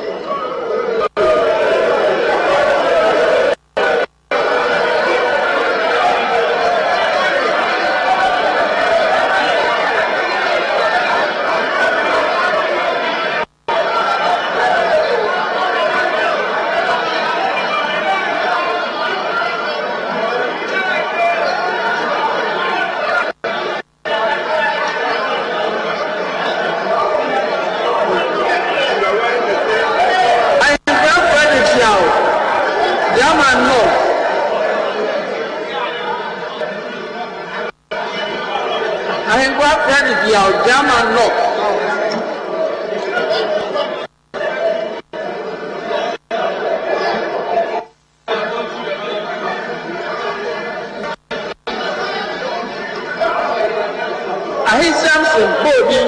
Bobie.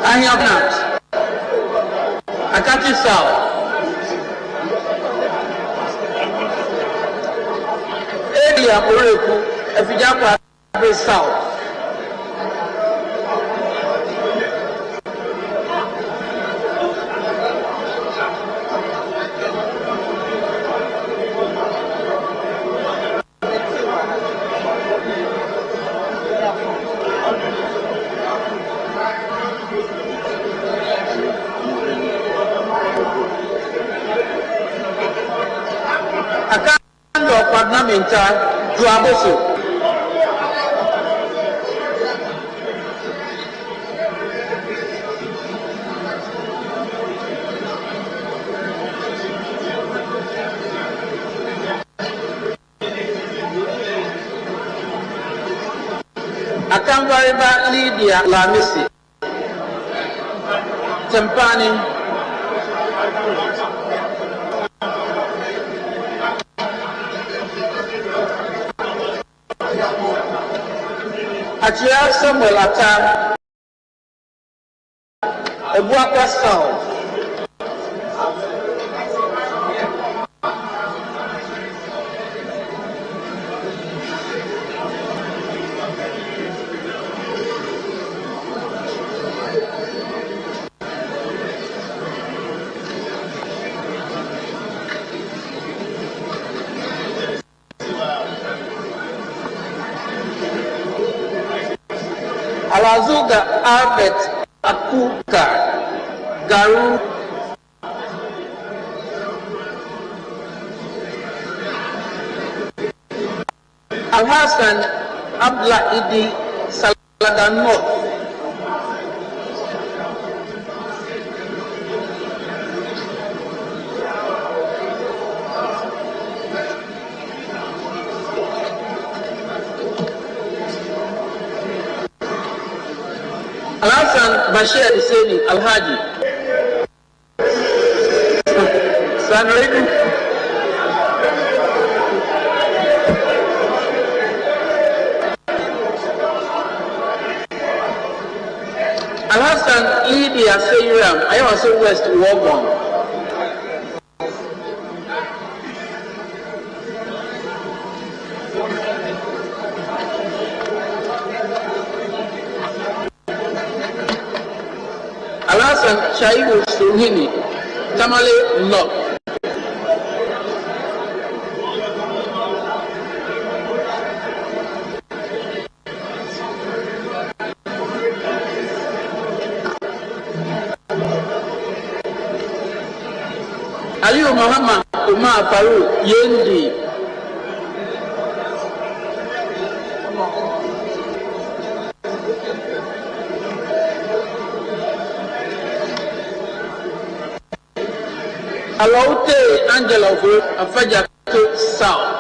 I have not. I can't see South. Earlier, Oreku, if you just South. Parliamentary to Aboso. Akambariba Lydia Lamisi. Tempani. Achia Samuel Atam, Ebuakwa South. Alazuga Albert Akuka Garu Al-Hassan Abdullah Idi Saladanot. Al-Hassan Bashir Hussein Al-Hadi Sanriku Al-Hassan Lydia Seyram Ayawaso West Warbon Al-Hassan Shaibu Suhini Tamale Lok Aliyu Muhammad Umar Faru Yendi Alaute Angela Fu Afaja to South.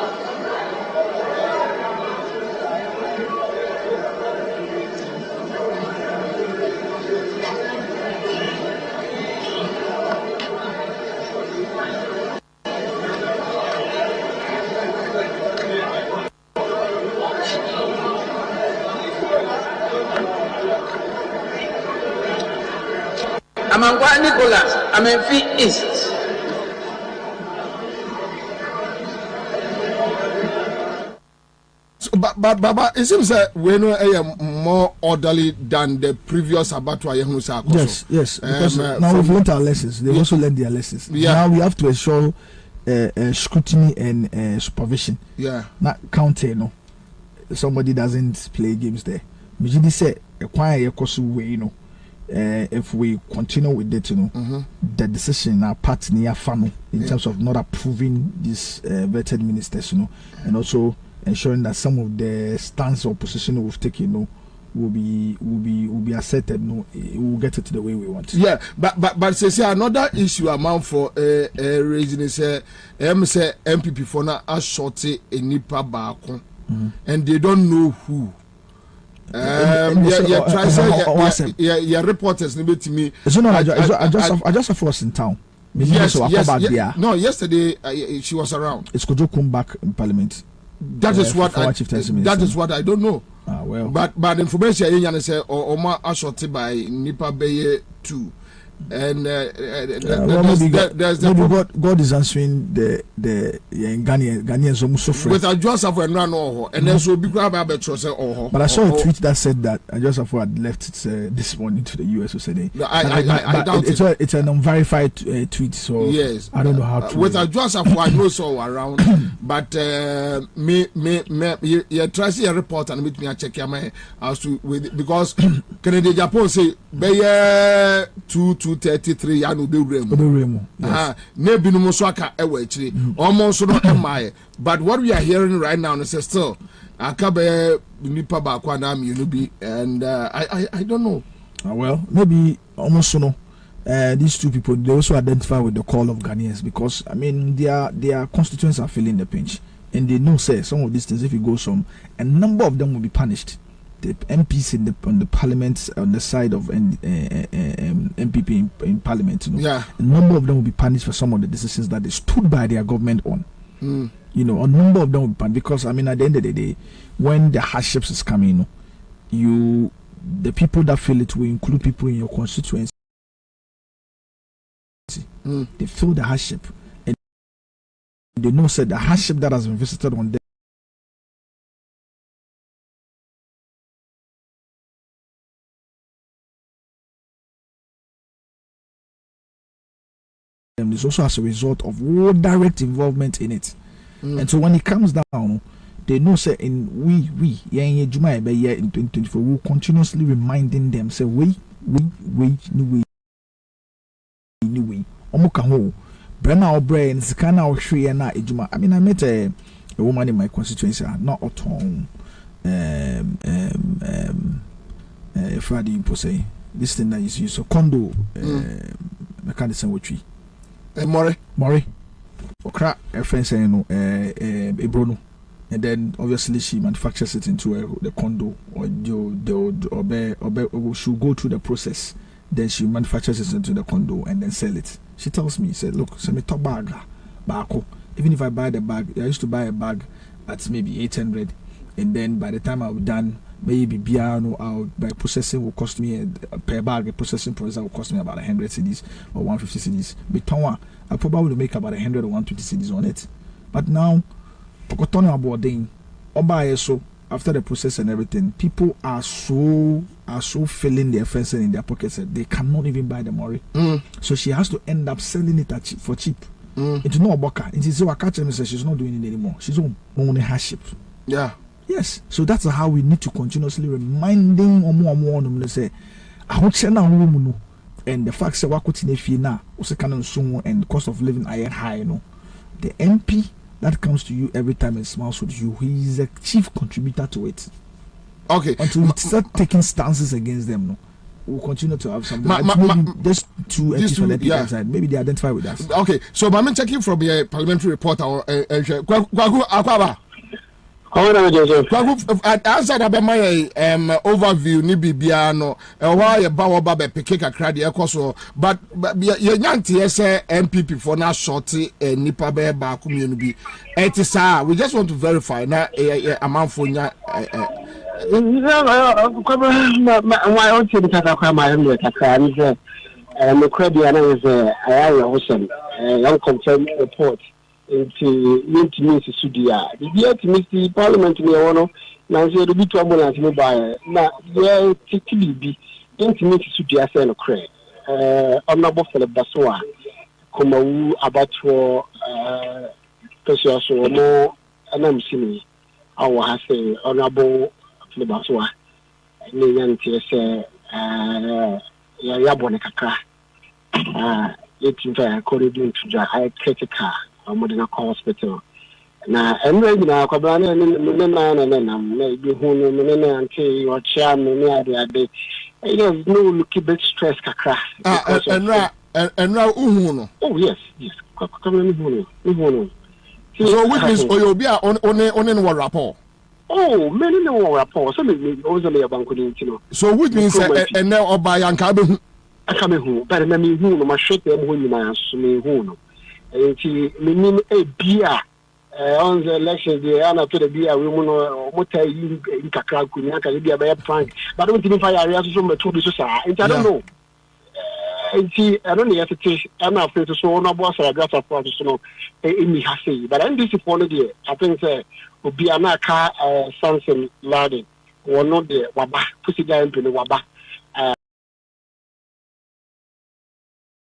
Amangwa Nicholas Amenfi East. But it seems that we know more orderly than the previous Abattoir. Yes, because now we've learned our lessons. They've also learned their lessons. Yeah. Now we have to ensure scrutiny and supervision. Yeah. Not counter, somebody doesn't play games there. Mijidi said, if we continue with it, the decision our part near funnel in terms of not approving these vetted ministers, and also ensuring that some of the stance or position we've taken, will be accepted. We'll get it the way we want. Yeah, but say another issue amount for raising is say MPP for now a shorty a nipa baako, and they don't know who. Yeah, reporters need to me. I just was in town. Yes. No, yesterday she was around. It's Kojo come back in Parliament. That is what I don't know. Well, but information you say or Oma ashoti by Nipa Beye 2, and God is answering the Ghanaians almost suffering. With a Joseph and run and then so be grab a say but I saw a tweet that said that Joseph had left this morning to the US today. I doubt it's an unverified tweet, so yes, I don't know how to. With a Joseph, I know so around, but me try see a report and meet me check your as to with because Canada Japan say Beye 233 ya no be remu. Maybe no muswaka ewe chiri. Almost no MI. But what we are hearing right now is still akabe nipa ba kwa na mi be and I don't know. Well, maybe almost no. These two people they also identify with the call of Ghanaians because I mean their constituents are feeling the pinch and they know say some of these things if it goes on a number of them will be punished. The MPs on the parliament on the side of MPP in parliament, yeah, a number of them will be punished for some of the decisions that they stood by their government on. A number of them will be punished because I mean at the end of the day, when the hardships is coming, the people that feel it will include people in your constituency. They feel the hardship and they know said the hardship that has been visited on them. Is also as a result of all direct involvement in it, and so when it comes down, they know say in we in 2024 will continuously reminding them say we omuka ho brema obre and sikana ohwe na ejuma. I mean I met a woman in my constituency, not at home. Friday you say this thing that is used so condo mechanism which Mori okra a friend saying no a Bruno, and then obviously she manufactures it into the condo or should go through the process, then she manufactures it into the condo and then sell it. She tells me, said, look, send me top bag even if I buy the bag, I used to buy a bag at maybe 800, and then by the time I'm done, maybe piano out by processing will cost me per bag. A processing process will cost me about 100 cedis or 150 cedis. But I probably make about 100 or 120 cedis on it. But now, so after the process and everything, people are so filling their fence in their pockets that they cannot even buy the Mori. So she has to end up selling it for cheap. It's no boka. It is she's not doing it anymore. She's on her ship. Yeah. Yes, so that's how we need to continuously reminding let's say, and the fact that and cost of living are high. The MP that comes to you every time and smiles with you, he is a chief contributor to it. Okay, until we start taking stances against them, we'll continue to have something. Just two inside. Maybe they identify with us. Okay, so I'm checking from your parliamentary report. Answer that my overview ni bibia no why ye ba wo ba be pick kakra de ekoso but ye nyantie say MPP for na short nipa be ba ku mienu bi etisa we just want to verify na amanfo nya why on say because akwa my am kakra ni say me credit na is I Ocean unconfirmed report into intimacy studia the intimacy parliament me wono na say do bitu ambulance me buy na ye tikili bi intimacy studia say no cre honorable Philip Basoa komawu abatwo person so mo anam sini awo ha say honorable Philip Basoa ni yanti say ya bone kakra yetinfa corridor to I critical modern hospital na enwe gina Kwabena na bi hunu na anti your chairman na ade no look bit stress kakra enra uhunu. Oh yes Kwabena hunu so which means oyobi a one no rapport. Oh many no rapport so me also me banko ni ntino so which means ene oba yanka be hu aka me hu but na me hu no ma shete mo hu nyina so me hu no enti menim bia on the election day ana to the bia we mu no mota yi kakra kunya ka bia be prank but don't think fire area so meto bi so sa enti I don't know enti I don't know yet to ana after so no boss grata for so no emi ha say but NDC for no there I think say obi ana ka Samson Laden wono de waba pusiga MP no waba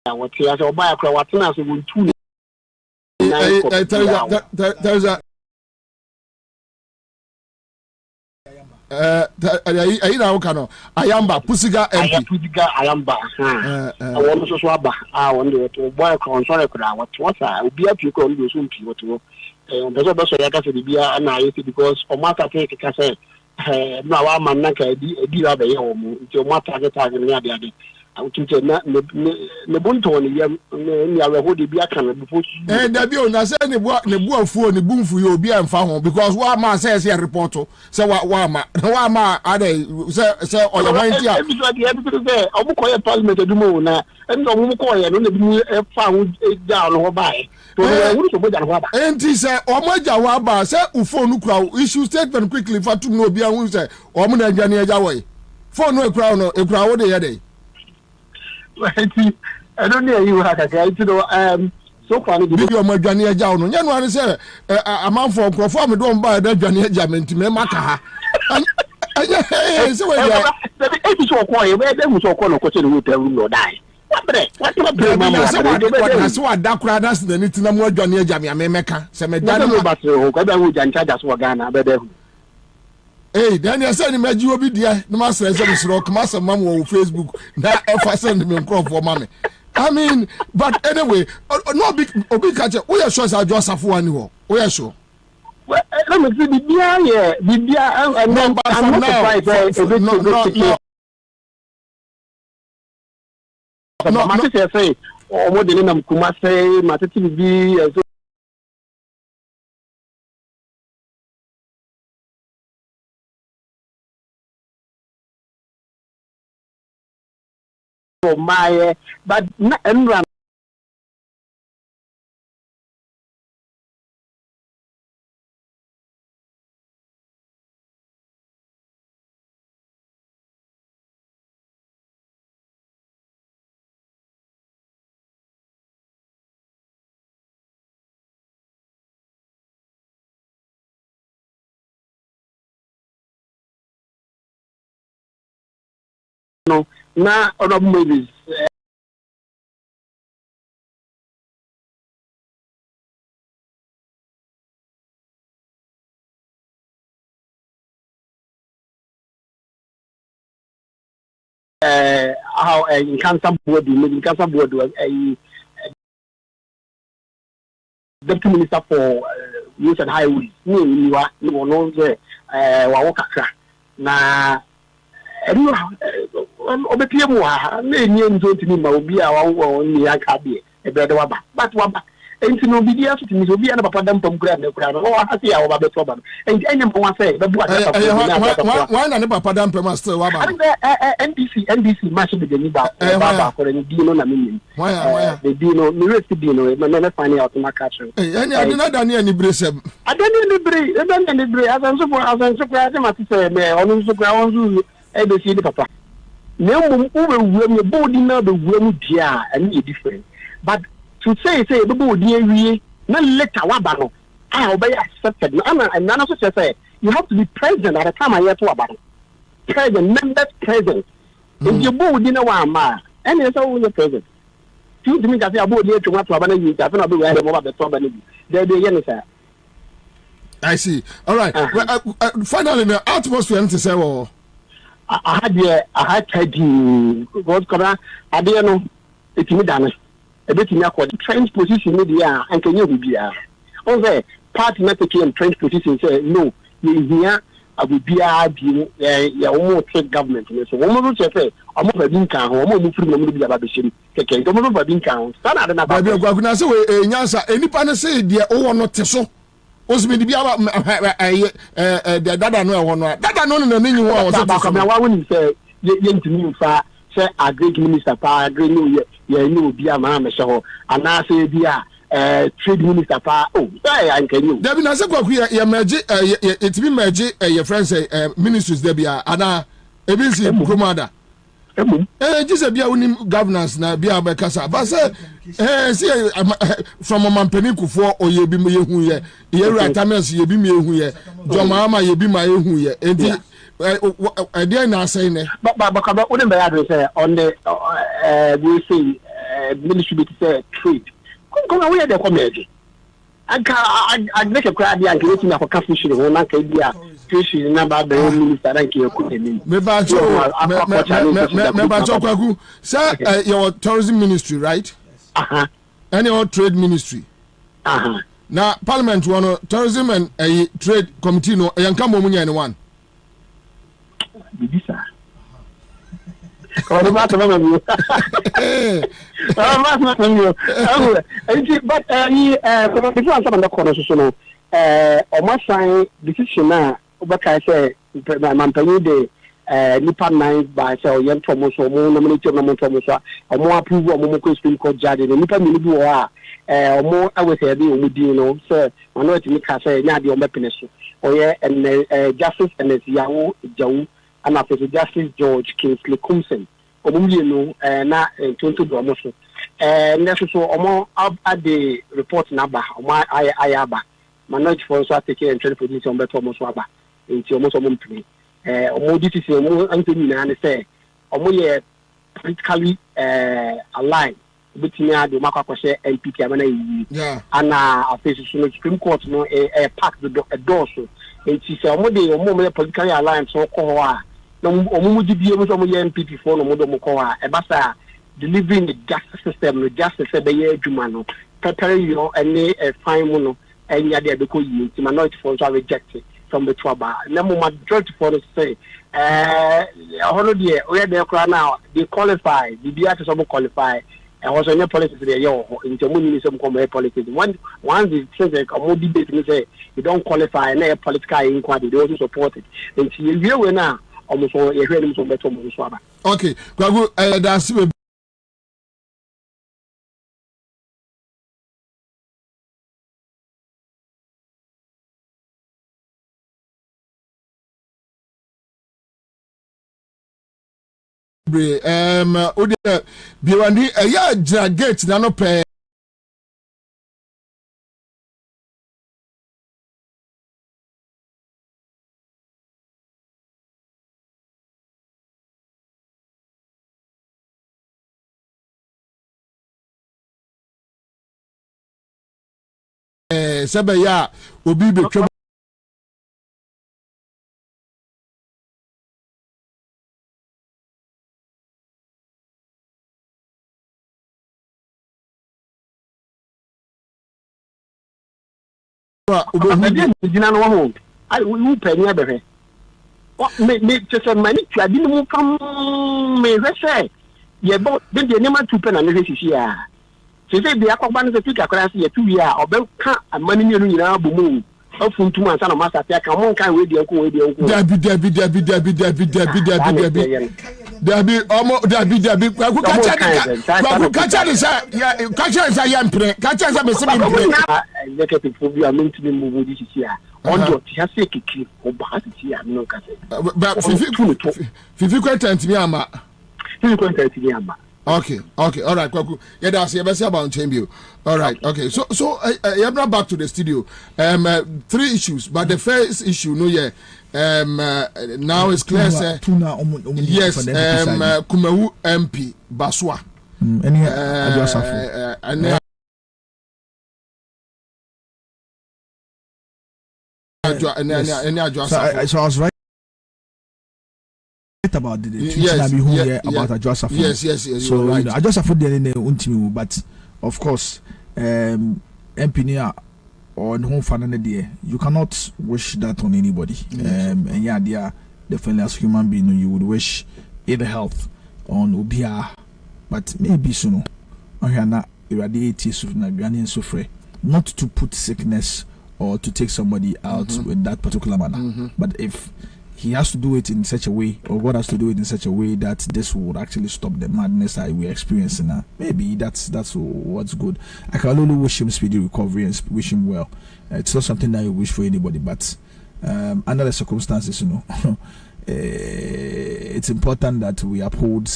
what he has oba akra what na so wontu there's a Ayamba Pusiga MP Pusiga Ayamba I want to swaba want to boy control what obi api ko ndo so mpi what bezo so yaka se bibia na yesi because o mata take ka say na wa man na ka di wa be ye o mu nti o mata get ni ade awutunte na ne bonto ne yam ne awehode bi aka na before da bi o na say ne bu afuo ne bumfu ye obi amfa ho because wa ma say report say wa ma ade say oyamanti a ebi say omukoye parliament edumo na endo omukoye no na bi fa ho ja no ho bae to wuru so boja no ho ba enti say omoja wa ba say ufonu kura issue statement quickly fatum no obi anhu say omo na adwane agya wo phone no ekura wo de ye dey I don't know you have so far the video my adwane agya no nya no an say amanfo nkrofo me do mba da adwane agya menti me maka ha anya say we ya e so ko ye we dem so ko no ko che no hotel no die what mama so adakura das na ni tina mu adwane agya me meka say me da no battery ko da wo jancha ja so Ghana be da hu hey Daniel say ni maji obi dia no ma sere say sro kuma say mam wo Facebook na efa send me nkrofo mama I mean but anyway no big obi catch we are sure say Joseph wani ho we are sure Well, let me see Bibia, and then I'm not surprised. No, I say, or what the name of Kumase, Matiti, so my, but not no, na other movies. How in cancer board was a deputy minister for roads and highways. You are no Wawaka. Na Obepiamwa, name to me, Bobie, our only Akabi, a better waba. But waba, and to no be asked to me to be an Papadam from Grand, or happy our Babette problem. And any one say, but what? Why not Papadam per master? NBC must be the Baba for any Dino Namin. Why? The Dino, nearest Dino, but never finding out my catcher. And I did not done any brism. I don't need the bray, as I'm surprised, I must say, on the ground. See the papa. No, over body now the room dear and different. But to say the body we not let our battle. I obey accepted. And none of us say you have to be present at the time I hear to about present, members present. If your body know why I'm and it's always present. To me, that your body to what about you, that's not the problem. There, I see. All right. Finally, the atmosphere to say, well. I had tried what could I didn't know it's me done a bit in your trench position media and can you be here? Also, party method and trench position say no, you here I will be your own trade government. So, one of us say, I'm not a dinka, or more from the Babishim. Okay, don't know about dinka. Stand out about Ansah, any panel say, dear, oh, not so. Osmi di biya the dada no e no dada no no nyi wo so to wa woni say ye ntimi fa say agri minister pa agri no ye ni obi ama me hye ho ana say bia trade minister pa oh say ankanyu Dabi na say kwaku ye maji etimi maji ye friends ministers there bia ana ebinsi kromada just bia woni governance na bia be kasa ba say see from mampani kufo oye bi me hu ye retames ye bi me hu ye jomama ye bi ma hu ye enti dey na say ne but we dey address on the we say ministry be say trade come we dey come here I make a cry and creating a confusion on na ka bia situation number the minister and ke ko temi me ba cho kwaku say your tourism ministry right any or trade ministry now parliament one tourism and trade committee no yanka mo munya anyone bibisa but before I'm the constitution almost sign decision now obaka say mampani de nipa 9 by say yen tomo so mo nominate no mo tomo so omo approve omo ko Supreme Court judge nipa mi bi wo a omo awese be omo di no so ono etimi ka say nya de omo pene so oye and justice and yawo jawu and after Justice George Kingsley Kumsen omo no na 20 do omo so next so omo at the report number omo ayaba manage for so take and trade position omo to omo so aba enti omo so omo mpini omo DTC omo antoni na say omo ye politically aligned between the makwa NPP amana yi and after so Supreme Court no pack the door so enti say omo dey omo politically aligned so ko ho a omo di bi omo so omo ye NPP for no mo do mo ko a e basa delivering the justice system the justice be ye adwuma no prepare you any fine mo no and yeah, they because you minority for so rejected from the trouble. Number majority for the say, now they qualify, the BR to qualify, and also in your politics, they in the money some come politics. Once the things like a more debate, say you don't qualify, and a political inquiry, they also support it. And see, you now almost all a hearing from the Swaba. Okay, that's Biwandi ya gate na no pe sebe ya obi betwa I will pay never. What made just a minute? I didn't move from me. Let's say, yeah, but then the name of 2 pen and this is here. She said the Aquaban is a ticket class here 2 years or belt and money in our boom. Up from 2 months and a master attack. Come on, can't wait the uncle. Debbie, almost Debbie, executive phobia meant to be moved this year. On your Tiasiki or Bahati, no cassette. But 50 questions, Yama. Okay, all right, Kwaku. Yeah, that's the best about chamber. All right, okay. So I'm not back to the studio. 3 issues, but the first issue, no, yeah. Now it's clear, sir. Yes, Kumewu MP Baswa. So I was right about the about Ajosafo. Yes. So right. Ajosafo the ultimate, but of course, MP or the home family there, you cannot wish that on anybody. And yeah, they are definitely as human being, you would wish ill health on Ubia, but maybe soon. I hear not irradiate not to put sickness or to take somebody out in that particular manner. But if he has to do it in such a way, or God has to do it in such a way that this would actually stop the madness that we're experiencing now, maybe that's what's good. I can only wish him speedy recovery and wish him well. It's not something that you wish for anybody, but under the circumstances, it's important that we uphold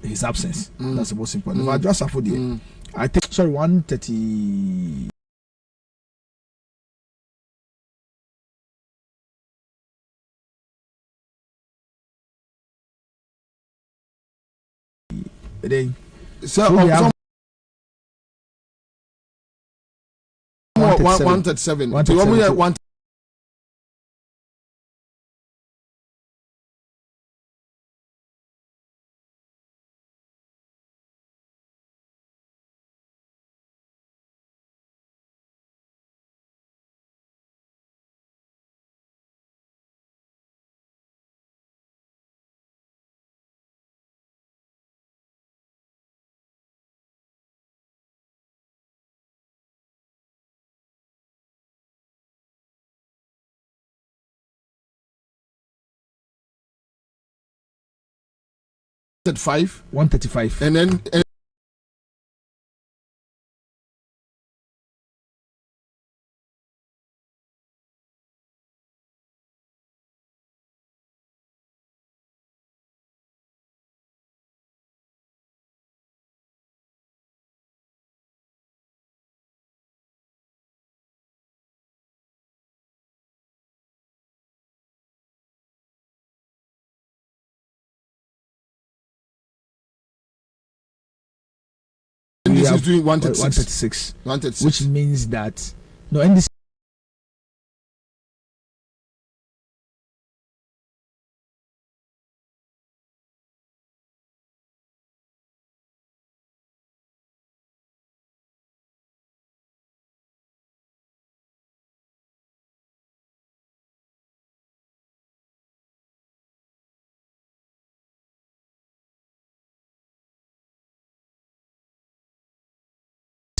his absence. That's the most important. If I just afford it, I think 130. So 137. $135, 135, and then. This is doing 136, which means that no NDC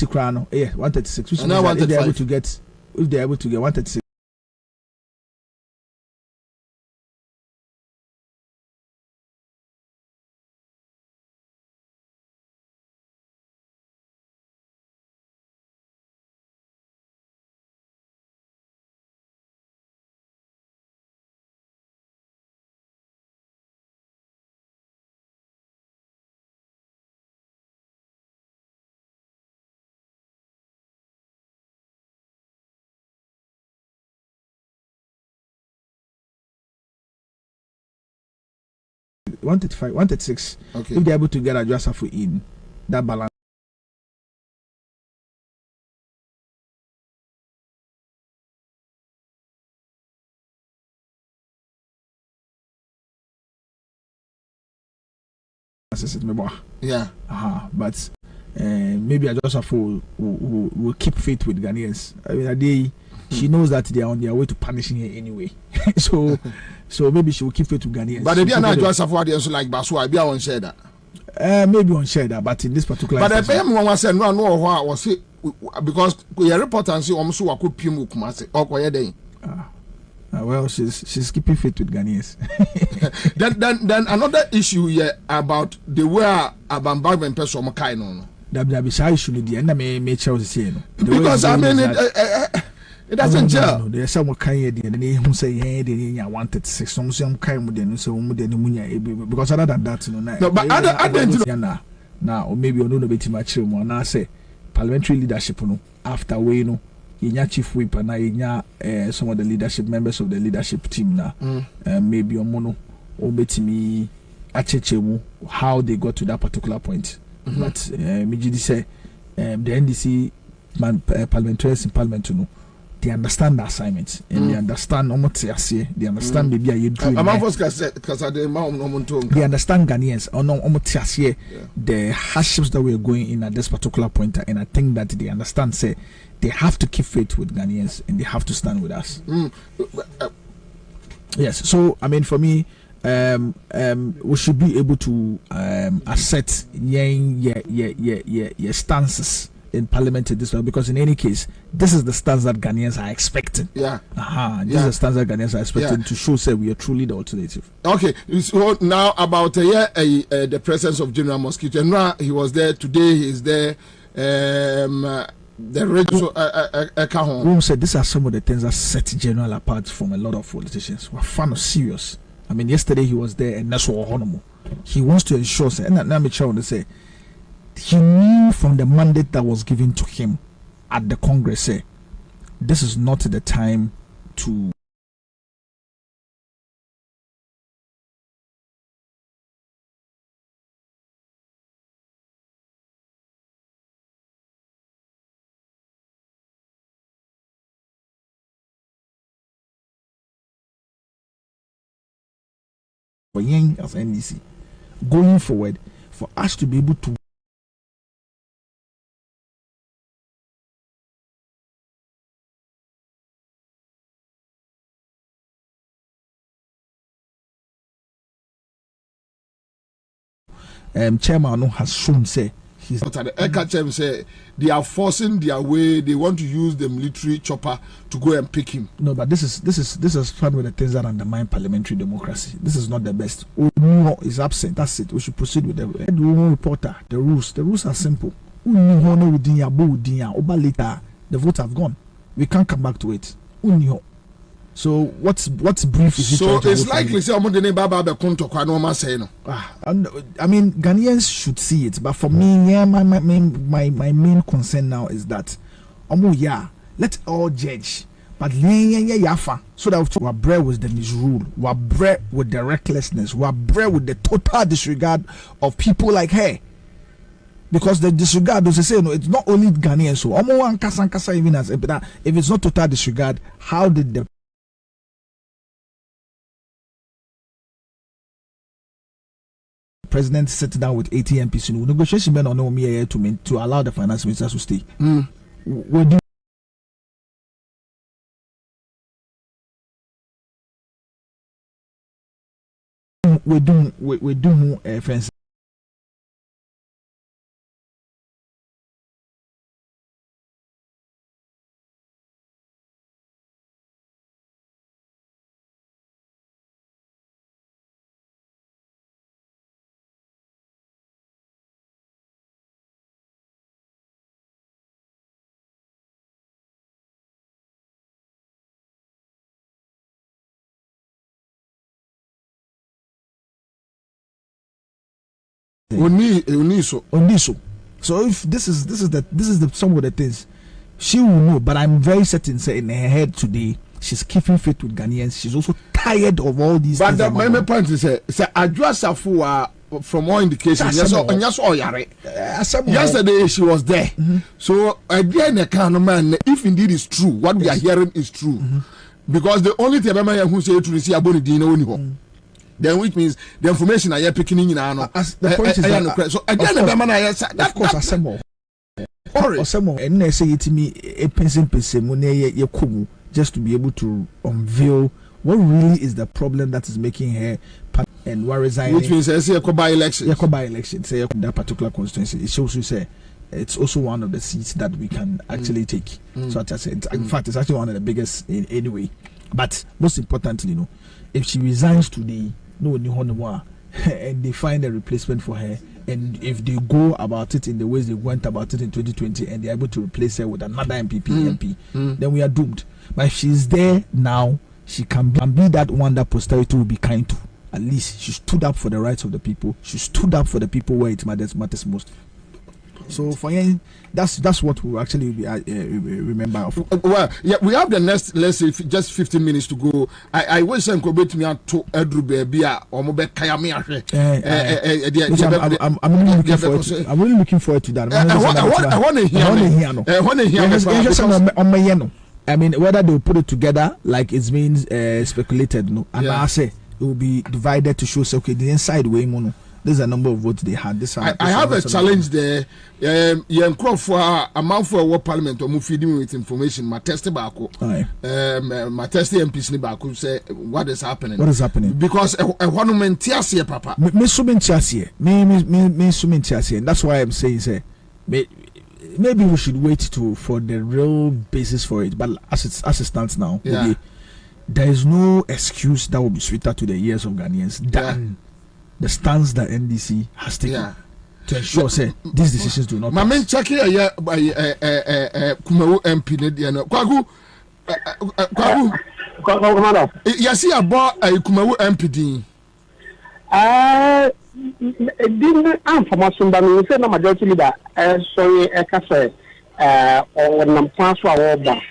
Yeah, 136. Which And now if they're able to get 136. $135, 136. Okay. If they're able to get a Joseph in that balance. Yeah. But maybe I just will keep faith with Ghanaians. I mean, she knows that they are on their way to punishing her anyway. so maybe she will keep faith with Ghanaians. But if you are not just also like Basu, I be on share that. Maybe on share that, but in this particular. But I pay me one said no was it because your report and see almost who could pimu kumase or koye well, she's keeping faith with Ghanaians. then another issue here about the way Abambagmen person kind on. That issue the end may say because I mean it doesn't gel. There's some kind of who say hey they wanted some kind of so because other than that no but other now or maybe you know a bit much more now say parliamentary leadership after we chief whip and some of the leadership members of the leadership team now maybe mono or me how they got to that particular point. But say the NDC parliamentarians in parliament they understand the assignment and they understand they understand maybe they understand Ghanaians the hardships that we are going in at this particular point, and I think that they understand say they have to keep faith with Ghanaians and they have to stand with us. Yes, so I mean for me we should be able to assert your stances in parliament at this point, because in any case this is the stance that Ghanaians are expecting. This is the stance that Ghanaians are expecting to show say we are truly the alternative. Okay, so now about the presence of General Mosquito, and now he was there today, he is there. The radio Room said these are some of the things that set General apart from a lot of politicians. We're fun of serious. I mean, yesterday he was there and that's what he wants to ensure, say, and let me try to say, he knew from the mandate that was given to him at the Congress, say, this is not the time to as NDC going forward for us to be able to chairman has shown say he's but the Ekachem say they are forcing their way, they want to use the military chopper to go and pick him. No, but this is one of the things that undermine parliamentary democracy. This is not the best. Is absent, that's it. We should proceed with the reporter. The rules are simple. The vote have gone. We can't come back to it. So what's brief is so it's likely say I mean Ghanaians should see it, but for me, my main concern now is that let's all judge, but so that we're bred with the misrule, we're bred with the recklessness, we're bred with the total disregard of people like her. Because the disregard, as I say, no, it's not only Ghanaians. So even as if it's not total disregard, how did the president sit down with 80 MPs negotiation men on me to allow the finance minister to stay? We do fence Oniso. So if this is the some of the things she will know, but I'm very certain say in her head today she's keeping faith with Ghanaians. She's also tired of all these but things. But the main point is say Adwoa from all indications yesterday she was there. So again if indeed it's true what we are hearing is true, because the only thing who say to receive aboni dina oni ho, then which means the information I am picking in now. The point is that, so again the of course assemble and they say it to me a person just to be able to unveil what really is the problem that is making her and what resigning. Which means say a by election. By election, say that particular constituency. It shows you say it's also one of the seats that we can actually take. So as I said, in fact, it's actually one of the biggest in any way. But most importantly, if she resigns today, and they find a replacement for her, and if they go about it in the ways they went about it in 2020, and they're able to replace her with another MP, then we are doomed. But if she's there now, she can be that one that posterity will be kind to. At least she stood up for the rights of the people. She stood up for the people where it matters most. So for you, that's what we actually remember of. Well, yeah, we have the next, let's say, just 15 minutes to go. I wish I could be to me to Edru Baby or Mobe Kayami. I'm really looking forward to. I'm really looking forward to that. I want to hear. I mean, whether they will put it together like it's been speculated, and I say it will be divided to show, okay, the inside way, there's a number of votes they had. I have a challenge there. For a month for what Parliament or feeding me with information. My test back, my test MPs back say what is happening. What is happening? Because I want to maintain here, Papa. Me, that's why I'm saying, say, maybe we should wait for the real basis for it. But as it stands now, there is no excuse that will be sweeter to the ears of Ghanaians than the stance that NDC has taken to ensure say these decisions do not. My main check here, Kumawu MP, Kwagu. Yes, he about a Kumawu MP. Didn't information that we said no majority leader. Sorry, I can say, or when plans for our back.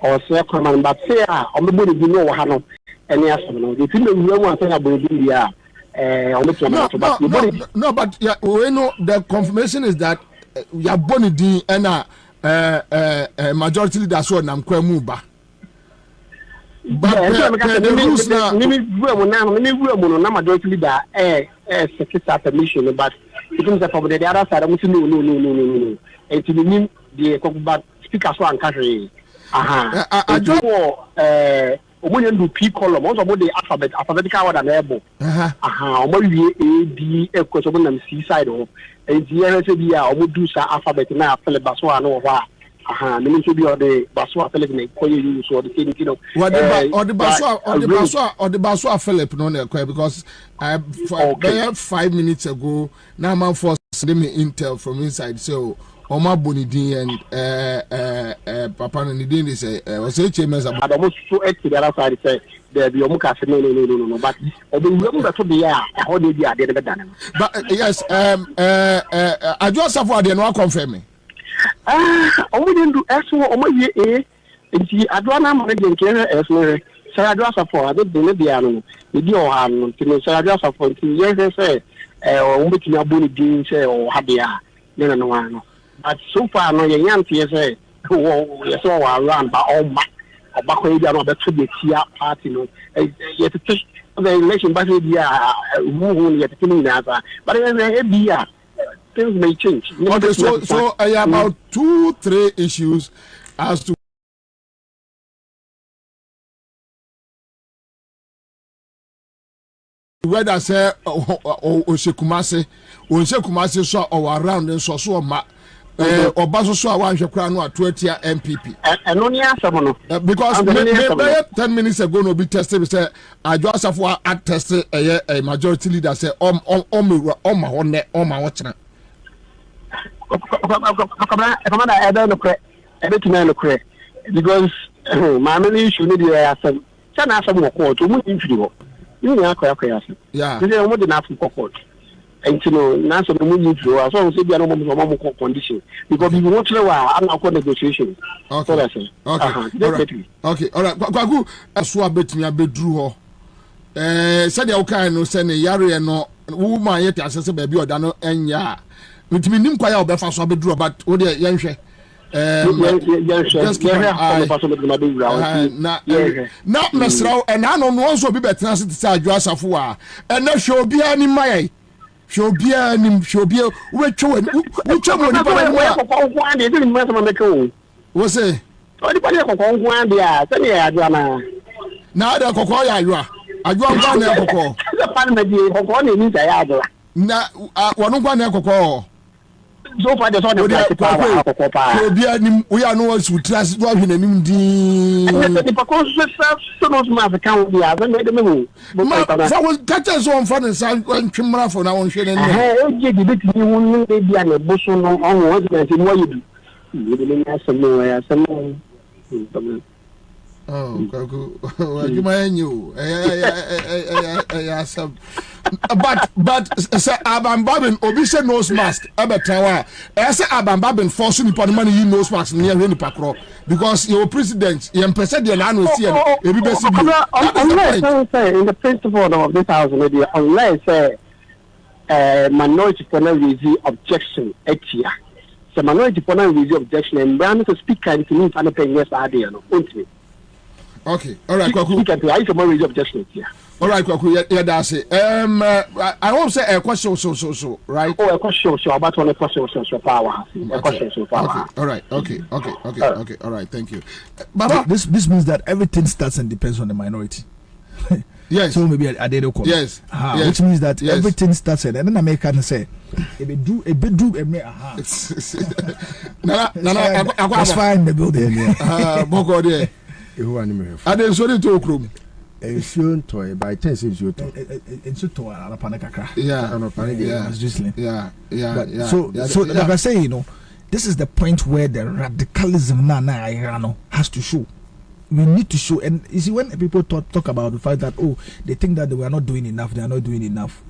Or say command, but say, I'm going to know what any assumption. The thing that we want to say about India. No, but yeah, we know the confirmation is that Yabonidi and majority leader so Namkwemuba. But the rules now, majority leader secretary permission, but it comes from the other side. No. And to mean the speaker so and country. I do. Do P column also about the alphabetical order level. A D F question on C side of a DRSA or do sa alphabet now Philip Baswa no why. Meaning to be on the Baswa Philip for you so the thing what the Baswa Philip no because I 5 minutes ago now man for sending me intel from inside so Oma Bonidi and Papa Nidin say was a chamber about almost so to the other side say there be Omuka no but the room that to be how they are never done. But yes, I just have what they no confirm me. We didn't do actual I don't know again as well. So I just for the Boliviano, the Dio to say I just for yes say or Bonidi say or Habia no. But so far, no young say, yes, all around, but all my back when you are not to the Tia party, yet to take the election, but we are moving yet to another. But things may change. Okay, so I have about 2-3 issues as to whether say Oshekumase so or around and so ma. Obaso so one shekra no atoatia MPP. And only answer no. Because maybe 10 minutes ago no be tested say Adwoasafo a test a majority leader say ma honne ma wachna. because my many issue need to some sana some court to move into the you know yeah they are more than enough court and you know now so move into as long as they are no condition because we want to I'm not negotiation okay all right kwaku aso abetimi abedru ho said you can no say ne yare no woman yet asese ba bi oda no enya mitimi nim kwa ya obefa so abedru but wo de yenhwe na mesraw ena no no so bi betena se ti adwo asafo a ena hwe obia ni mai hwe obia we twa mo ni pa mo wo say odi pa ni kokon kwa dia se ni adwo na da kokon ya adwo ngwa na kokon se pan me di kokon ni ta ya adwo na wonu ngwa na kokon so far the son of the papa obia nim we are no was trust do ahwe nanim din the papa so no ma ka wo dia so me me so was catch so on for the san twimra for na won hwe na o je di bit ni won ni bia na boso no on wo di na ti mo yidu ni na asemo ya asemo oh kaku wajuma yenyu but say abambabin obi say nose mask abetawa say abambabin force ni pon man yi nose mask near ni pakro because your president you person dey na no see ebi be see unless say in the principle of this house maybe unless minority policy objection etia so minority policy objection and brand to speaker into me and pay yes idea no ultimate. Okay, all right, Kwaku. I used to more objection here. All right, Kwaku. Yeah, that's it. I won't say a question, so, right? Oh, a question, so about one question, so power. A question, so power. Okay, all right, okay, all right, thank you. Baba, this means that everything starts and depends on the minority. Yes. So maybe I did okay. Yes. Yes. Which means that everything starts and then American say, if it do, that's fine. The building. Boko there. I didn't show it to Okrum. A few toy by 10 cents. You toy. It's a toy. I'm a panicaka. Yeah. So, like I say, you know, this is the point where the radicalism now has to show. We need to show, and you see, when people talk about the fact that they think that they are not doing enough, they are not doing enough.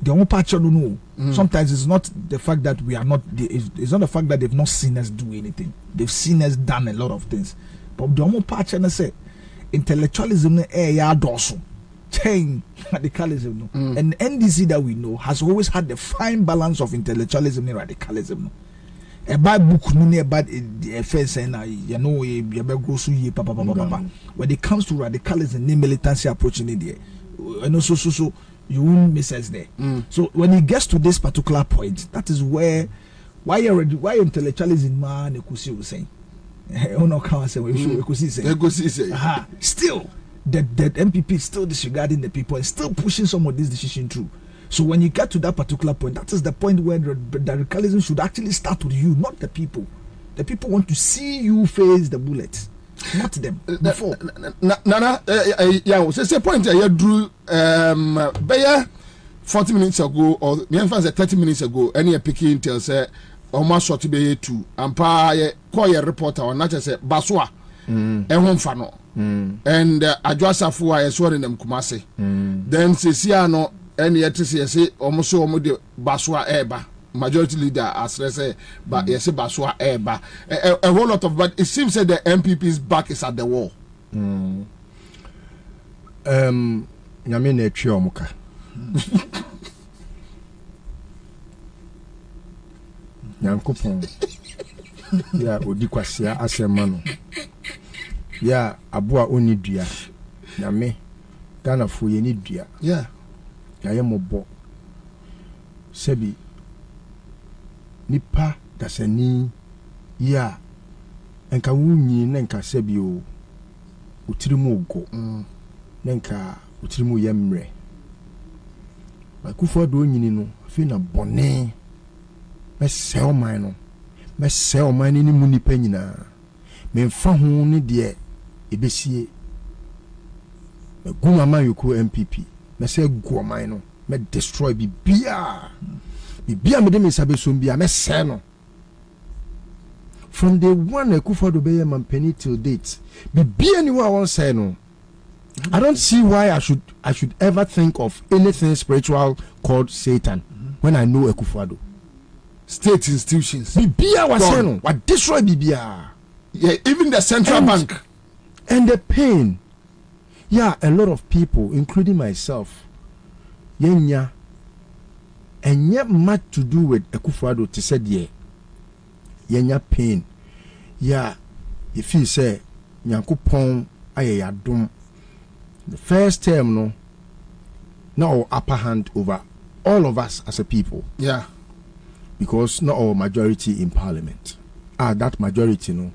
The only part you know, sometimes it's not the fact that we are not. It's not the fact that they've not seen us do anything. They've seen us done a lot of things. But the only part you say, intellectualism dorsum, change radicalism, and NDC that we know has always had the fine balance of intellectualism and radicalism. A bad book no about the offense and you know when it comes to radicalism and militancy approaching it there, and also so you won't miss us there. So when it gets to this particular point, that is where why intellectualism man Ekusi was saying. Still the MPP is still disregarding the people and still pushing some of this decision through. So when you get to that particular point, that is the point where the radicalism should actually start with you, not the people. The people want to see you face the bullets, not them. Before. Yeah, so point I drew Bayer 40 minutes ago, or 30 minutes ago, any picking tell say almost short to be two. Ampa call a reporter or not just say Baswa and home fano. And Adwasafu I saw in them Kumasi. Then Sisiano. And yet to say almost so de Baswa Eba majority leader as I say, but yes, Baswa Eba a whole lot of, but it seems that the MPP's back is at the wall. Yamine Chiomuka. Yankupon. Ya Odikwasia Asemano. Ya Abua Onidia. Yame Ghana for Yenidia. Yeah. Yayemobo sebi nipa dasani ya enka wunyi nenka sebi o utirimu ogo nenka utirimu yemre bakufo do nyini no afi na bone mese o man ni mu nipa nyina memfa ho ne de ebesie eguma man yoku MPP me say go man no me destroy bibia me dem sabe so bia me say no from the one Akufo-Addo be mampeni till date. Be anywhere I want say no. I don't see why I should ever think of anything spiritual called Satan when I know Akufo-Addo. State institutions. Bibia was saying what destroy Bibia. Yeah, even the central bank. And the pain. Yeah, a lot of people, including myself, yenya, and yet much to do with Akufo-Addo to say yeah. Yenya pain. Yeah, if you say Nyankopon ayadum. The first term, no, now upper hand over all of us as a people. Yeah. Because not our majority in parliament. That majority, no,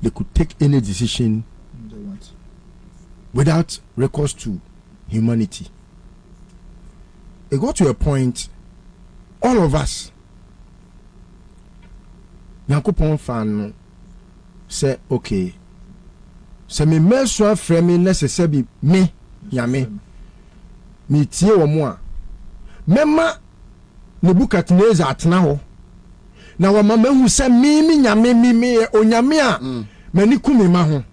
they could take any decision they want without recourse to humanity. It got to a point, all of us, Nyankopon fan, say, okay, se me meswa frame necessary me nyame me tie wo mo a mema Nebukadnezar atena ho na wa mama hu se mi nyame mi onyame a mani kumi ma ho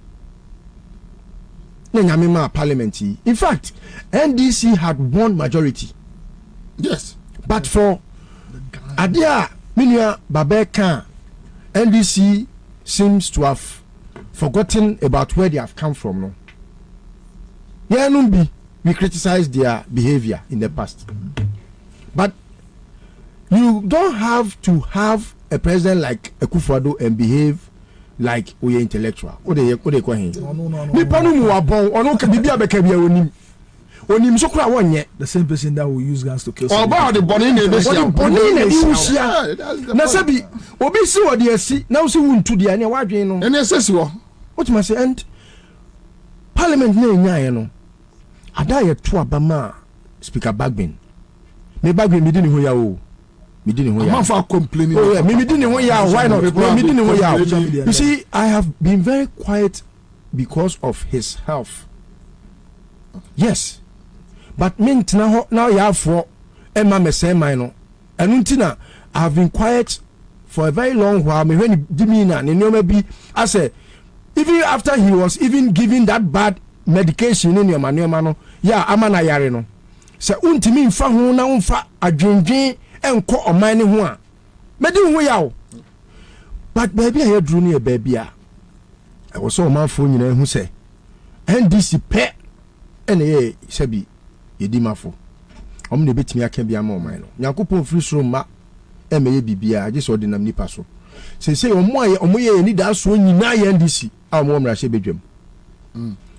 na nyame ma parliament. In fact, NDC had won majority. Yes, but for adia minia babeka, NDC seems to have forgotten about where they have come from. No, yeah, we criticize their behavior in the past, but you don't have to have a president like Akufo-Addo and behave like we are intellectual. What they call him? The same person that will use guns to kill. Or about the Bonin Nasabi, Obisi or the SC, now see one to the Anya Wadino. And yes, what must say end? Parliament name Yano. I die at Twabama, Speaker Bagbin. Me Bagbin, me didn't hear you. Me didn't hear you. Complaining. Oh, yeah, me didn't hear you. Why not? Me didn't hear you. You see, I have been very quiet because of his health. Yes. But me now you have for Emma Messe Mino. And untina, I have been quiet for a very long while. Me when demeanor, and maybe I said, even after he was even giving that bad medication in your mano, yeah, amana yareno. Se untimi mfa ho na umfa adwendwen enko omane ho a. Medi ho yawo. But baby I drew near baby a. I was so man for nyina hu se. NDC pe ene sebi yedimafo. Om ne betimi aka bia ma oman no. Nyankopon free soro ma emeye bibia age so denam nipa so. Se omoye ni da so nyina ya NDC a mo mra she bedwam.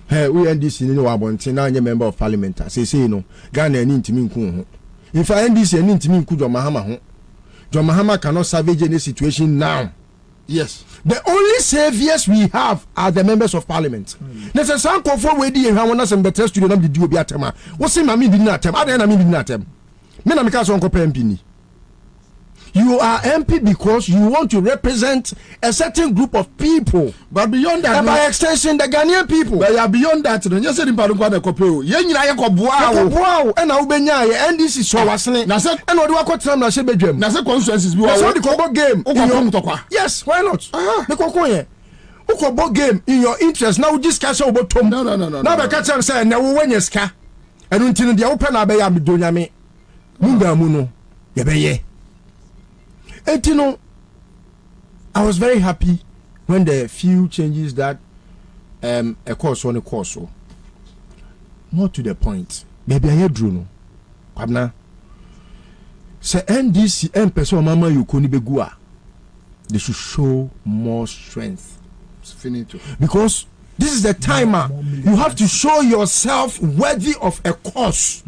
Hey, we NDC ni wa bontin na nye member of parliament. Say no Ghana ni ntimi nku ho. If NDC ni ntimi nku John Mahama ho. John Mahama cannot salvage any situation now. Yes. The only saviors we have are the members of parliament. There's a sound call for wedi and how some better studio nam di obi atema. What say mami did not atem? Ada na mi did not atem. Me na me ka so nko MP. You are MP because you want to represent a certain group of people. But beyond that, and by extension, the Ghanaian people. But yeah, beyond that, you said in Padua de Copio, Yenina Yakoboa, and Albania, and this is so wasn't. Nasa, and what do I call them? Nasa bedroom. Nasa constituencies. That's what the Kobo game. Yes, why not? The Kokoye. Kobo game in your interest. Now discuss about Tom. No. Now the catcher say, now when you ska, and until the open Abaya Midonyame, Munda Muno, Yabeye. And you know, I was very happy when the few changes that a course on a course. More to the point. Baby, I drew no. Kwabena. Say NDC and person mama you koni begua. They should show more strength. It's finito. Because this is the timer. You have to show yourself worthy of a cause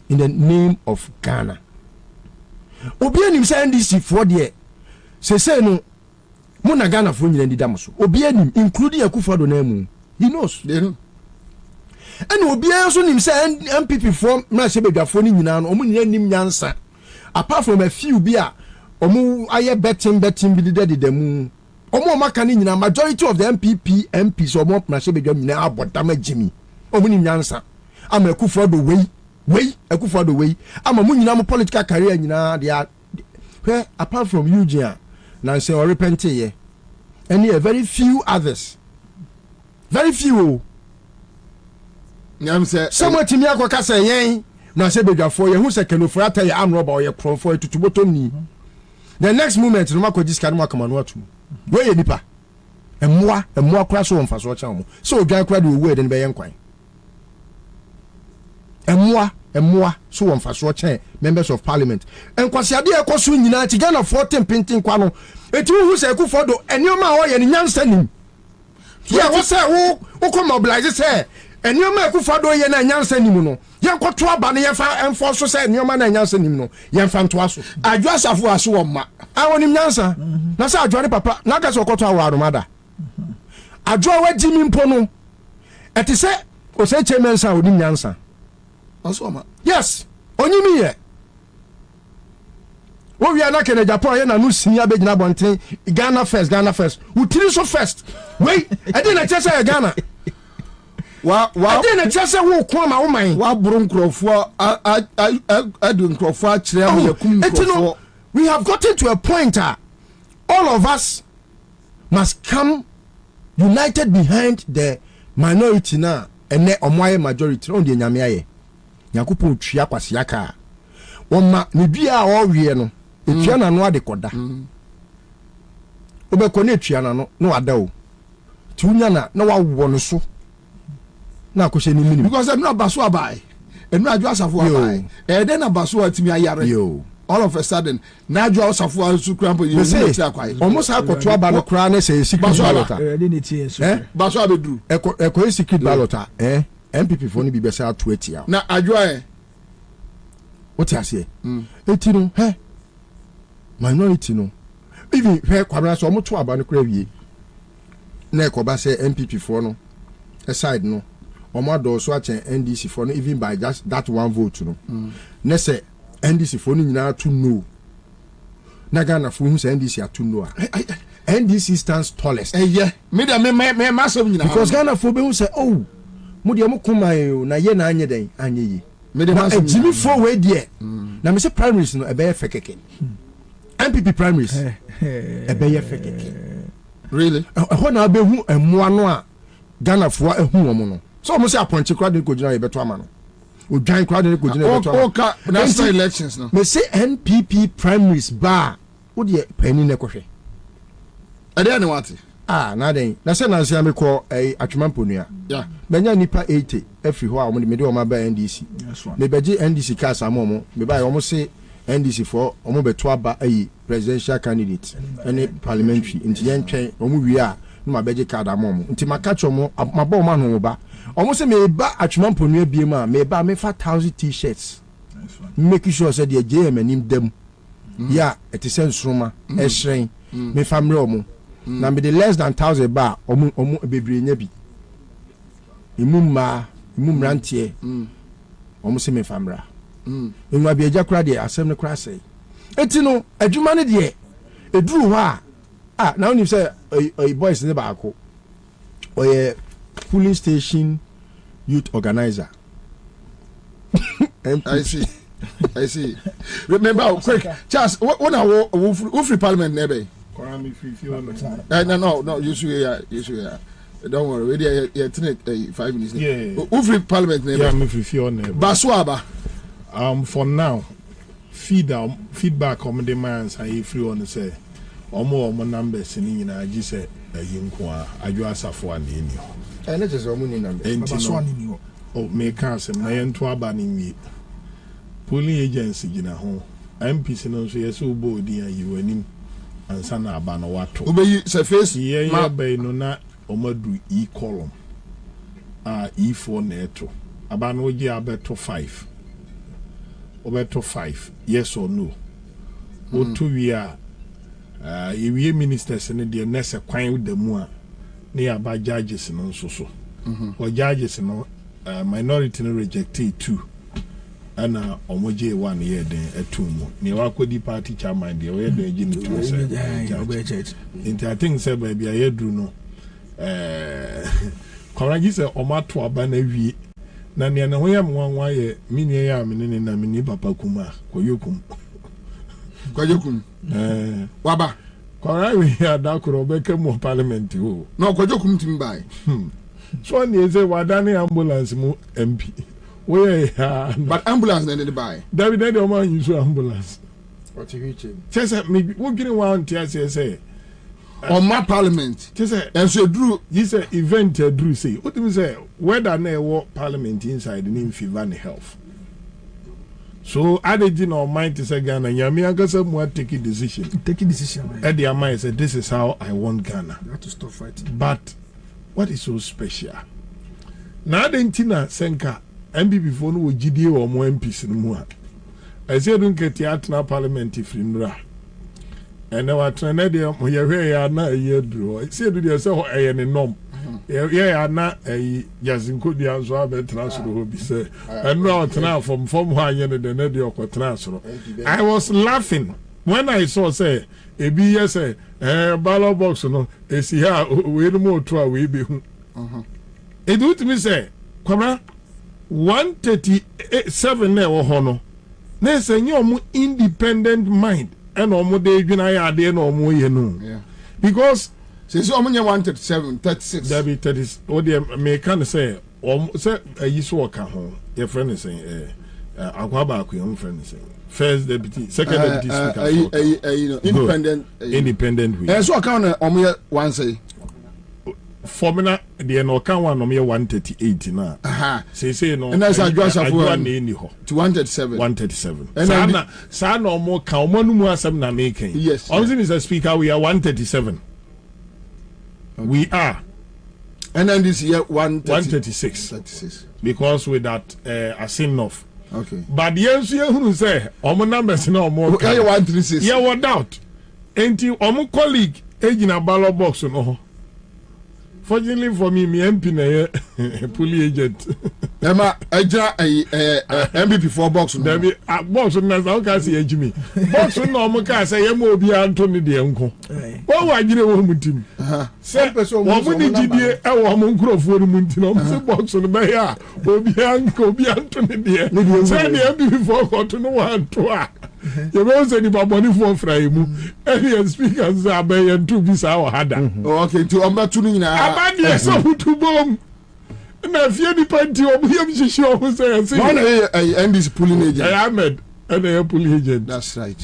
in the name of Ghana. Obi anim say NDC for there say no mo na Ghana for nyina ndida mo so obi anim including Akufo-Addo na mu he knows they know and obi also nim say MPP for na se bedwafo ni nyina no omo nyina nim nyansa apart from a few bi a omo aye betting bi de mu omo maka ni nyina majority of the MPs omo na se bedwam nyina abodama Jimmy omo nim nyansa am Akufo-Addo way Akufo-Addo way ama mu nyina mo political career nyina they are where apart from Eugene na say or repent ye and here very few others. Very few. Someone to me I say yen na say bega for you who say can for ata ya amro ba ye kron for to bottom ni. The next moment no makọ discard no akama no atu. We ye nipa. Emmoa kura so mfa so cha mo. So odwan kura de owu e de be ye nkwan. Emmoa so mfa so cha members of parliament. Enkwasiade e koso nyina ti Ghana 14 pintin kwa no. Eti hu say Akufo do enioma a wo ye nyansa nim. Yeah, what say who come mobilize say and you make Akufo ye na nyansa nim no. Ye kwoto aba ne ye fa enforce say enioma na nyansa nim no. Ye fa nto aso. Adwo asafo aso wo ma. Awonim nyansa. Na say adwo papa na ka say kwoto awaro mada. Adwo wa jimi mpo no. Eti say o say chairman sa onim nyansa. Aso ma. Yes. Onyimi ye. Wo wi ana kene Japan ye na no sinia be gina bonten Ghana first utiri so first wait I didn't tell say Ghana wa I didn't tell say wo ko ma wo man wa buru nkrofo adu nkrofo a kire am yakum nkrofo. We have gotten to a point all of us must come united behind the minority na ene omoye majority on the nyame aye yakupon twia kwase aka woma ne bia a owie no etua na no ade koda obekọ na etua na no ada o ti unya na wawo no so na akohye ni minimum because em na baso abai em na adwo asafo abai den na baso atimi ayare all of a sudden na adwo asafo asu krampo you say almost akoto aba no kra na say secret ballot baso abeduru eko secret ballot MPP for ni bi besa ato atia na adwo what you say? Eti no, minority no. Even Kwabena so mo to aba no kra wie. Na ekoba say MPP for no. Aside no. Omo do so achen NDC for no even by just that one vote no. Na say NDC for no nyina to no. Na Ghana for who say NDC atu no a. NDC stands tallest. Yeah. Me maso nyina. Because Ghana for be who say oh, mo de mo kuma na ye na anye den anye yi. Jimmy for way there. Now me say primaries no ebe fekeke. MPP primaries ebe fekeke. Really? Ho na be hu emmoa no a Ghana for ehu omo no. So mo say appoint crowd ko gina e beto ama no. Odwan crowd ko gina e beto ama. Okay, national elections no. Me say NPP primaries ba wo de pani ne kohwe. Ade ne wate. Na den. Na say na say me ko atwemampo nua. Yeah. Benya nipa 80 every ho a me de o ma ba NDC. Me beji NDC cars amomo. Me ba o mo say NDC for o mo beto aba presidential candidate any parliamentary. Nti yen twen o mo wi a no ma beji card amomo. Nti makacho mo maba o ma no ba. O mo say me ba atwemampo nua bie ma me ba me fa 1000 t-shirts. Make sure say the JM anim dem. Yeah, it is ensroma, eshren. Me family o mo. Na me the less than 1000 ba omu bebre nya bi imum rantie omu se me famra enwa bi eja kra de asem ne kra sei eti no adwuma ne de eduru ho na oni say boys ne ba ako oye police station youth organizer. I see. Remember quick Charles when I free parliament nebe no, you should. Don't worry, we're 5 minutes. Yeah. Who free parliament neighbor? Yeah, me free neighbor. Baswaba. For now, feedback on the man's and free on the say. Omo numbers in I just say yinkwa Ansah for an in you. And it is only number. Oh, me can't say my end to abaning me. Polling agency in a home. MPC no so yes, so body and you and him. Ansah na abano wato. Ube surface. Yeah, by no na omadu e column. E4 neto. Abano oji abeto 5. Obeto 5. Yes or no. O 2 we we ministers in the next kwan with the mua. Near by judges no so. Or judges no minority no rejected too. And omoje 1 year then a 2 more. Near Wakodi party chairman, the way they didn't I think say baby I do no. Koragi say omato abana wi. Na ne na hoyam wanwa ye mini ya menene na mini papa kuma koyokum. Waba. Kwara we here da kuro beke mo parliament o. No kwajo kumtim bai. So ne say wadane ambulance mu MP. But ambulance na dey buy. David dey o man use ambulance. What you reaching? Say me we giving one tia say on my parliament. Say and so drew this event drew say what do you say whether na e parliament inside in favor and health. So I did no mind to say Ghana nyame agasa mu take a decision. At the mind said this is how I want Ghana. You have to stop fighting. But what is so special? Na dentina senka MPP for no GDA or more MPs no more. I said don't get the parliament free nra. And now I try na dey mo ye ya na ye duro. I said do dey say e ne nom. Yeah, na Yazinko di anso abetra so ho bi say. And now tena from why ye ne na dey okotena so. I was laughing when I saw say ebi ye say ballot box no esi ha we no mo to we be hu. E do to me say Kwabena 137 na wo ho no. Na say nyom independent mind and omo dey dwena ya ade na omo ye no. Yeah. Because since omo 137 36 that be 30 what they may can say say you so ka ho your friend is saying akwaba akwa your friend is saying first deputy second deputy speaker independent way so ka na omo one say formula the no kan one omo 138 na say no and that's adjust for any ho to 137 and sa na omo ka omo no mu asem na making yes omo Mr. Speaker we are 137. We are, and then this year 136. Because with that enough. Okay. But yes, who say omo numbers no more. Okay, 136. Yeah, what doubt? Enti omo colleague agent ballot box no. Fortunately for me MP na police agent. Emma eja MPP for box no. There be box na so ka say ejimi. Box no omo ka say ye mo obi Anthony de enko. Wo wa gire wo mutim. Say omo ni gidie e wo omo nkrofo ni mutim omo say box no be ya obi Anthony de. Say the MPP for court no wan to a. You know say the baboni for fry mu. Any speaker say abaye ntu bi sa wa hada. Okay, to omo tu ni na. Abadi so to bom. Na fie ni panti omo yam shishi omo say. One and this pulling agent. Ahmed and a police agent. That's right.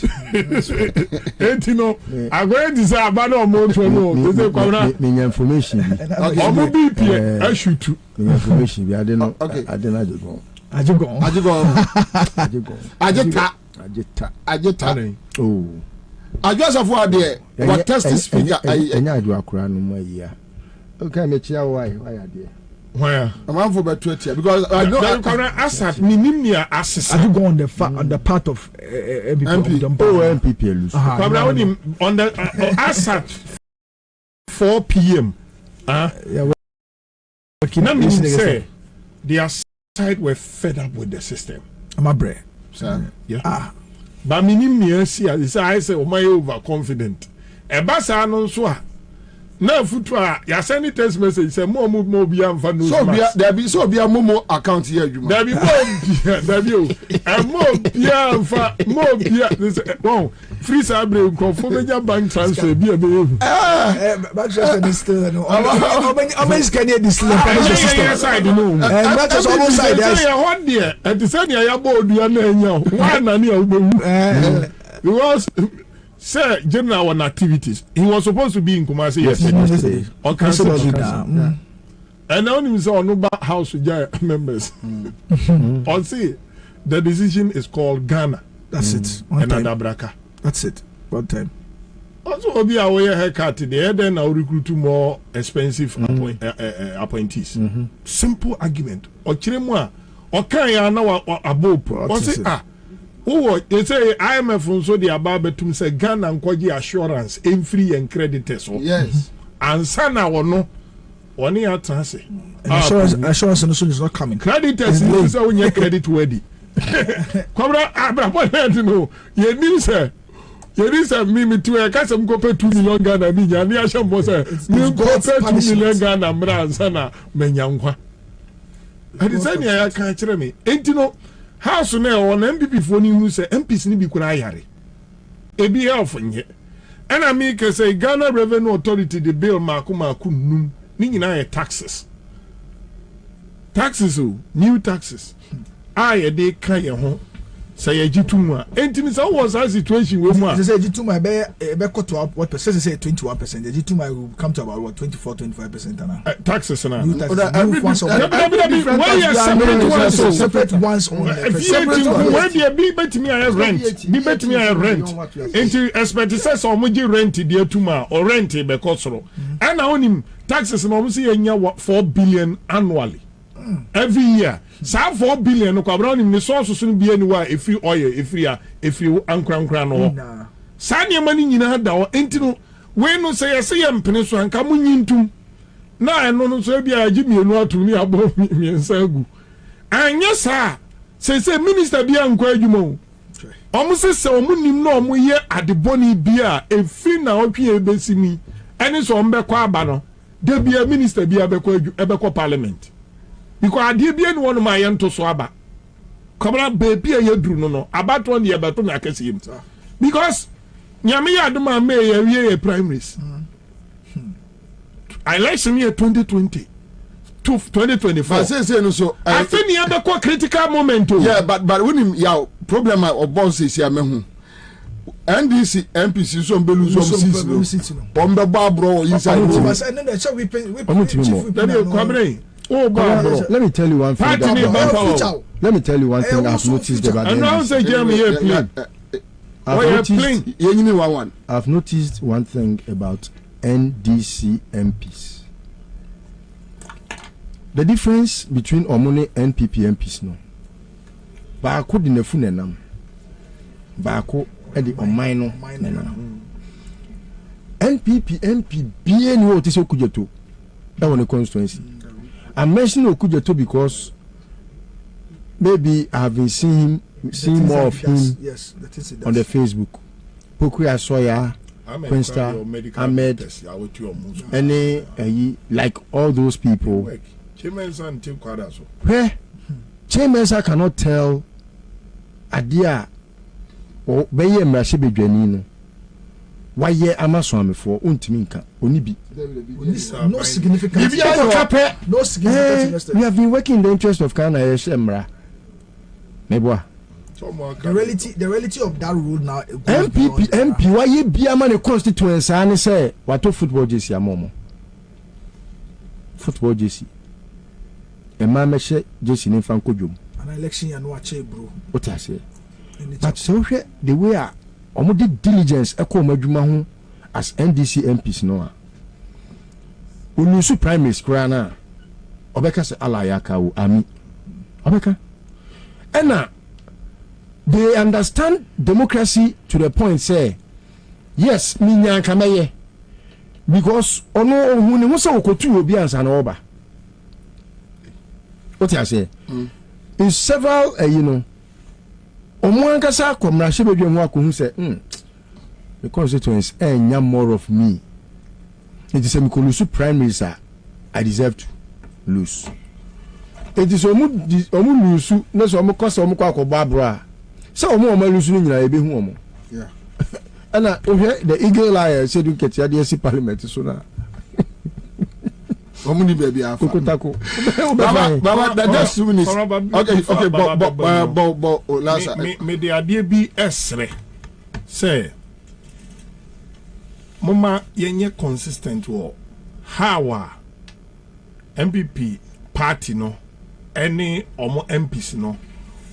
Etino, I go to say abado omo to no. They say Kwabena me information. Omo BP I shoot to information bi ade no. Okay. Ade na ajugo. Ajeta. Oh. Ajasa for there. What test speaker anya adu akura no mu ya. Okay, me chia why there. Where? I'm for about 20 because I know Ansah minimum assess. I do go on the part of MP. Oh, MPP. Kwabena on the Ansah 4 p.m. Yeah. Say their side were fed up with the system. I'm a bread. Yeah. But minimum see I say oh my overconfident. E basa no so a na futu a ya send text message say mo bi amfa no so bia momo account here adwuma there be o e mo bia bon free sabre nkofo meja bank transfer bia be bank transfer is still no o scan here this system side no bank transfer almost side there ya hot there and the send ya bo odua na anya why na ne obewu because Sir, general on activities. He was supposed to be in Kumasi yesterday. On council. And now he saw no house members. On see, the decision is called Ghana. That's it. And Adabraka. That's it. One time. Also, Obi away haircut today. Then I'll recruit more expensive appointees. Simple argument. Or Chiremwa. Or Kaya now above. Or say oh, they say IMF so the ababetum say Ghana and Kwaji assurance in free and creditors. Yes. Ansah na wono one year transe. Assurance is not coming. Creditors is say when you credit worthy. Kwabena abrapon no. You need say me to a case go pay 2 million Ghana ni nya ni ahye mo say me go pay 2 million Ghana mra Ansah na menyankwa. Adi say ne ya kan kire me. Entino house na on MPP for ni hu say MPs ni bi kura yare. Ebi help nye. And I mean, say Ghana Revenue Authority, the bill maku num, ni taxes. Taxes, new taxes. I dey kan ho. Say Jituma. Entimis was a situation where say Jituma be cut to what percent? Say 21%. Jituma will come to about what 24-25% taxes na. Separate ones on. When there be bet me I rent. Be bet me I rent. Enti expect say so mo gi rent dey tuma or rent be kosoro. And na onim taxes na mo say enya 4 billion annually. Every year. Sa 4 billion no kwabra ni source so bi aniwa efiri oil efiri ankran no sa ne mani nyina da o enti no we no say ye mpene so anka munyintum na eno no so bia agi mienu atum ni abo miensa agu anya sa say minister bia anko adwuma o omo se omo nim no omo ye adeboni bia efiri na otwe ebesimi eni so mbekọ aba no de bia minister bia ebekọ parliament. Because I did one of my to swaba. Come on, baby, you do no. About 1 year, but I can see him. Because Yamia Duma may a primaries. Election year 2020 to 2024. I think you have a critical moment. Yeah, but when him, yeah, problem of bosses, yeah, NDC MPC some belu some bomba barbro inside. Oh, let me tell you one thing. Let me tell you one thing I've noticed about I've noticed one thing about NDC MPs. The difference between Omone and NPP MPs no. Baako di nefu nenam. Baako edi omaino nenam. NPP MP bien wo tise okujeto. That one the constituency. I mentioned Okujeto because maybe I have been seeing more of him on the Facebook. Pokuya Soya, Quinsta, Ahmed, any like all those people. Where Chemensa cannot tell Adia or Beye Mrashibe Janino. Why ye Amazon for Untiminka, Onibi. No significant. No significant. We have been working in the interest of Kana Emra. Meboa. The reality of that rule now. MP, why ye be a man a constituency and say what to football JC Amomo? Football JC. A man may say JC in Frankojum. An election and watch bro. What I say. But so the way I did diligence echo madwuma as NDC MPs no. Unusu primaries krana obeka se alayaka wo ami obeka ena they understand democracy to the point say yes minya kameye because ono ohun ni musa okotu obi ansa na oba what I say in several omo ankasa komra shebedwe mu akohu say the constituents enya more of me. It is a Mikolusu primaries I deserve to lose. It is omu lusu na so omu kosa omu kwa barbara. So omu lusu ni nyina ebe hu omu. Yeah. And the eagle liar said you get ya si parliament so na. Omu ni baby afa. Kokotako. Baba that just 2 minutes. Okay, but last me the idea be esre. Say Mama yenye consistent wo how MPP party no any omo MPs no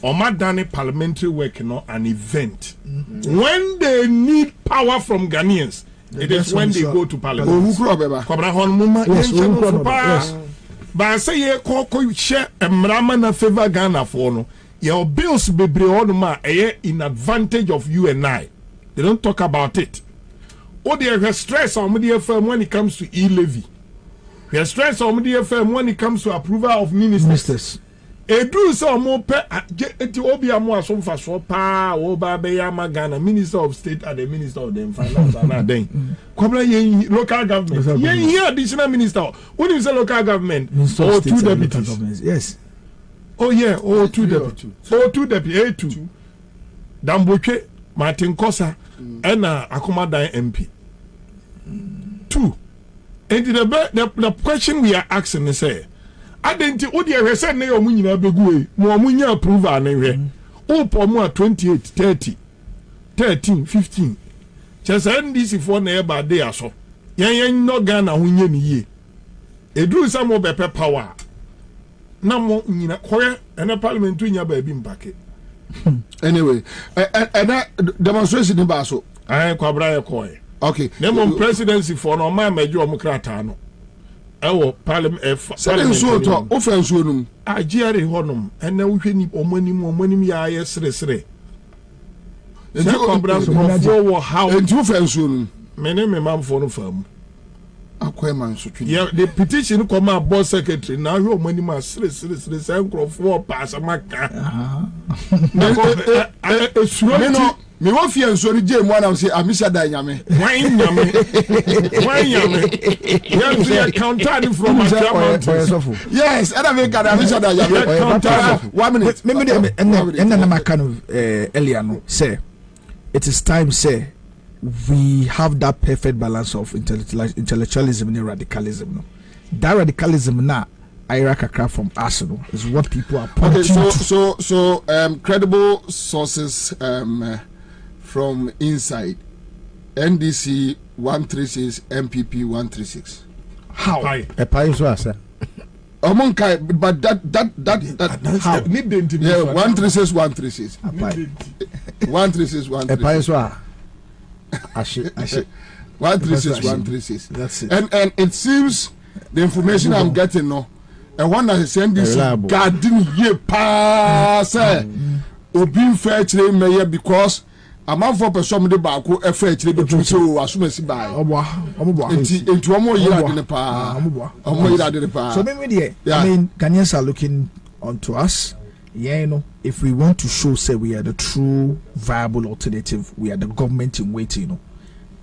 oma dane parliamentary work no an event when they need power from Ghanaians it is when they go to parliament kobra hon mama yes ba say ye ko share emrama na favor Ghana for no your bills bebre on ma in advantage of you and I. They don't talk about it. Oh, they have stress on the FM when it comes to e-levy. We have stress on the FM when it comes to approval of ministers. Edu so mo pe eti obi amo aso fa so pa oba be ya magana Minister of State and the Minister of the Finance and then kwabla ye local government ye additional minister when you say local government or two deputies. Yes. Oh yeah, or two deputies. Two deputies A2 Damboche Martin Kosa and Akomadan MP. 2. And the question we are asking is say, I didn't what you said na omu nyina begu mo omu nya approval na hwe. O po mo 28 30 13 15. Just NDC for na e ba dey aso. Yen no Ghana ho nya ni ye. Edru some of bepe power. Na mo nyina koye na parliamentary nya ba bi mbake. Anyway, and that demonstration in Baso. I Kwabena koye. Okay. Name presidency for no man mejo omkrata no. Ewo parliament so offense wonum. Agiare honum and na wohwe ni omanim ya yesresre. Enti Kwabena so for how enti offense wonum. Me ne me mam for no fam. Akweman so twi. Yeah, the petition come out board secretary na hwe omanim asre say nkrofo pass amaka. Me wo fie nso ri je mu anam say amisa da nyame. Wan nyame. You see counter from my yes, and I make amisa da nyame. 1 minute. Me na ma kind of earlier no say it is time say we have that perfect balance of intellectualism and radicalism. No? That radicalism now, Kakra from Arsenal is what people are pointing to. So, credible sources from inside NDC 136, MPP 136. How? A pie sir. Among but that how? Yeah, 136, 136. 136, 136. A pie sir. 136. That's it. And it seems the information I'm getting now, and one that send this garden ye pass obin fair trade mayor because a man for person de bako a fair trade to so assume si buy. Into one more year in the pa. So maybe I mean Ghanaians are looking onto us. Yeah, you know, if we want to show, say, we are the true viable alternative, we are the government in waiting, you know,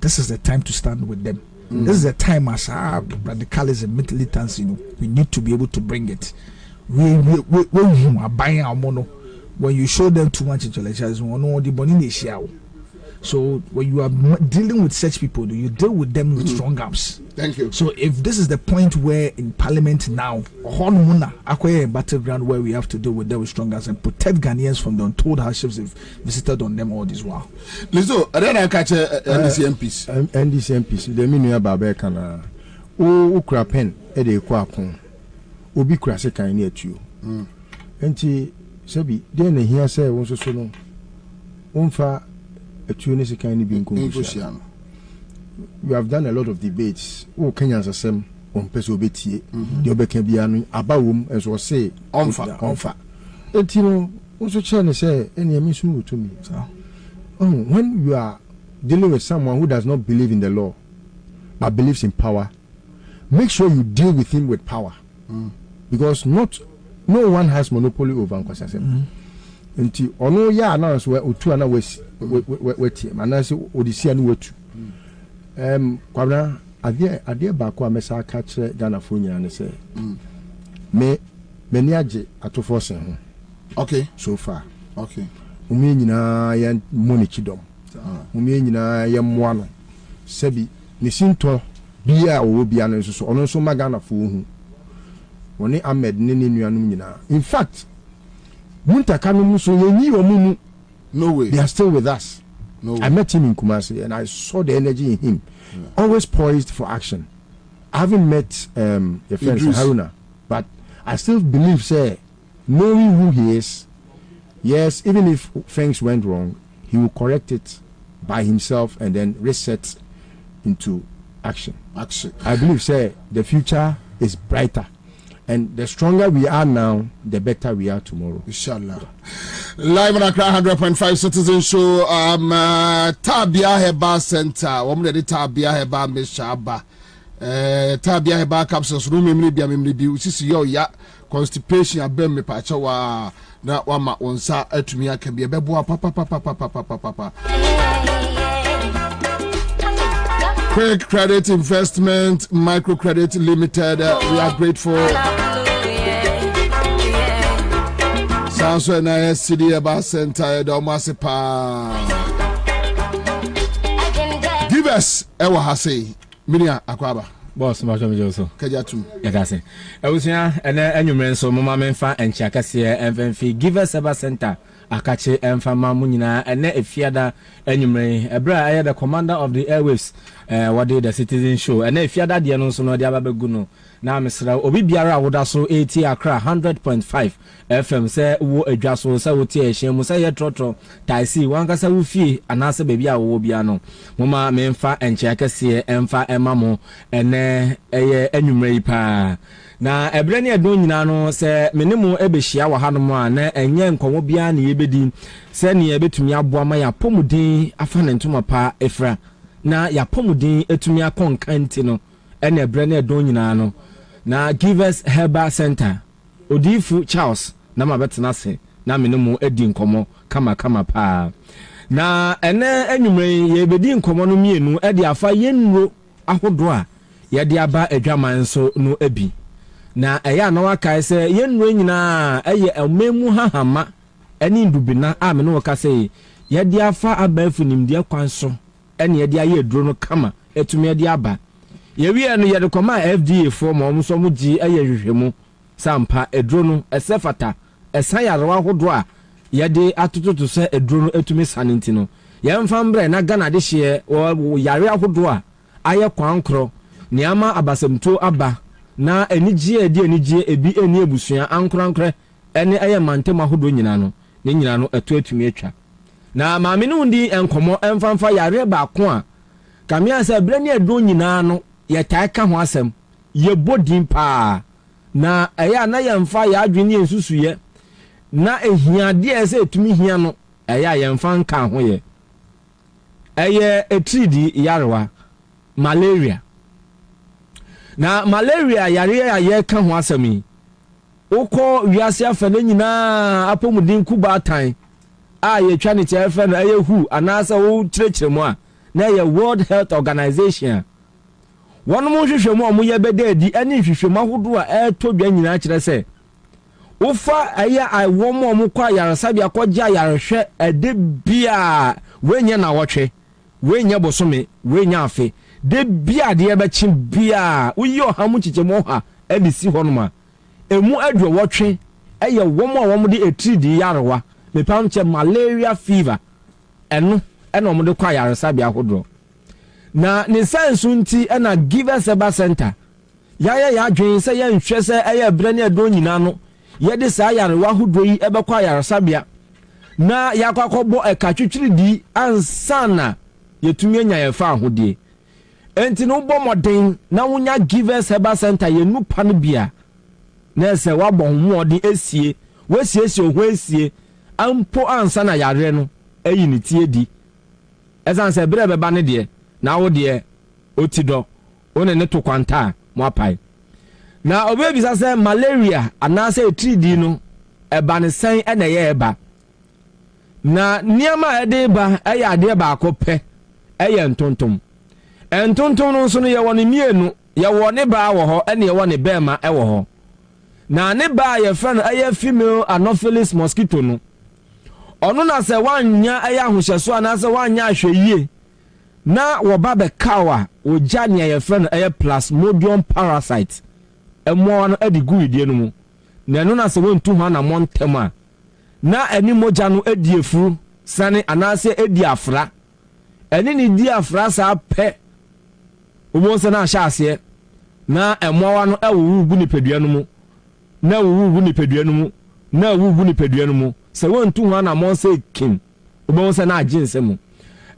this is the time to stand with them. This is the time as radicalism, militancy, you know, we need to be able to bring it. We are buying our mono. When you show them too much intellectualism, so when you are dealing with such people, you deal with them with strong arms. Thank you. So if this is the point where in Parliament now, a battleground where we have to deal with them with strong arms and protect Ghanaians from the untold hardships they've visited on them all this while. Lizzo, I don't catch NDC MPs. NDC MPs, the meaning about Kana. O Krapen, Ede Kwakon, Obi Kraseka near you. And Sebi, then here say, also so long. Umfa. We have done a lot of debates. Oh, Kenyans are some on Pesobeti, the Obekebian, Abawum, as was say, Onfa. And you know, also China say, any emission to me. Oh, when you are dealing with someone who does not believe in the law, but believes in power, make sure you deal with him with power. Because no one has monopoly over Nkwasasem. Nti ono ya announce we otu ana weti manase odisi anu wetu Kwabena ade ba ko amesa aka kire Ghana fo nyina ne se me ni age atofo sen ho okay so far okay umi nyina ya monichidom umi nyina ya moano sebi ni sinto bia owo bia no so ono so ma Ghana fo hu woni Ahmed ne nuanum nyina in fact no way. They are still with us. No way. I met him in Kumasi and I saw the energy in him. Always poised for action. I haven't met your friend Haruna, but I still believe, say, knowing who he is, yes, even if things went wrong, he will correct it by himself and then reset into action. I believe, say, the future is brighter. And the stronger we are now, the better we are tomorrow. Inshallah. Live on Accra 100.5 Citizen Show. Tabia Heba Center. Woman de Tabia Heba Meshaba. Tabia Heba capsules. Room memri bi. Usisi yo ya constipation abem me pachawa na wama onsa etumi aka bi ebebo papa. Quick Credit Investment Microcredit Limited. We are grateful. Sanso na city about center Domasipa. Give us ewa hase Minia Akwaba. Boss, my job is also. Kajatum. Yagase. Eusia, and then so Mama Menfa and Chakasia and Venfi. Give us a center. Akache and Fama Munina and ne Fiada Enumere. Ebra, I had the commander of the airwaves. What did the citizen show? And if Fiada Dianoso no Diabaguno. Now, Mr. Obi Biara would also 80 Accra 100.5 FM. Say, wo adjaso, say, would tear shame, say, trotro, Taisi, one cassa wufi, and answer baby, I will be ano. Mama Menfa and Chakasia, Emfa, Emamo, and enumerate pa. Na ebrani adon nyina no se menemu ebehia wa hanom a na enye nkomo bia na yebedi se ne yebetumi aboa ma ya pomuden afa ne ntoma pa efra na ya pomuden etumi akonkanti no ene ebrani adon nyina no na Give Us Herbal Center Odifu Charles na mabetena se na menemu edi nkomo kama pa na ene enwumre yebedi nkomo no mienu edi afa yenuro ahodo a yedi aba adwaman so no ebi na eya na waka se yenuro nyina eye ememu hahama eni ndubina a me no waka se yedi afa abafu nimde kwanso ene yedi aye duro no kama etumi yedi aba yewie no yedi koma FDA for mo so mo gi eye hwehwemu sampa eduro no esefata esayarwa hodo a yedi atototo se eduro no etumi sanenti no yemfa mbre na Ghana de hye yare ahodo a aye kwankro niama abasemto aba na enigye ebi eni ebusua ankrankre ene aye mantem ahodo nyina no ne nyina no eto atumi atwa na maame no ndi enkomo emfanfa yare ba ko a kamia se brani edo nyina no ye tae ka ho asem ye bodin pa na eya na yemfa ya adwene ensusuye na ehiade ese etumi hia no eya yemfa nka ho ye eye etridi yarewa malaria na malaria yare ya ye ka ho asemi ukọ wiase afane nyina apomudin kuba atan a ye twa ne chefe na ye hu anasa wo kirechiremu a na ye World Health Organization wonu mo hwehwemu o mo ye beda adi ani hwehwemu ahodo a eto dwa nyina kire se ufa aya awomo mo kwa yaresabi akọja yarehwe ede bia wenye na wotwe wenye bosome wenye afe de bia de ebekyin bia uyi ohamu chichemo ha edisi honoma emu adwo wotwe eye womo a womo de etridi yarewa me pamche malaria fever eno omo de kwa yaresabi ahodro na ne sense nti na Give Us Herbal Center ya adwen se ya nhwe se eye brane adon nyina no ye de sa yarewa hodro yi ebekwa yaresabia na yakwakobo ekatwetwiri di ansana yetumi anya yefa ahodie enti no bo moden na wonya Give Us Herbal Center ye nupa no bia na se wabọ homo de esie wesiesie ho esie ampo ansana yare no eyi ne tie di esan se bre beba ne de na wo de otido one ne to kwanta mo apai na obebisa se malaria anase etridi no eba ne sen ena ye eba na niama ede ba eye ade ba akopɛ eye ntontom no so no ye woni mienu ye woni ba wo ho ene ye woni bema e wo ho na ne ba ye friend eye female anopheles mosquito no ono na se wanya eye ahohyeso anase wanya ahweyie na wo ba be kawa oja ne ye friend eye plasmodium parasite emo no edi guidie no mu na no na se wontu ho na montema na eni moja no edi efuru sane anase edi afra eni ni di afra sa pe obo se na ahya ase na emowa no ewu gu ni pedua no mu na wu gu ni pedua no mu na wu gu ni pedua no mu se wontu ho na monse kim obo se na aginse mu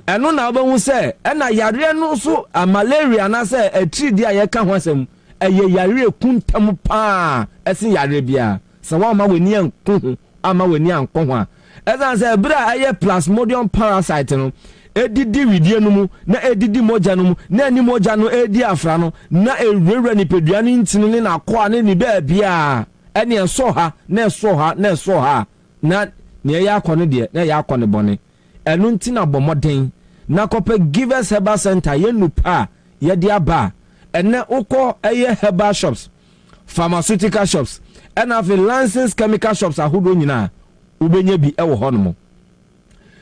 eno na obo se na yare no so malaria na se etridi a ye ka ho asem eye yare kuntam pa ese yare bia se wa ma weni anko ama weni anko ho a ezan se bra eye plasmodium parasite no edidi widie no mu na edidi moja no mu na ani moja no edi afra no na ewura ni pedua ni ntini ni na akwa ni ba bia ene eso ha na eso ha na eso ha na ne ya akọ ne de na ya akọ ne bone enu ntina bomoden na kope Give Us Herbal Center ye nupa ye de aba ene ukọ eye herbal shops pharmaceutical shops and have licensed chemical shops ahodo nyina ubenye bi ewo hono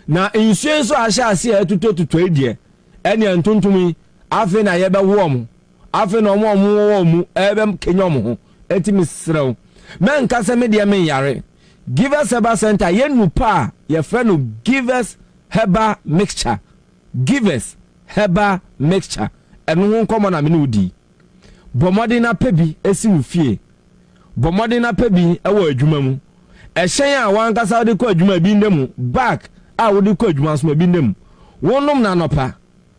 na insuenso ahya ase etutotuto edie ene ntontumi afe na yebe wo afe na omo wo mu ebe kenyo mo ho eti misrew men kase me de men yare Givers Herbal Center yenu pa ye friend Givers Herbal Mixture Givers Herbal Mixture enu ho nkomo na me no di bomode na pebi esi ufie bomode na pebi ewo adwuma mu ehyen a wankasa de ko adwuma bi ndem back a wo de ko adwuma so bi ndem wonnom na nopa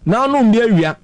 na onum bi awia